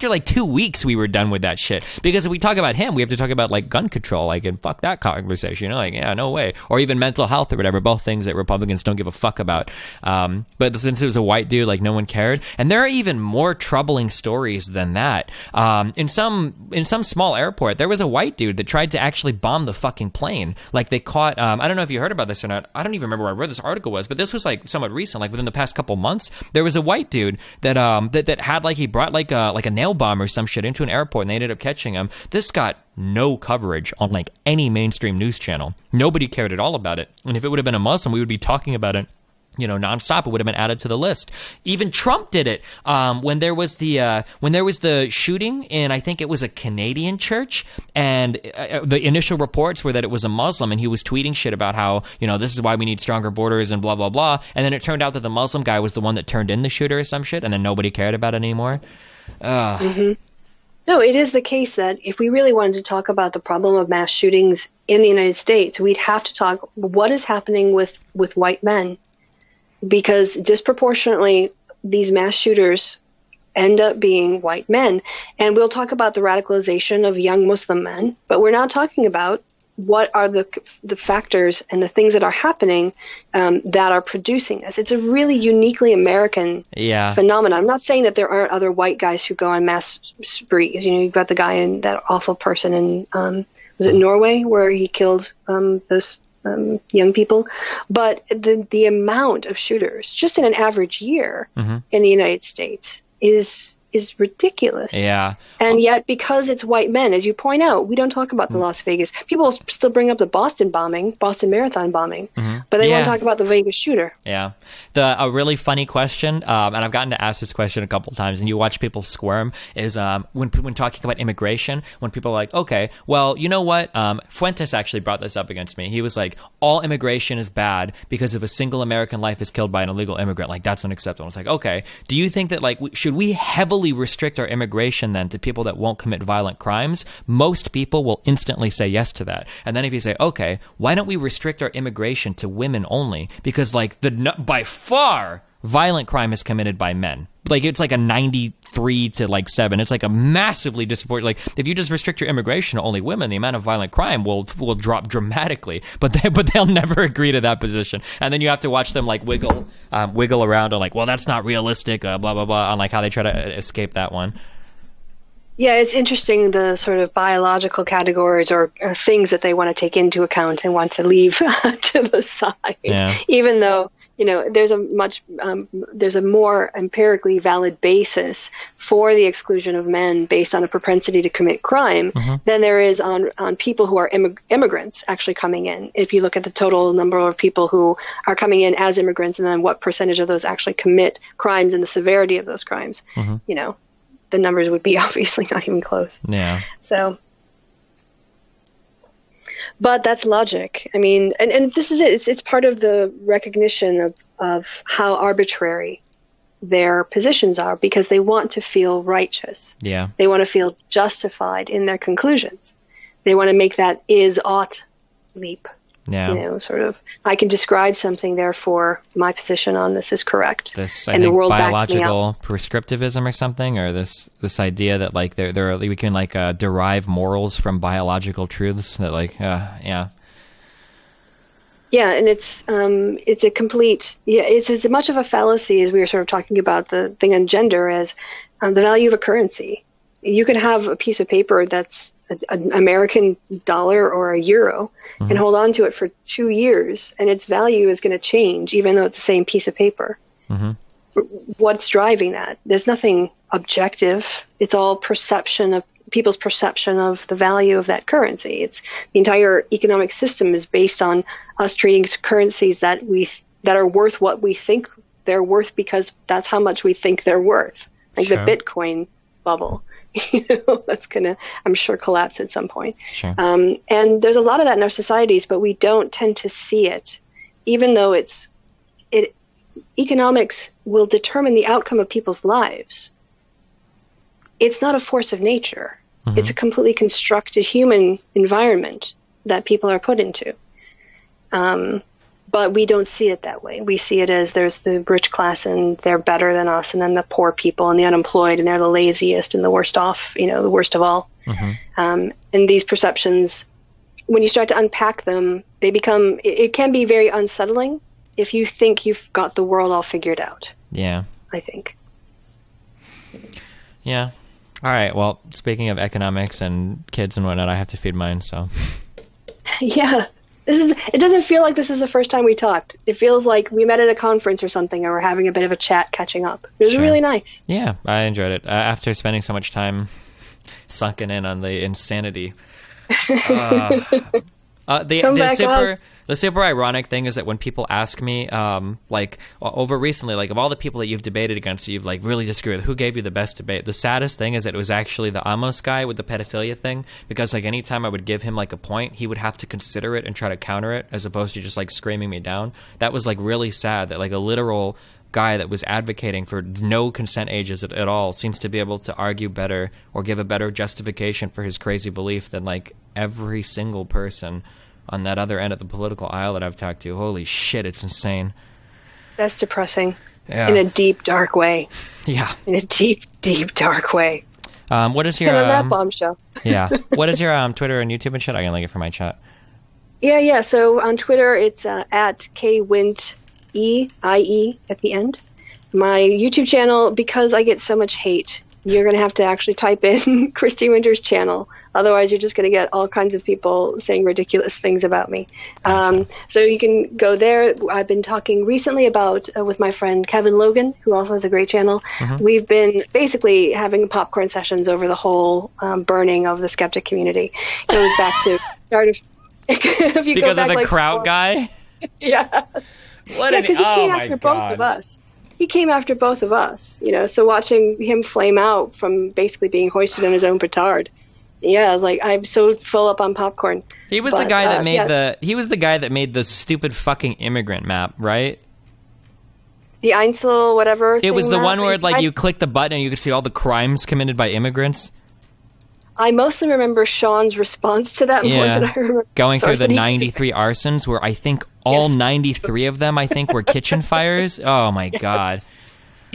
like 2 weeks we were done with that shit. Because if we talk about him, we have to talk about like gun control. Like, and fuck that conversation. Like, yeah, no way. Or even mental health or whatever. Both things that Republicans don't give a fuck about. But since it was a white dude, like no one cared. And there are even more troubling stories than that. In some small airport, there was a white dude that tried to actually bomb the fucking plane. Like they caught, I don't know if you heard about this or not. I don't even remember where this article was, but this was like somewhat recent, like within the past couple months. There was a white dude that that had like, he brought like a nail bomb or some shit into an airport and they ended up catching him. This got no coverage on like any mainstream news channel. Nobody cared at all about it. And if it would have been a Muslim, we would be talking about it nonstop. It would have been added to the list. Even Trump did it when there was the shooting in, I think it was a Canadian church, and the initial reports were that it was a Muslim, and he was tweeting shit about how this is why we need stronger borders and blah blah blah. And then it turned out that the Muslim guy was the one that turned in the shooter or some shit, and then nobody cared about it anymore. No, it is the case that if we really wanted to talk about the problem of mass shootings in the United States, we'd have to talk what is happening with white men. Because disproportionately, these mass shooters end up being white men. And we'll talk about the radicalization of young Muslim men, but we're not talking about what are the factors and the things that are happening that are producing this. It's a really uniquely American phenomenon. I'm not saying that there aren't other white guys who go on mass sprees. You've got the guy in that awful person in, was it Norway, where he killed those young people, but the amount of shooters just in an average year in the United States is ridiculous. Yeah. And yet, because it's white men, as you point out, we don't talk about the Las Vegas. People still bring up the Boston Marathon bombing, but they won't talk about the Vegas shooter. Yeah. A really funny question, and I've gotten to ask this question a couple of times, and you watch people squirm, is when talking about immigration, when people are like, okay, well, you know what? Fuentes actually brought this up against me. He was like, all immigration is bad because if a single American life is killed by an illegal immigrant, like that's unacceptable. It's like, okay, do you think that like should we heavily restrict our immigration then to people that won't commit violent crimes? Most people will instantly say yes to that. And then if you say, okay, why don't we restrict our immigration to women only? Because like by far violent crime is committed by men. Like, it's like a 93 to like 7. It's like a massively disproportionate. Like, if you just restrict your immigration to only women, the amount of violent crime will drop dramatically. But they'll never agree to that position. And then you have to watch them like wiggle around and like, well, that's not realistic. Blah blah blah. On like how they try to escape that one. Yeah, it's interesting, the sort of biological categories or things that they want to take into account and want to leave to the side, even though, there's a more empirically valid basis for the exclusion of men based on a propensity to commit crime than there is on people who are immigrants actually coming in. If you look at the total number of people who are coming in as immigrants and then what percentage of those actually commit crimes and the severity of those crimes, the numbers would be obviously not even close. Yeah. So, but that's logic. I mean, and this is it. It's part of the recognition of how arbitrary their positions are, because they want to feel righteous. Yeah. They want to feel justified in their conclusions. They want to make that is-ought leap. Yeah. Sort of, I can describe something, therefore my position on this is correct. This, I think, biological prescriptivism or something, or this idea that like we can like derive morals from biological truths that like, yeah. Yeah, and it's a complete, it's as much of a fallacy as we were sort of talking about the thing on gender as the value of a currency. You could have a piece of paper that's an American dollar or a euro and hold on to it for 2 years, and its value is going to change even though it's the same piece of paper. What's driving that? There's nothing objective. It's all people's perception of the value of that currency. It's the entire economic system is based on us treating currencies that are worth what we think they're worth, because that's how much we think they're worth. Like the Bitcoin bubble. That's going to, I'm sure, collapse at some point. Sure. And there's a lot of that in our societies, but we don't tend to see it, even though economics will determine the outcome of people's lives. It's not a force of nature. It's a completely constructed human environment that people are put into. But we don't see it that way. We see it as there's the rich class and they're better than us, and then the poor people and the unemployed, and they're the laziest and the worst off, the worst of all. And these perceptions, when you start to unpack them, it can be very unsettling if you think you've got the world all figured out. Yeah. I think. Yeah. All right. Well, speaking of economics and kids and whatnot, I have to feed mine, so. Yeah. It doesn't feel like this is the first time we talked. It feels like we met at a conference or something, and we're having a bit of a chat catching up. It was really nice. Yeah, I enjoyed it. After spending so much time sunken in on the insanity. The super ironic thing is that when people ask me, like over recently, like of all the people that you've debated against, you've like really disagreed with, who gave you the best debate? The saddest thing is that it was actually the Amos guy with the pedophilia thing, because like anytime I would give him like a point, he would have to consider it and try to counter it, as opposed to just like screaming me down. That was like really sad that like a literal guy that was advocating for no consent ages at all seems to be able to argue better or give a better justification for his crazy belief than like every single person on that other end of the political aisle that I've talked to. Holy shit, it's insane. That's depressing. Yeah. In a deep, dark way. Yeah. In a deep, deep, dark way. What is your... And on that bombshell. Yeah. What is your Twitter and YouTube and shit? I can link it for my chat. Yeah. So on Twitter, it's at kwint, EIE at the end. My YouTube channel, because I get so much hate, you're going to have to actually type in Kristi Winter's channel. Otherwise, you're just going to get all kinds of people saying ridiculous things about me. So you can go there. I've been talking recently about, with my friend Kevin Logan, who also has a great channel. We've been basically having popcorn sessions over the whole burning of the skeptic community. It goes back to start of... if you because go back, of the Kraut guy? Yeah. Because he came after both of us. He came after both of us, so watching him flame out from basically being hoisted on his own petard. Yeah, I was like, I'm so full up on popcorn. He was the guy that made he was the guy that made the stupid fucking immigrant map, right? The Einzel whatever. It was the one where like you click the button and you could see all the crimes committed by immigrants. I mostly remember Sean's response to that more than I remember. Going through the 93 arsons, where I think all 93 of them, were kitchen fires. Oh, my God.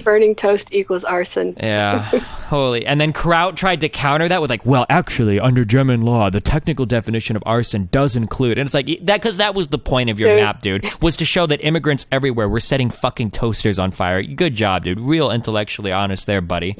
Burning toast equals arson. Yeah, holy. And then Kraut tried to counter that with like, well, actually, under German law, the technical definition of arson does include. And it's like, that because that was the point of your map, dude, was to show that immigrants everywhere were setting fucking toasters on fire. Good job, dude. Real intellectually honest there, buddy.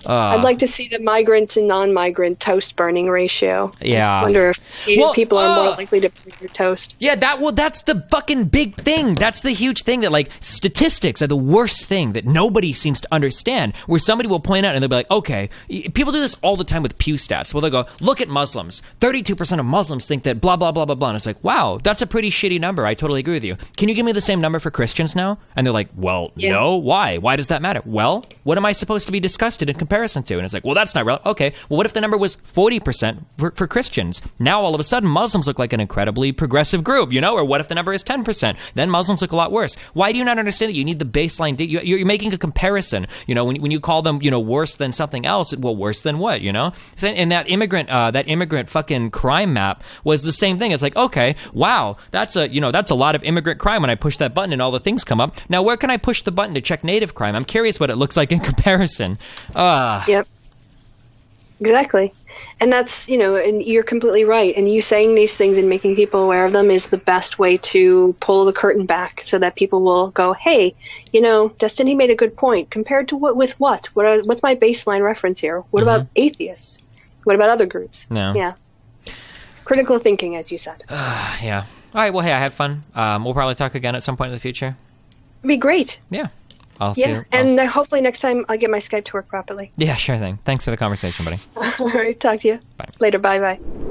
I'd like to see the migrant to non-migrant toast burning ratio. Yeah. I wonder if people are more likely to burn their toast. Yeah, that's the fucking big thing. That's the huge thing that, like, statistics are the worst thing that nobody seems to understand, where somebody will point out and they'll be like, okay, people do this all the time with Pew Stats, where they'll go, look at Muslims. 32% of Muslims think that blah, blah, blah, blah, blah. And it's like, wow, that's a pretty shitty number. I totally agree with you. Can you give me the same number for Christians now? And they're like, well, no, why? Why does that matter? Well, what am I supposed to be disgusted in comparison to? And it's like, well, that's not relevant. Okay, well, what if the number was 40% for Christians? Now, all of a sudden, Muslims look like an incredibly progressive group, you know? Or what if the number is 10%? Then Muslims look a lot worse. Why do you not understand that you need the baseline? You're making a comparison, you know, when you call them, you know, worse than something else, well, worse than what, you know? And that immigrant fucking crime map was the same thing. It's like, okay, wow, that's a lot of immigrant crime when I push that button and all the things come up. Now, where can I push the button to check native crime? I'm curious what it looks like in comparison. Yep. Exactly. And that's, you know, and you're completely right. And you saying these things and making people aware of them is the best way to pull the curtain back so that people will go, hey, you know, Destiny made a good point. Compared to what? What's my baseline reference here? What about atheists? What about other groups? No. Yeah. Critical thinking, as you said. Yeah. All right. Well, hey, I had fun. We'll probably talk again at some point in the future. It'd be great. Yeah. I'll see you. And hopefully next time I'll get my Skype to work properly. Yeah, sure thing. Thanks for the conversation, buddy. All right, talk to you. Bye. Later, bye-bye.